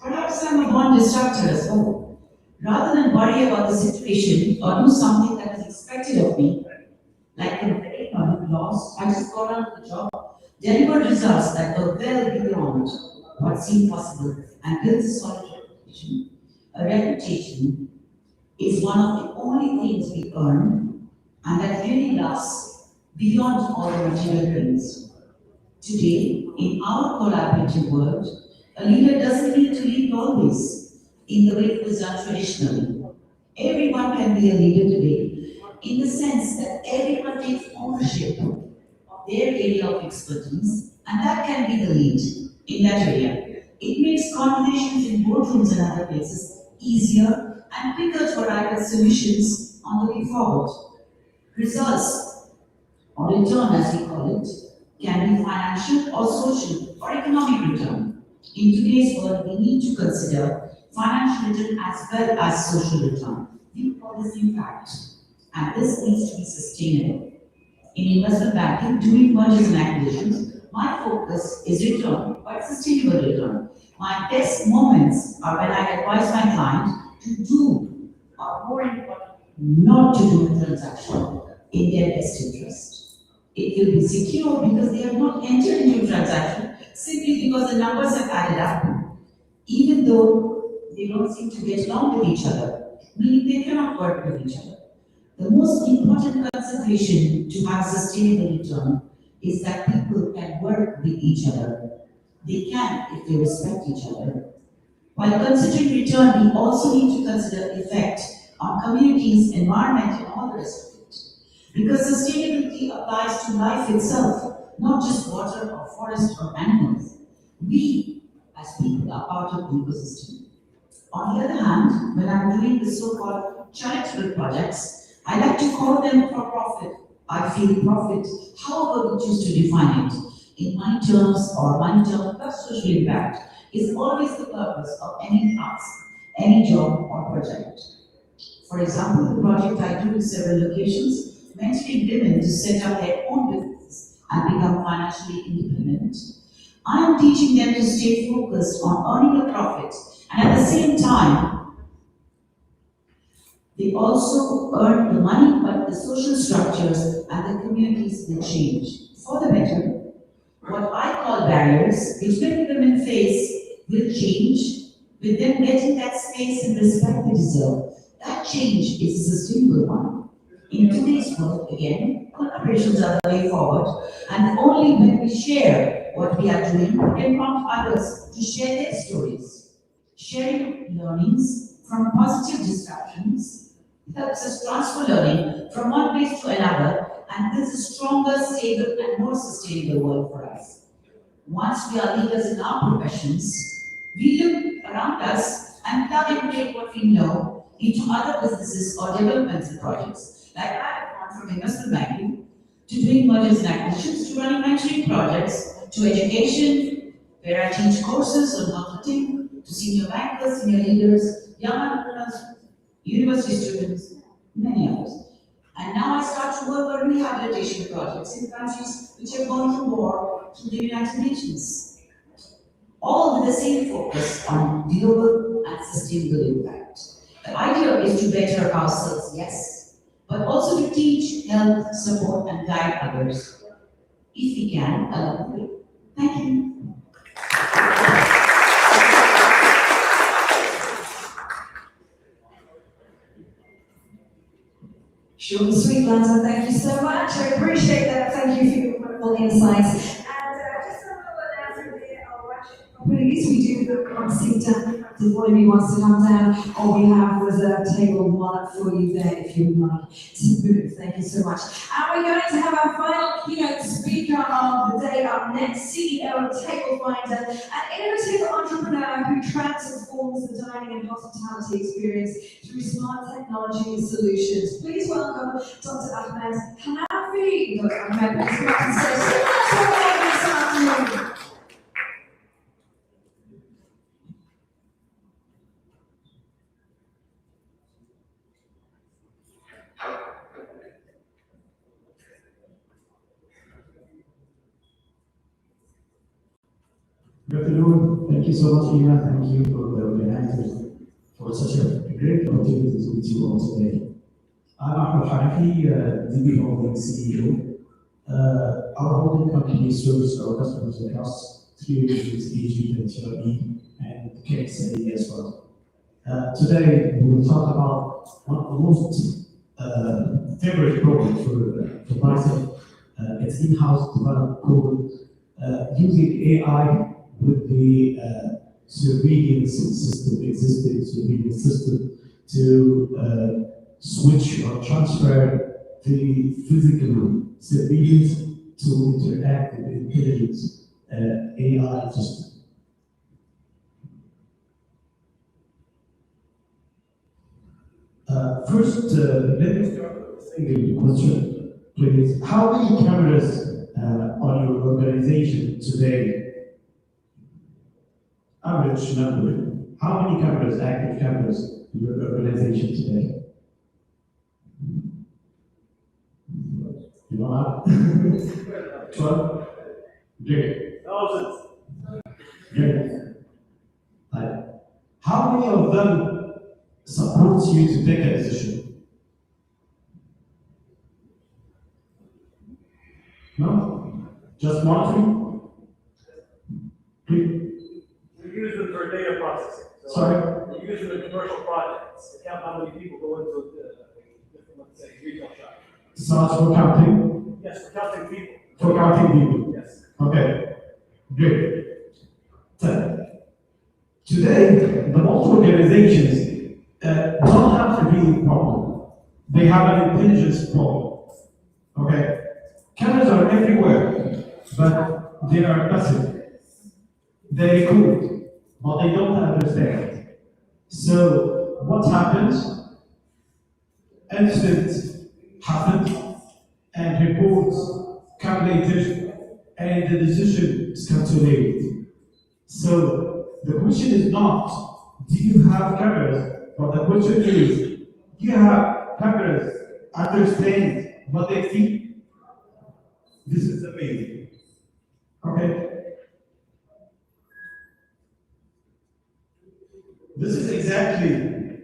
Perhaps I'm a born disruptor as well. Rather than worry about the situation or do something that is expected of me, like in the economic loss, I just got on with the job, delivered results that were well beyond what seemed possible, and built a solid reputation. A reputation is one of the only things we earn, and that really lasts beyond all the material things. Today, in our collaborative world, a leader doesn't need to lead always in the way it was done traditionally. Everyone can be a leader today, in the sense that everyone takes ownership of their area of expertise, and that can be the lead in that area. It makes conversations in boardrooms and other places easier and quicker to arrive at solutions on the way forward. Results, or return as we call it, can be financial or social or economic return. In today's world, we need to consider financial return as well as social return. We call this impact, and this needs to be sustainable. In investment banking, doing mergers and acquisitions, my focus is return, but sustainable return. My best moments are when I advise my client to do, or more important, not to do a transaction in their best interest. It will be secure because they have not entered into a transaction simply because the numbers have added up, even though they don't seem to get along with each other, meaning they cannot work with each other. The most important consideration to have sustainable return is that people can work with each other. They can if they respect each other. While considering return, we also need to consider effect on communities, environment, and all the rest of it. Because sustainability applies to life itself, not just water or forest or animals. We, as people, are part of the ecosystem. On the other hand, when I'm doing the so-called charitable projects, I like to call them for profit. I feel profit, however we choose to define it, in money terms or money terms plus social impact, is always the purpose of any task, any job or project. For example, the project I do in several locations, mentoring women to set up their own business and become financially independent. I am teaching them to stay focused on earning a profit, and at the same time, they also earn the money, but the social structures and the communities will change for the better. What I call barriers, which many women face, will change with them getting that space and respect they deserve. That change is a sustainable one. In today's world, again, collaborations are the way forward, and only when we share what we are doing, we can prompt others to share their stories. Sharing learnings from positive disruptions helps us transfer learning from one place to another and builds a stronger, stable, and more sustainable world for us. Once we are leaders in our professions, we look around us and plug and play what we know into other businesses or developmental projects. Like I have gone from investment banking to doing mergers and acquisitions to running mentoring projects to education, where I teach courses on marketing to senior bankers, senior leaders, young entrepreneurs, university students, many others. And now I start to work on rehabilitation projects in countries which have gone through war through the United Nations. All with the same focus on global and sustainable impact. The idea is to better ourselves, yes, but also to teach, help, support, and guide others, if we can, along the way. Thank you. Short and sweet, Lanta, thank you so much. I appreciate that. Thank you for your wonderful insights. And just a little announcement here, our workshop properties. We do have one seat down if one of you wants to come down, or we have reserved table one for you there if you would like to move. Thank you so much. And we're going to have our final keynote speaker of the day up next, CEO of Table Finder, an innovative entrepreneur who transforms the dining and hospitality experience through smart technology and solutions. Please welcome Dr. Ahmed Hanafi. Dr. Ahmed, please come up and say so much for this afternoon. Good afternoon. Thank you so much, Ina. Thank you for the organizers for such a great opportunity to meet you all today. I'm Ahmed Hanafi, DB Holding CEO. Our holding company serves our customers across three regions, Egypt and Turkey, and KSA as well. Today, we will talk about one of the most favorite projects for myself. It's in-house developed code using AI with the surveillance system, existing surveillance system, to switch or transfer the physical surveillance to interactive intelligence AI system. First, let me start with a single question, please. How many cameras on your organization today? Average number. How many cameras, active cameras, in your organization today? You don't have? 12? Great. Thousands. Great. How many of them supports you to take a decision? No? Just monitoring? We use them for data processing. So Sorry? we use them in commercial projects to count how many people go into different, let's say, retail shop. So it's for counting? Yes, for counting people. For counting people? Yes. Okay, great. So, today, the most organizations don't have to be a problem. They have an intelligence problem. Okay? Cameras are everywhere, but they are passive. They record, but they don't understand. So, what happens? Incidents happen, and reports come later, and the decision is come too late. So, the question is not, do you have cameras? But the question is, do you have cameras understand what they see? This is amazing. Okay? This is exactly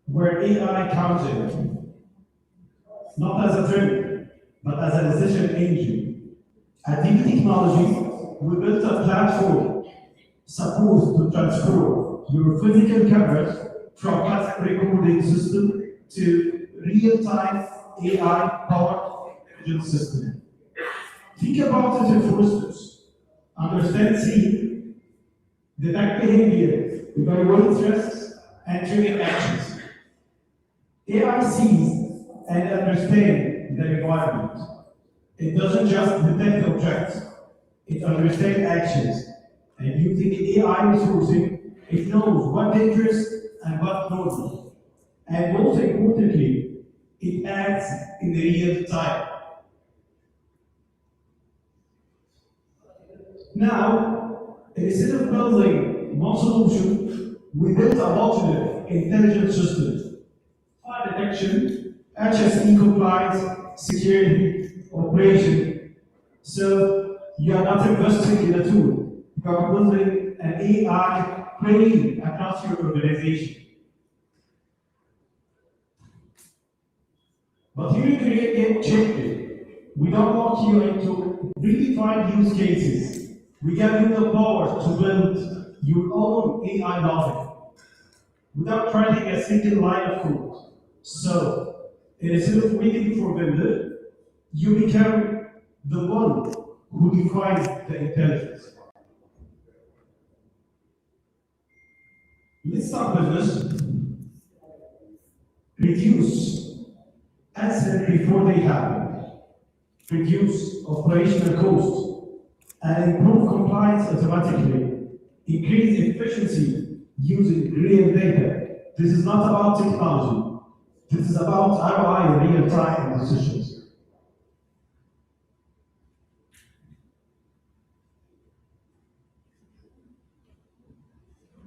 where AI comes in. Not as a trend, but as a decision engine. At DB Technology, we built a platform supposed to transform your physical cameras from passive recording system to real-time AI-powered intelligence system. Think about it in instance. Understand scene, detect behavior, evaluate risks, and trigger actions. AI sees and understands the environment. It doesn't just detect objects, it understands actions. And using AI resourcing, it knows what dangerous and what normal. And most importantly, it acts in real time. Now, instead of building one solution, we built a modular intelligence system. Fire detection, HSE compliance, security, operation. So you are not investing in a tool, you are building an AI brain across your organization. But here you create game changer. We don't want you into redefined use cases. We give you the power to build your own AI logic without writing a single line of code. So, instead of waiting for vendor, you become the one who defines the intelligence. Let's start with this. Reduce accidents before they happen. Reduce operational costs and improve compliance automatically. Increase efficiency using real data. This is not about technology. This is about ROI in real-time decisions.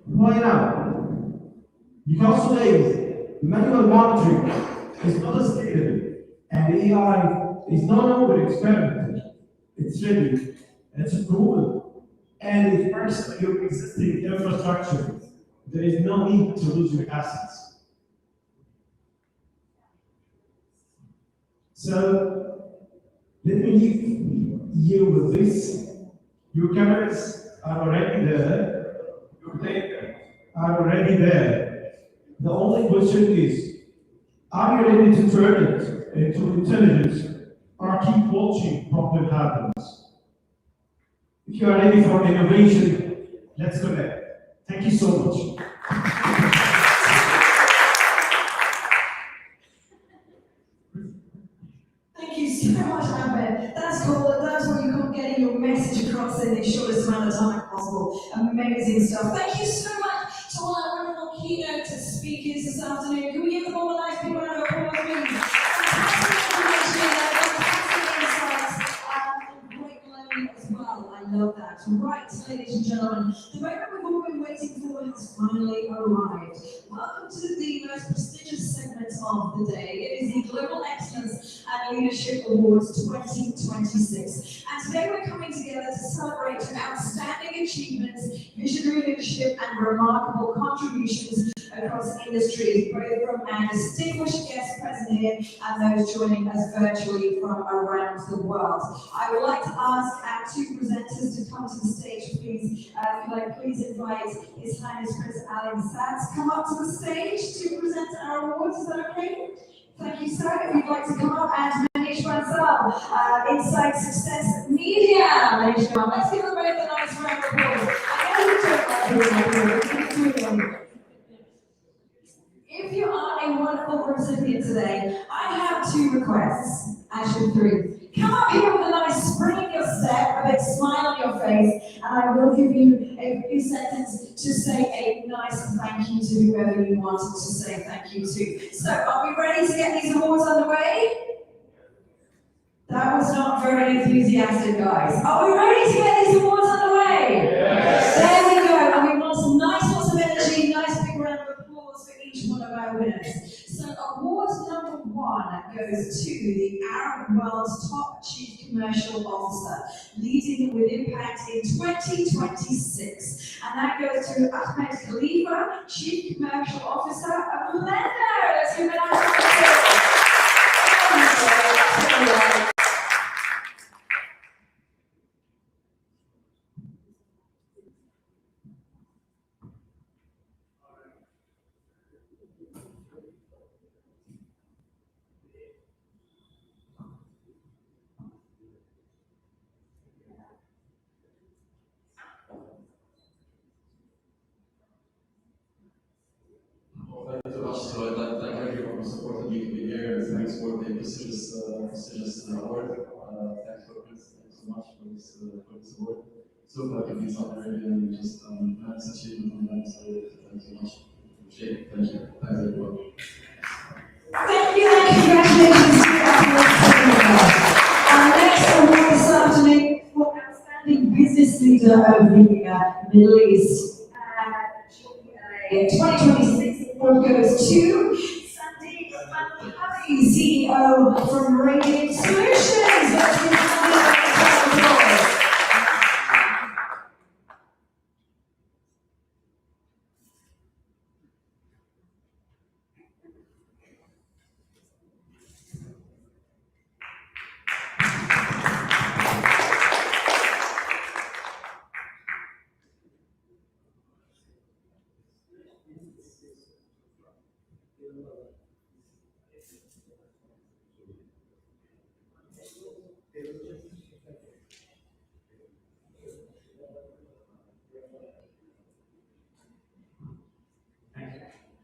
Why now? Because today, manual monitoring is not scalable, and AI is no longer experimental. It's ready, it's proven, and it works on your existing infrastructure. There is no need to lose your assets. So, let me leave you with this. Your cameras are already there. Your data are already there. The only question is, are you ready to turn it into intelligence or keep watching problem happens? If you are ready for innovation, let's connect. Thank you so much. Thank you so much, Ahmed. That's cool. That's what you call getting your message across in the shortest amount of time possible. Amazing stuff. Thank you so much to all our wonderful keynote speakers this afternoon. Can we give them all a nice big round of applause, please? Fantastic information, fantastic insights, and great learning as well. I love that. Right, ladies and gentlemen, the moment we've all been waiting for has finally arrived. Welcome to the most prestigious segment of the day. It is the Global Excellence and Leadership Awards 2026. And today we're coming together to celebrate your outstanding achievements, visionary leadership, and remarkable contributions across industries, both from our distinguished guests present here and those joining us virtually from around the world. I would like to ask our two presenters to come to the stage, please. Could I please invite His Highness Prince Alan Sachs come up to the stage to present our awards? Is that okay? Thank you, sir. If you'd like to come up, and Manish Bansal, Inside Success Media. Manish, let's give them both a nice round of applause. I know you don't like this. If you are a wonderful recipient today, I have two requests, actually three. Come up here with a nice spring in your step, a big smile on your face, and I will give you a few seconds to say a nice thank you to whoever you wanted to say thank you to. So, are we ready to get these awards underway? That was not very enthusiastic, guys. Are we ready to get these awards underway? Yes. There we go. And we want nice lots of energy, nice big round of applause for each one of our winners. So award number one goes to the Arab World's Top Chief Commercial Officer, leading with impact in 2026. And that goes to Ahmed Khalifa, Chief Commercial Officer of Lendo. Let's give it a round. Thank you so much. So I'd like to thank everyone for supporting me to be here, and thanks for the prestigious award. Thanks for Chris. Thanks so much for this award. So glad to be in Saudi Arabia and just have this achievement on that. So thanks so much. Appreciate it. Thank you. Thanks everyone. Thank you and congratulations to our next award this afternoon for Outstanding Business Leader of the Middle East. 2026 award goes to Sandeep Manhari, CEO from Radiant Solutions. Let's give Sandeep a round of applause.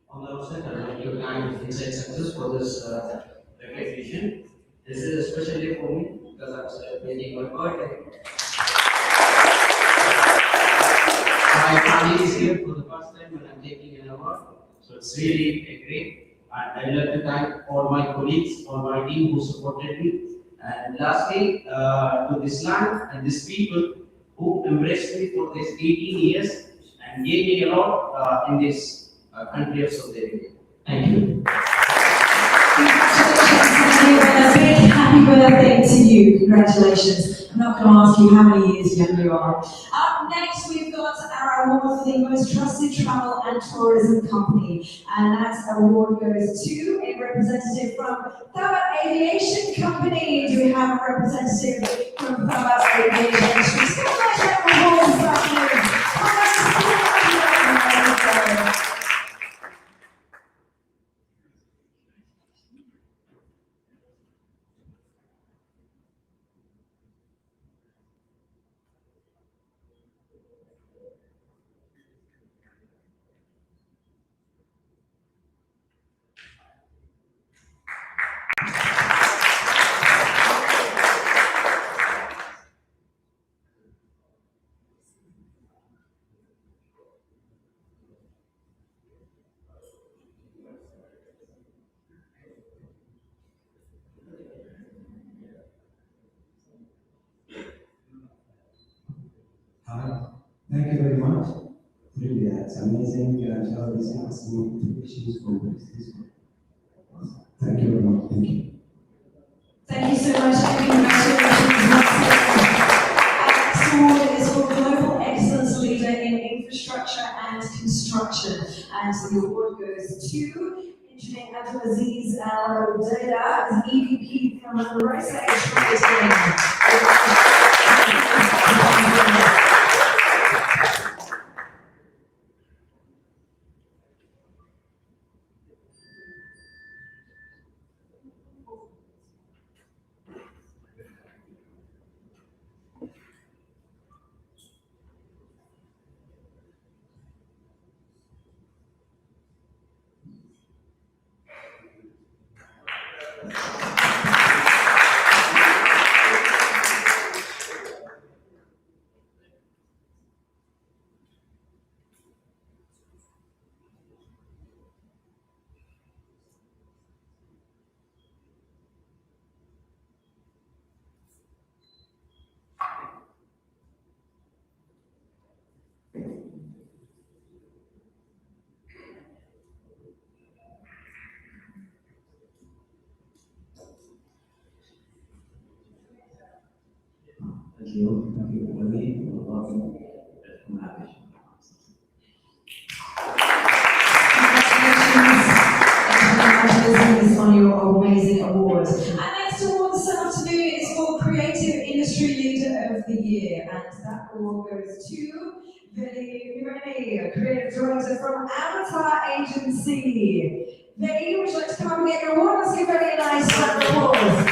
On the outset, I'd like to thank Inside Success for this recognition. This is a special day for me because I'm celebrating my birthday. My family is here for the first time when I'm taking an award, so it's really a great. And I'd like to thank all my colleagues, all my team who supported me. And lastly, to this land and these people who embraced me for these 18 years and gave me a lot in this country of Saudi Arabia. Thank you. And a big happy birthday to you. Congratulations. I'm not going to ask you how many years young you are. Up next, we've got our award for the most trusted travel and tourism company. And that award goes to a representative from Thabat Aviation Company. Do we have a representative from Thabat Aviation? Please come back to our award this afternoon. Hi, thank you very much. Really, it's amazing to have these issues for this. Thank you very much. Thank you. Thank you so much. Congratulations once again. Next award is for Global Excellence Leader in Infrastructure and Construction. And the award goes Abdulaziz Al-Dada is EVP from Rosa Thank you. Thank you, everybody. Welcome. I'm happy. Congratulations on your amazing award. And next award this afternoon is for Creative Industry Leader of the Year. And that award goes to Vinny Rennie, Creative Director from Avatar Agency. Vinny, would you like to come up and get your award? Let's give Vinny a nice round of applause.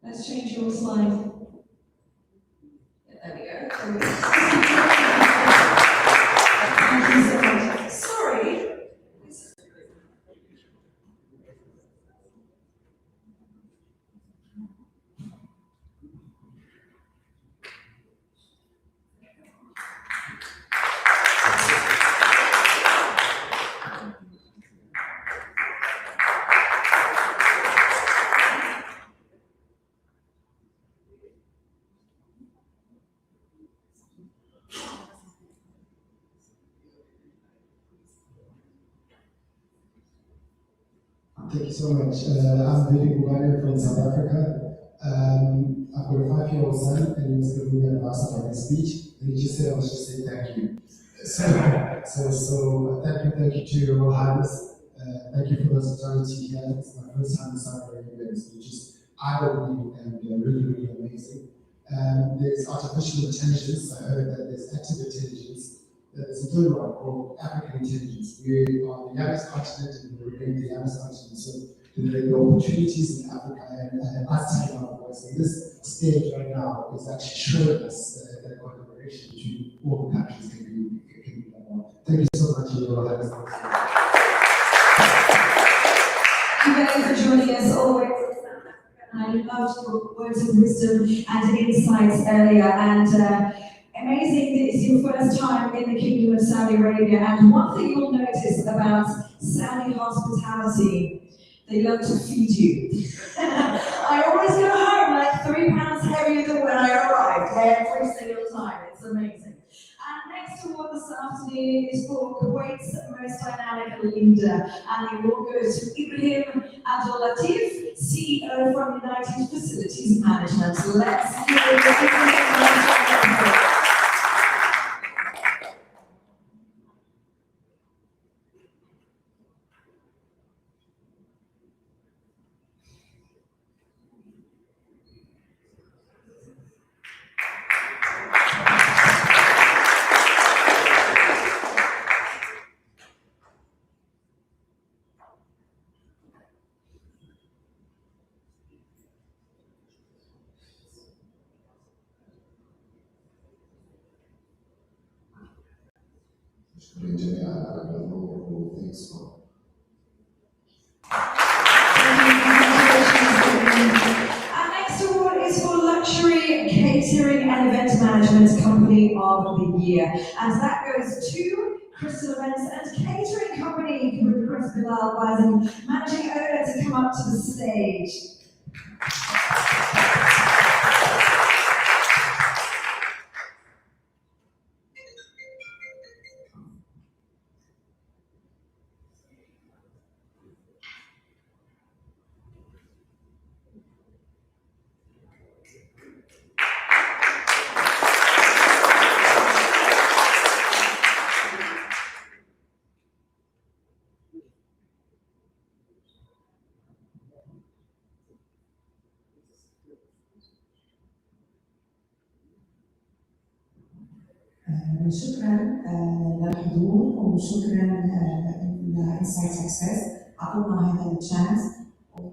Let's change your slide. There we go. Thank you so much. Sorry. Thank you so much. I'm Vili Bugani from South Africa. I've got a 5-year-old son, and he was going to be asked about his speech, and he just said, I was just saying thank you. So thank you to your Highness. Thank you for the hospitality here. It's my first time in Saudi Arabia, which is eye-opening and really amazing. There's artificial intelligence. I heard that there's active intelligence. There's a third one called African intelligence. We are the youngest continent and we remain the youngest continent. So the opportunities in Africa and us taking our voice in this stage right now is actually showing us that collaboration between all the countries can be done more. Thank you so much, Your Highness. Thank you guys for joining us always. I loved your words of wisdom and insights earlier. And amazing that it's your first time in the Kingdom of Saudi Arabia. And one thing you'll notice about Saudi hospitality, they love to feed you. I always go home like 3 pounds heavier than when I arrived every single time. It's amazing. And next award this afternoon is for Kuwait's most dynamic leader. And the award goes to Ibrahim Abdul Latif, CEO from United Facilities Management. Let's give it a Our next award is for Luxury Catering and Event Management Company of the Year. And that goes to Crystal Events and Catering Company. Can we request Bilal Bazin, Managing Owner, to come up to the stage? شكرا للحضور وشكرا لإنسايت سكسس أعطونا هذا التشانس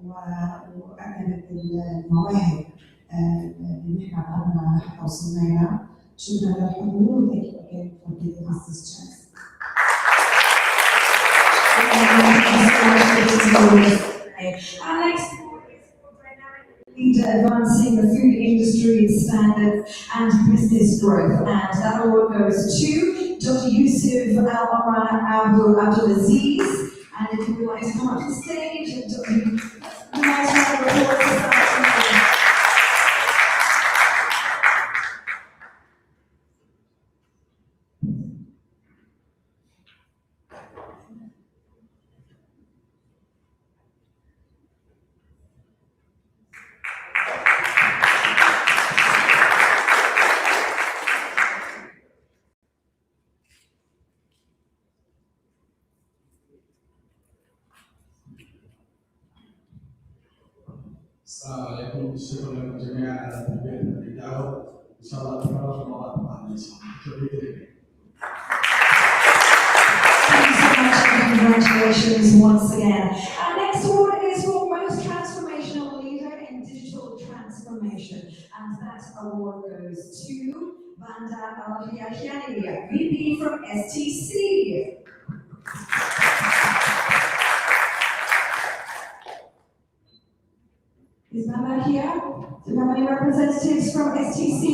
وأكدت المواهب اللي نحن قدرنا حتى وصلنا لها. شكرا للحضور و thank you again for giving us this chance. Our next leader advancing the food industry standards and business growth, and that award goes to Dr. Yusuf Al-Amran Abdulaziz. And if you would like to come up to the stage, Dr. السلام عليكم، شكرا لكم جميعا على تلبية الدعوة، إن شاء الله نتفرج مع بعض إن شاء الله. Congratulations once again. Our next award is for Most Transformational Leader in Digital Transformation, and that award goes to Vanda Al-Hiashani, VP from STC. Is Vanda here? Do we have any representatives from STC?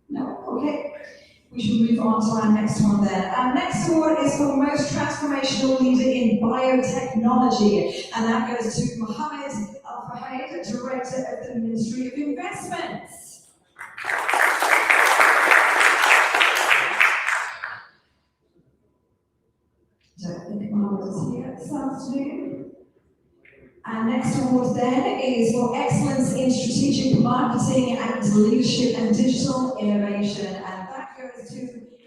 No, okay. We should move on to our next one then. Our next award is for Most Transformational Leader in Biotechnology, and that goes to Mohammed Al-Fahid, Director of the Ministry of Investments. Don't think Mohammed is here this afternoon. Our next award then is for Excellence in Strategic Marketing and Leadership and Digital Innovation, and that goes to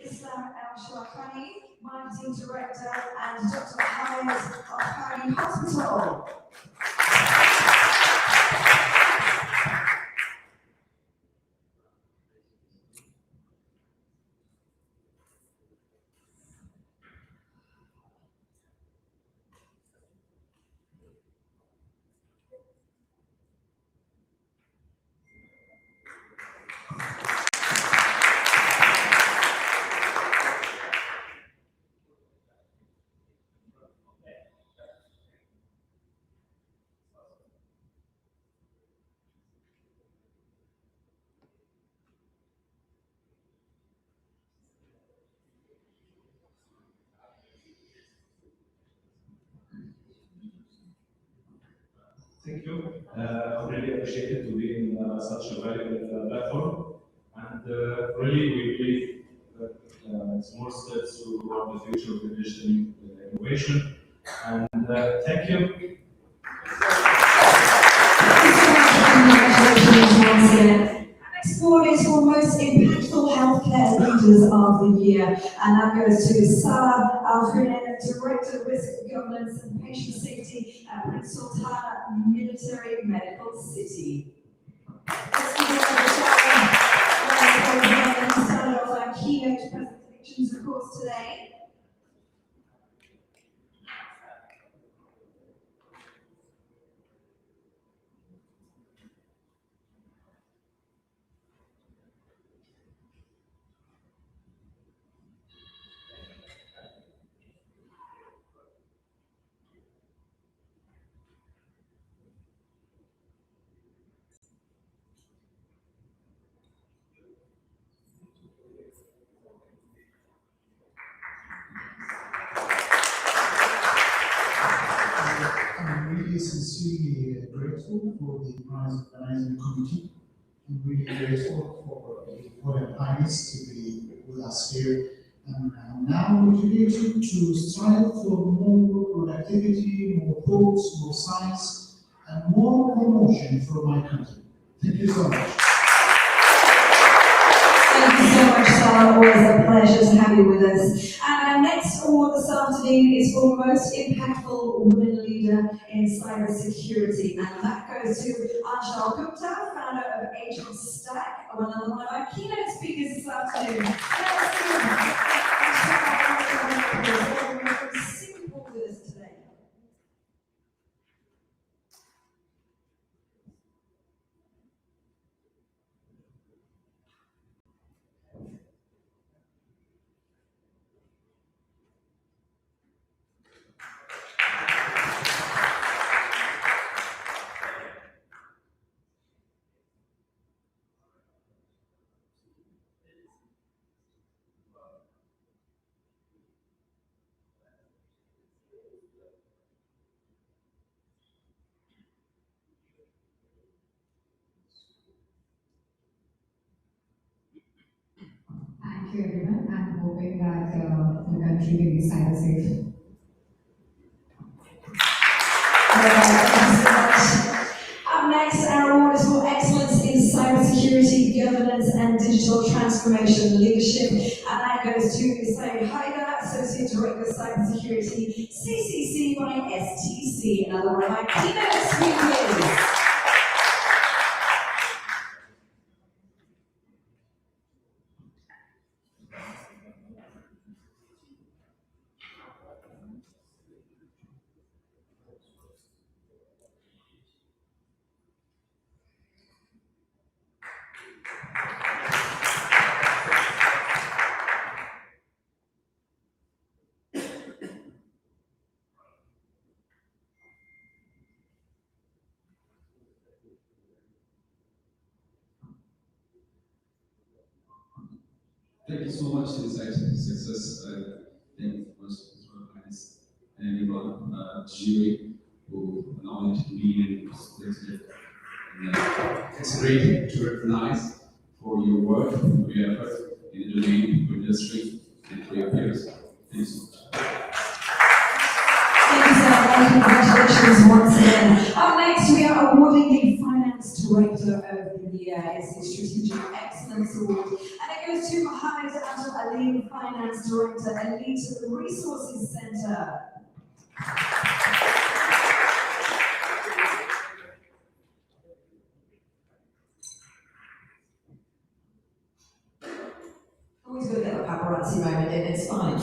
Islam Al-Shawkani, Marketing Director, and Dr. Hayat Al-Khari Hospital. Thank you. I really appreciate it to be in such a valuable platform, and really we believe that it's more steps toward the future of the digital innovation. And thank you. Once again. Next award is for Most Impactful Healthcare Leaders of the Year, and that goes to Sarah Al-Hunain, Director of Risk Governance and Patient Safety at Prince Sultan Military Medical City. Let's give it a shout. Started off our keynote presentations, of course, today. I'm really sincerely grateful for the prize organizing committee. I'm really grateful for the Royal Highness to be with us here. And I'm now motivated to strive for more productivity, more thoughts, more science, and more promotion for my country. Thank you so much. Thank you so much, Sarah. Always a pleasure to have you with us. And our next award this afternoon is for Most Impactful Women Leader in in cybersecurity, and that goes to Anshul Gupta, founder of Agent Stack, one of our keynote speakers this afternoon. From Singapore with us today. Thank you, everyone. I'm hoping that the country will be cyber safe. Up next, our award is for excellence in cybersecurity, governance, and digital transformation leadership. And that goes to Saeed Haider, Associate Director of Cybersecurity, CCC by STC, another one of our keynote speakers. Thank you so much for this success. Thank you for organizing and everyone, jury who allowed me to be in this. It's great to recognize for your work, for your effort in the domain, for industry, and for your peers. Thank you so much. Thank you, sir. Congratulations once again. Up next, we are awarding the Finance Director of the Year. It's the Strategic Excellence Award. And it goes to Mohammed Abdul Ali, Finance Director, Elite Resources Center. Always got to get the paparazzi moment in, it's fine.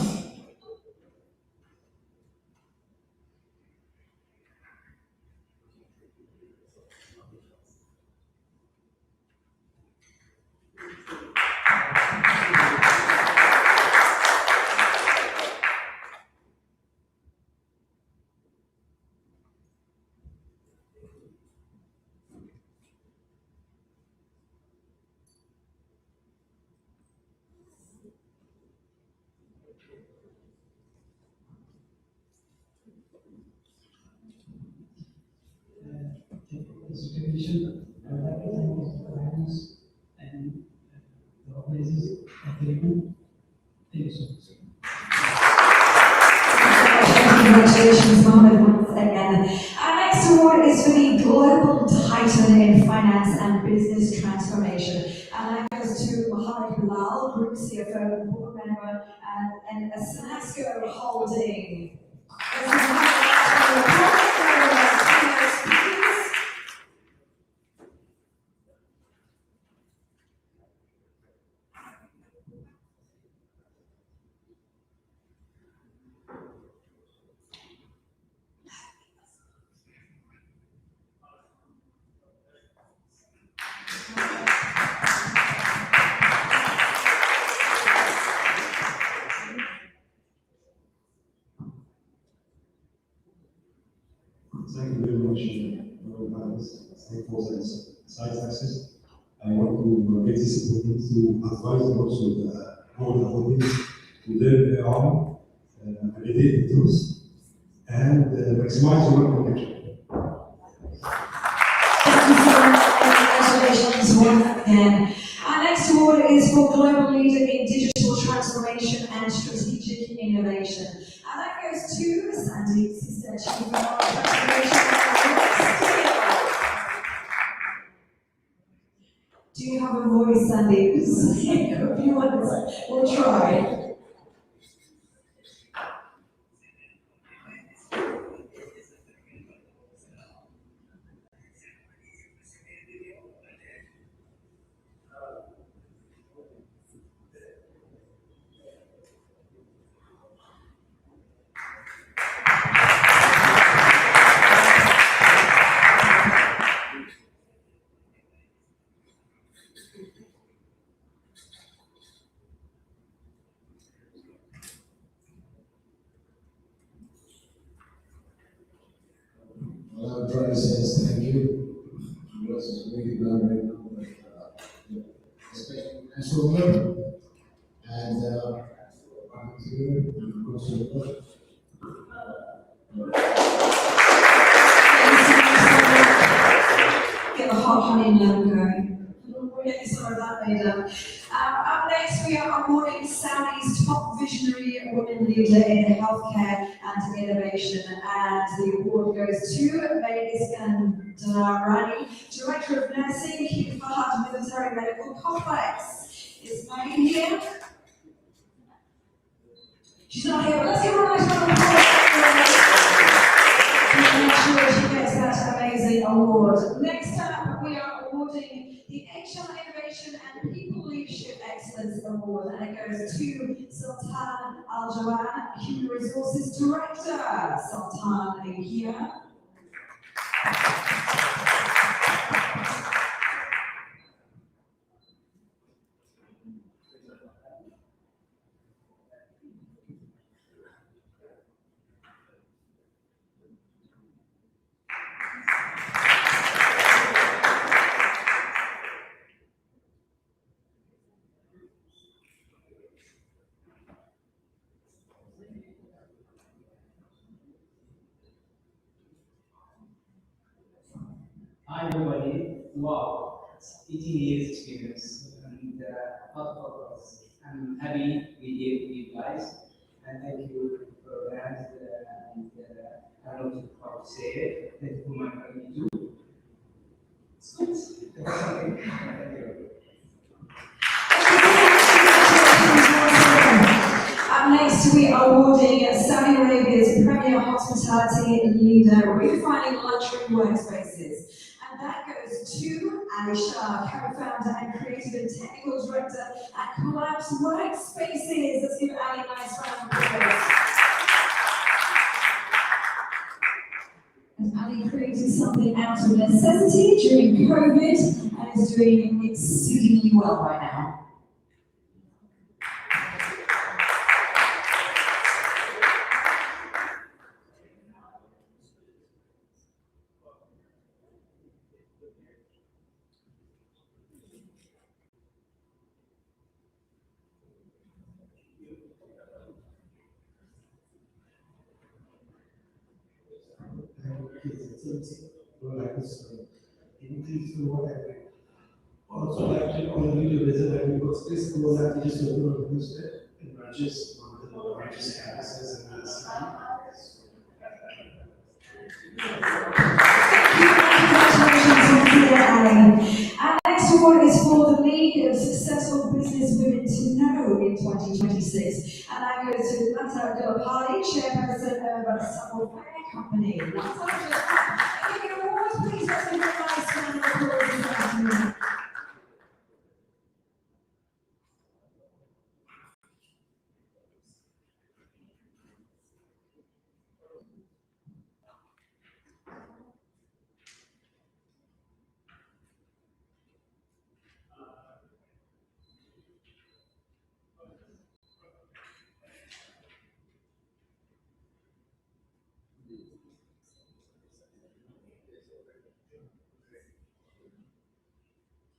This recognition values and the organizers of the event. Thank you so much. Congratulations, Mohammed, once again. Our next award is for the Global Titan in Finance and Business Transformation. And that goes to Mohammed Bilal, Group CFO, Board Member, and Sanasco Holding. Thank you very much, stakeholders, site access. I want to get this opportunity to advise also the board of audience to learn their own, validate the truth, and maximize your potential. Thank you so much. Congratulations once again. Our next award is for Global Leader in Digital Transformation and Strategic Innovation. And that goes to Sandy Sister, Chief of Transformation. Do you have a voice, Sandy? If you want, we'll try. everybody says thank you. Because it's really done right now, but yeah, especially as a woman, and I'm here, and of course, Get the hot honey now going. We're getting some of that later. Up next, we are awarding Saudi's top visionary women leader in healthcare and innovation. And the award goes to May Iskandarani, Director of Nursing, King Fahad Military Medical Complex. Is May here? She's not here, but let's give her a nice round of applause. Make sure she gets that amazing award. Next up, we are awarding the HR Innovation and People Leadership Excellence Award, and it goes to Sultan Al Jawan, Human Resources Director. Sultan, are you here? Hi everybody, wow, it's 18 years experience and lot of purpose. I'm happy we here with you guys and thank you for that and I don't know how to say it, thank you for my family too. It's good. Thank you. Up next, we are awarding Saudi Arabia's premier hospitality leader, redefining luxury workspaces. And that goes to Ali Shah, co-founder and creative and technical director at Collapse Workspaces. Let's give Ali a nice round of applause. And Ali created something out of necessity during COVID and is doing exceedingly well right now. Like this, increase the what I think. Also, like on the video visit, and because this goes out, just open up this in branches, on the branches campuses and the city. Our next award is for the League of Successful Business Women to Know in 2026. And that goes to Nata Dilapali, chairperson of Supple Fair Company. Nata, give me an award, please. Let's give her a nice round of applause this afternoon.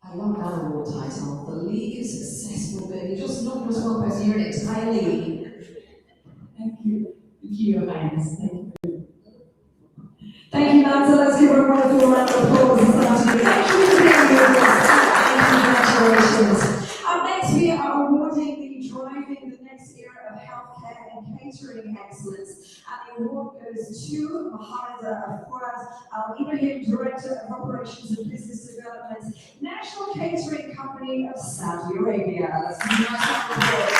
I love that award title, the League of Successful Women. You're just not just one person, you're an entire league. Thank you. Thank you, your hands. Thank you. Thank you, Nata. Let's give her a wonderful round of applause this afternoon. Thank you for being with us, and congratulations. Up next, we are awarding the Driving the Next Era of Healthcare and Catering Excellence. And the award goes to Mohammed Fouad Al Ibrahim, Director of Operations and Business Development, National Catering Company of Saudi Arabia. Let's give a nice round of applause.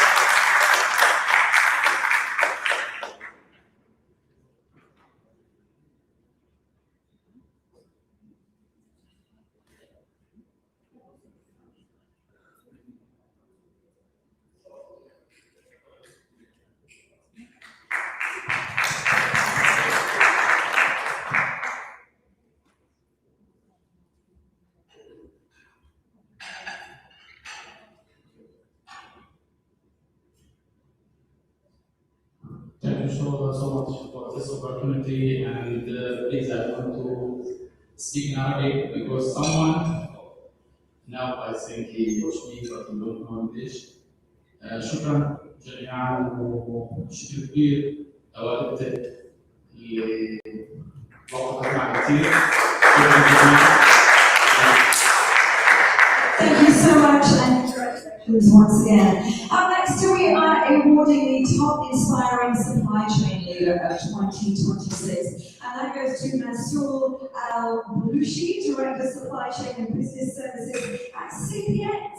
Thank you so much for this opportunity, and please I want to speak in Arabic because someone now I think he watched me but he don't know English. شكرا جميعا وشكر كبير لوالدتي اللي وقفت معي كثير. شكرا جزيلا. Thank you so much, and congratulations once again. Up next, we are awarding the Top Inspiring Supply Chain Leader of 2026, and that goes to Mansour Al-Balushi, Director of Supply Chain and Business Services at CPX.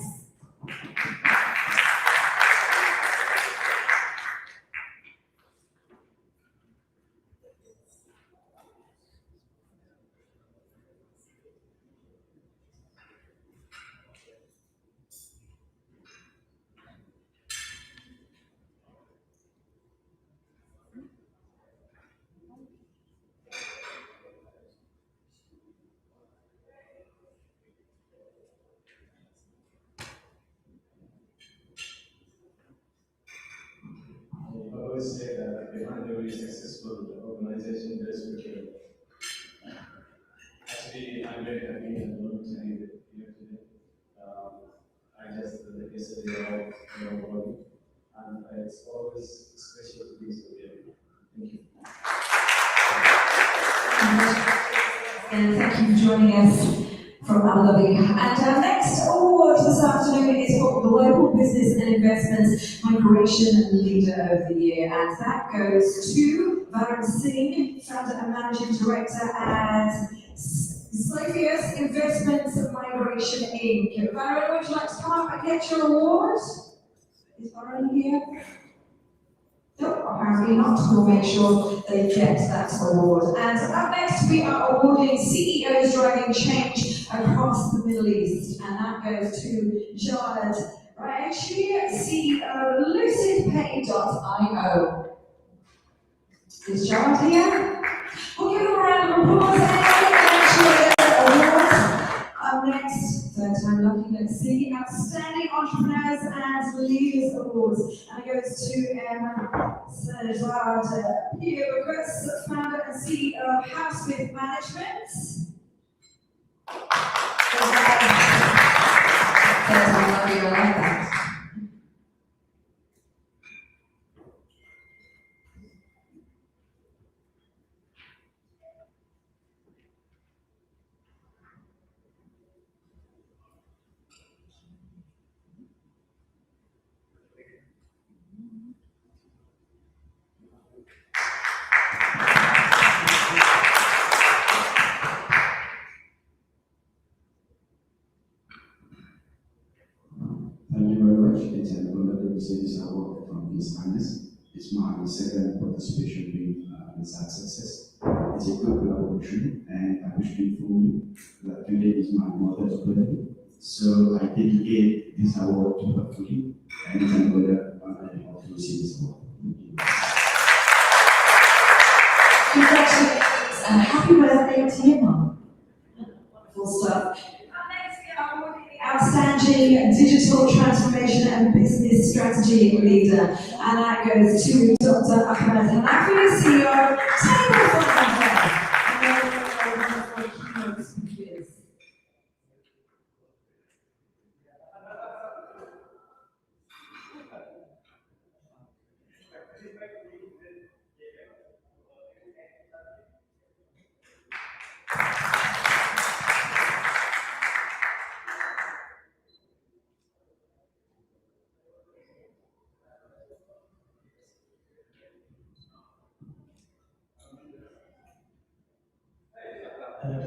I always say that behind every successful organization there is security. Actually, I'm very happy and honored to be here today. I just yesterday arrived in our body, and it's always special to be here. Thank you. And thank you for joining us from Abu Dhabi. And our next award this afternoon is for Global Business and Investments Migration Leader of the Year. And that goes to Varun Singh, Founder and Managing Director at Sophia's Investments Migration Inc. Varun, would you like to come up and get your award? Is Varun here? No, apparently not. We'll make sure they get that award. And up next, we are awarding CEOs driving change across the Middle East. And that goes to Jawad Raishi, CEO LucidPay.io. Is Jawad here? We'll give him a round of applause and award. Up next, third time lucky, let's see, Outstanding Entrepreneurs and Leaders Awards. And it goes to Sajad Pierre Bacchus, founder and CEO of Housesmith Management. Third time lucky, I like that. Thank you very much. It's an honor to receive this award from His Highness. It's my second participation in this success. It's a good collaboration, and I wish to inform you that today is my mother's birthday. So I dedicate this award to her fully, and it's an honor to receive this award. Congratulations and happy birthday to you, Mum. Full stop. Outstanding Digital Transformation and Business Strategy Leader. And that goes to Dr. Ahmed Hanafi, CEO of Cybersecurity.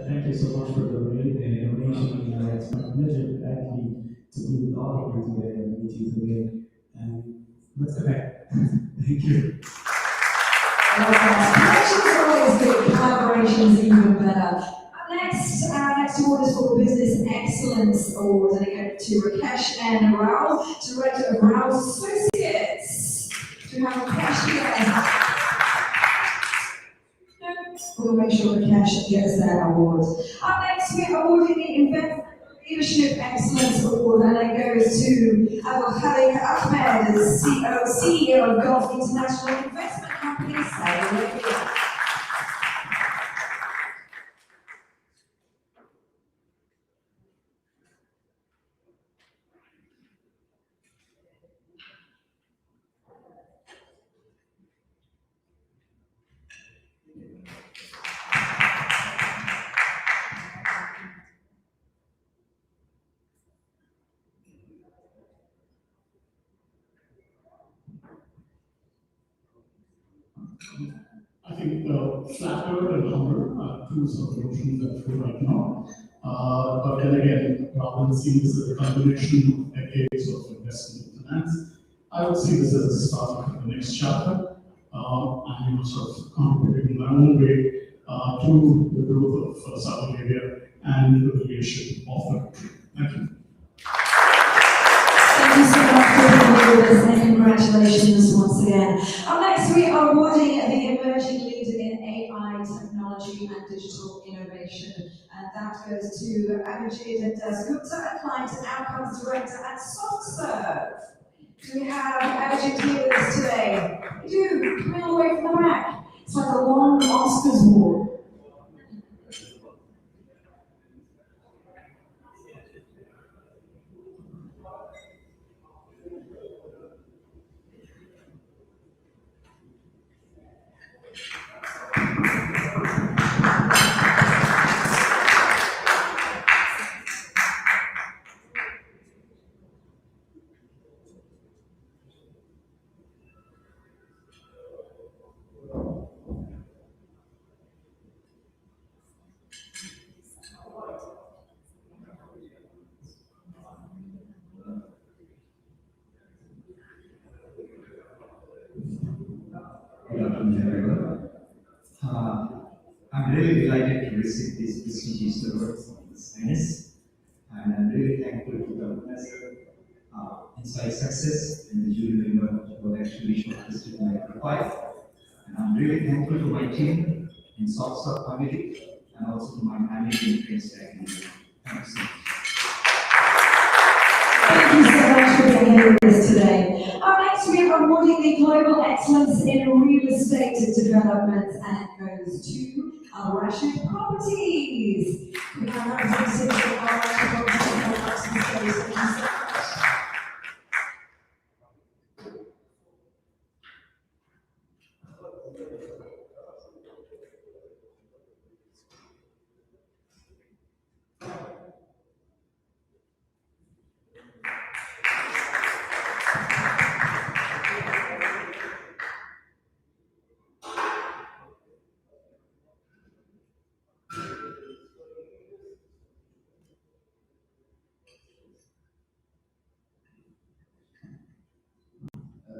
Thank you so much for the donation. It's my pleasure actually to be with all of you today and meet you today. And let's connect. Thank you. Connections are always good, collaborations even better. Up next, our next award is for the Business Excellence Award, and it goes to Rakesh and Rao, Director of Rao's Associates. Do you have Rakesh here? We'll make sure Rakesh gets that award. Up next, we're awarding the Investment Leadership Excellence Award, and it goes to Abu Khalik Ahmed, CEO of Gulf International Investment Company, Saudi Arabia. I think flatter and humbler are two sort of notions that flow right now. But then again, rather than seeing this as a culmination of decades of investment in finance, I would see this as the start of the next chapter, and sort of contributing in my own way to the growth of Saudi Arabia and the leadership of the country. Thank you. Thank you so much for being with us, and congratulations once again. Up next, we are awarding the Emerging Leader in AI Technology and Digital Innovation, and that goes to Abhijit Dasgupta, Client and Outcomes Director at SoftServe. Do we have Abhijit here with us today? We do. Come all the way from the back. It's like a long Oscars walk. Good afternoon, everyone. I'm really delighted to receive these prestigious awards of His Highness, and I'm really thankful to the organizer, Inspire Success, and the jury member who have actually shortlisted my profile. And I'm really thankful to my team in SoftServe family, and also to my family and friends back in India. Thank you so much. Thank you so much for being here with us today. Up next, we are awarding the Global Excellence in Real Estate Development, and it goes to Rashid Properties. We have representatives of Rashid Properties. Thank you so much.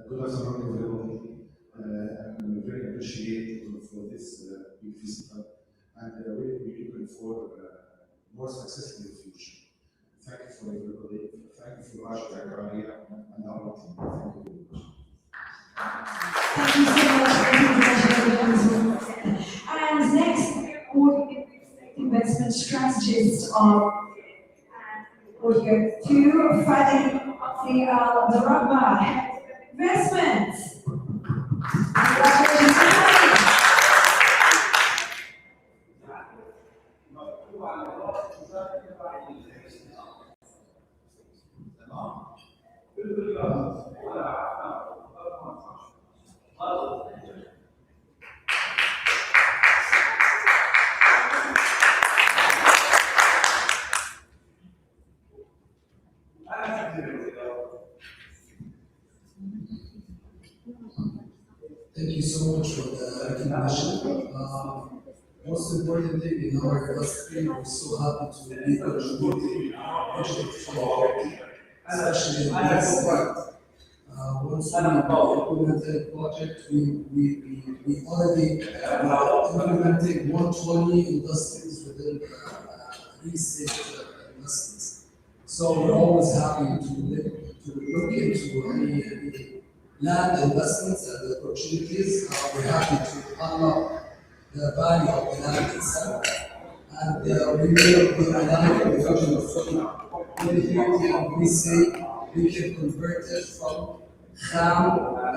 Good afternoon, everybody. I'm very appreciative for this big festival, and we're looking for more success in the future. Thank you for everybody. Thank you for Rashid and our team. Thank you so much. Thank you. And next, awarding investment strategist of audio to Fadi Al-Darabah. Investments. Congratulations. Thank you so much for the recognition. Most important thing in our industry, we're so happy to be contributing digital technology, especially in this part. Once we implemented project, we already implemented 120 industries within real estate industries. So we're always happy to look into any land investments and the opportunities. We're happy to unlock the value of the land itself. And we will be aligned with the vision of 2030, and we say we can convert it from Kham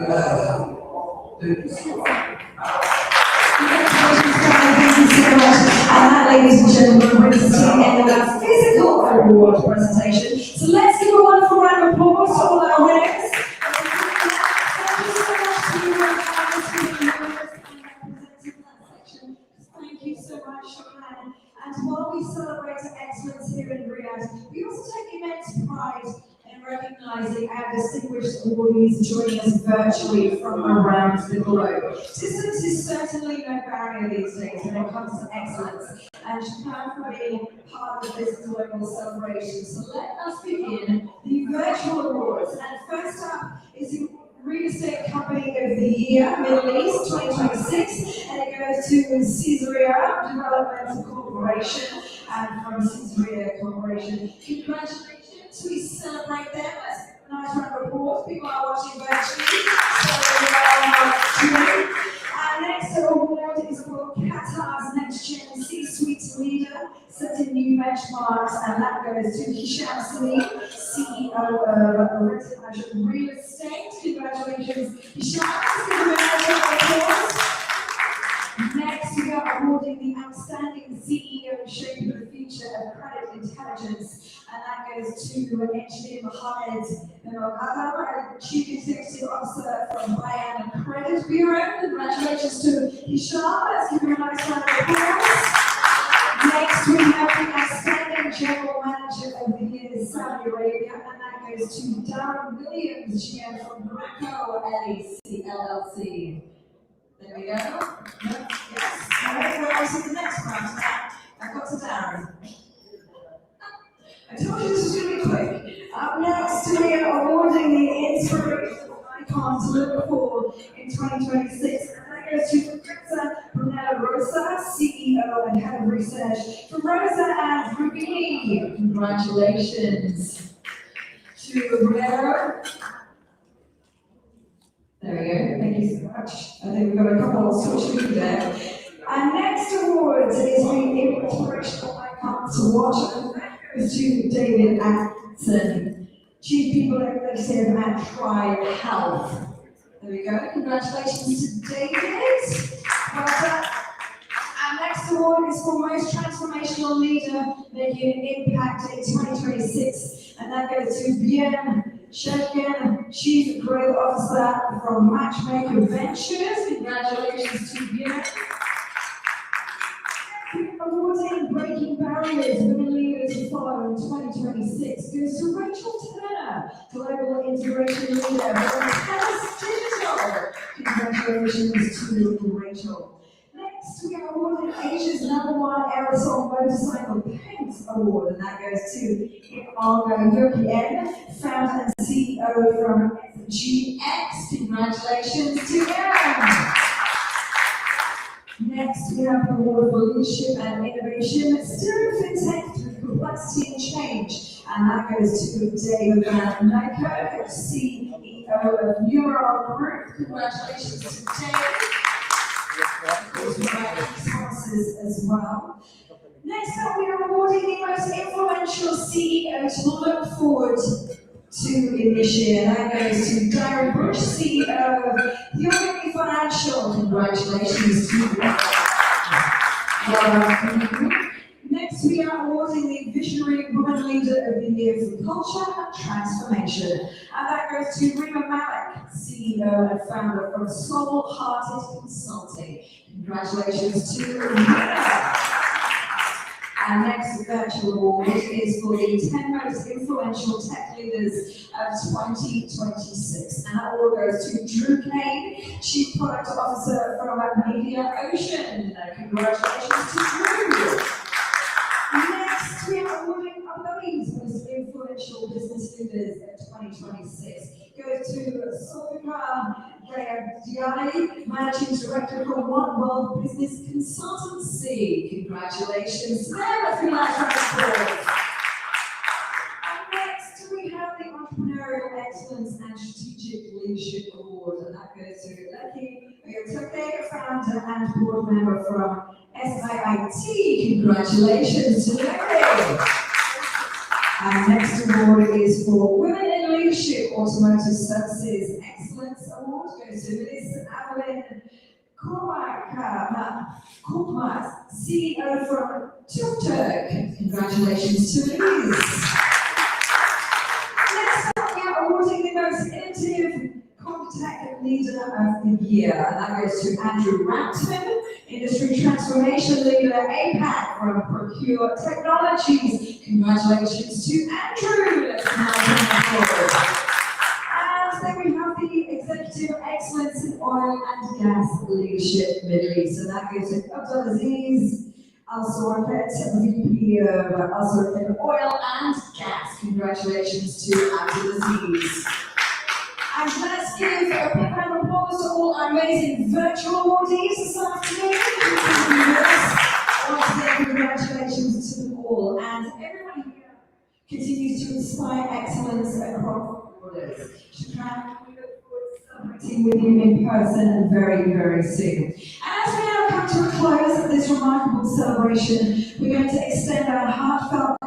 ila Ilham. Thank you so much. Thank you so much. And that, ladies and gentlemen, brings us to the end of our physical award presentation. So let's give a wonderful round of applause to all our winners. Thank you so much, Shukran. And while we celebrate excellence here in Riyadh, we also take immense pride in recognizing our distinguished attendees joining us virtually from around the globe. Distance is certainly no barrier these days when it comes to excellence, and Japan for being part of this global celebration. So let us begin the virtual awards. And first up is the Real Estate Company of the Year, Middle East 2026, and it goes to Caesarea Development Corporation, and from Caesarea Corporation. Congratulations, we celebrate them. That's a nice round of applause. People are watching virtually, so our next award is for Qatar's Next Gen C-Suite Leader, setting new benchmarks, and that goes to Hisham Salim, CEO of Residential Real Estate. Congratulations, Hisham. Give him a nice round of applause. Next, we are awarding the Outstanding CEO Shaping the Future of Credit Intelligence, and that goes to Engineer Mohammed Adam, Chief Executive Officer from Bayan Credit Bureau. Congratulations to Hisham. Let's give him a nice round of applause. Next, we have the Outstanding General Manager of the Year, Saudi Arabia, and that goes to Darren Williams, GM from Greco LLC, LLC. There we go. Yes. All right, we're on to the next round now. I've got to Darren. I told you this was going to be quick. Up next, we are awarding the Inspirational Icon to look for in 2026. And that goes to Professor Brunella Rosa, CEO and Head of Research from Rosa and Rubini. Congratulations to Brunella. There we go, thank you so much. I think we've got a couple of switches there. Our next award is the Inspirational Icon to watch, and that goes to David Atson, Chief People Executive at Tribe Health. There we go, congratulations to David. Well done. Our next award is for Most Transformational Leader Making an Impact in 2026, and that goes to Bien Shevkin, Chief Growth Officer from Matchmaker Ventures. Congratulations to you. Awarding Breaking Barriers, Women Leaders to Follow in 2026 goes to Rachel Turner, Global Integration Leader from Palace Digital. Congratulations to Rachel. Next, we are awarding Asia's #1 Aerosol Motorcycle Paint Award, and that goes to Olga Yukien, founder and CEO from GX. Congratulations to them. Next, we have the award for leadership and innovation, steering fintech through complexity and change, and that goes to David Van Nykerk, CEO of Neural Group. Congratulations to Dave. Of course, we have sponsors as well. Next up, we are awarding the most influential CEO to look forward to in this year. That goes to Darren Bush, CEO of Theory Financial. Congratulations to you. Next, we are awarding the Visionary Woman Leader of the Year for Culture and Transformation. And that goes to Rima Malik, CEO and founder from Soul Hearted Consulting. Congratulations to Rima. Our next virtual award is for the 10 most influential tech leaders of 2026. And that award goes to Drew Kane, Chief Product Officer from Media Ocean. Congratulations to Drew. Next, we are awarding Abu Dhabi's most influential business leaders of 2026. Goes to Sofika Diani, Managing Director for One World Business Consultancy. Congratulations, Sarah. And next, we have the Entrepreneurial Excellence and Strategic Leadership Award, and that goes to Lucky Oyotoke, founder and board member from SIIT. Congratulations to Larry. Our next award is for Women in Leadership Automotive Services Excellence Award. Goes to Ms. Evelyn Korkmaz, CEO from TukTuk. Congratulations to Liz. Next up, we are awarding the most innovative Contact Leader of the Year, and that goes to Andrew Rampton, Industry Transformation Leader APAC from Procure Technologies. Congratulations to Andrew. Let's now bring it forward. And lastly, we have the Executive Excellence in Oil and Gas Leadership Middle East, and that goes to Abdulaziz Al-Sawafet, VP of Al-Sawafet Oil and Gas. Congratulations to Abdulaziz. And let's give a big round of applause to all our amazing virtual awardees this afternoon. Once again, congratulations to them all. And everybody here continues to inspire excellence across borders. Shukran, we look forward to celebrating with you in person very, very soon. And as we now come to a close of this remarkable celebration, we're going to extend our heartfelt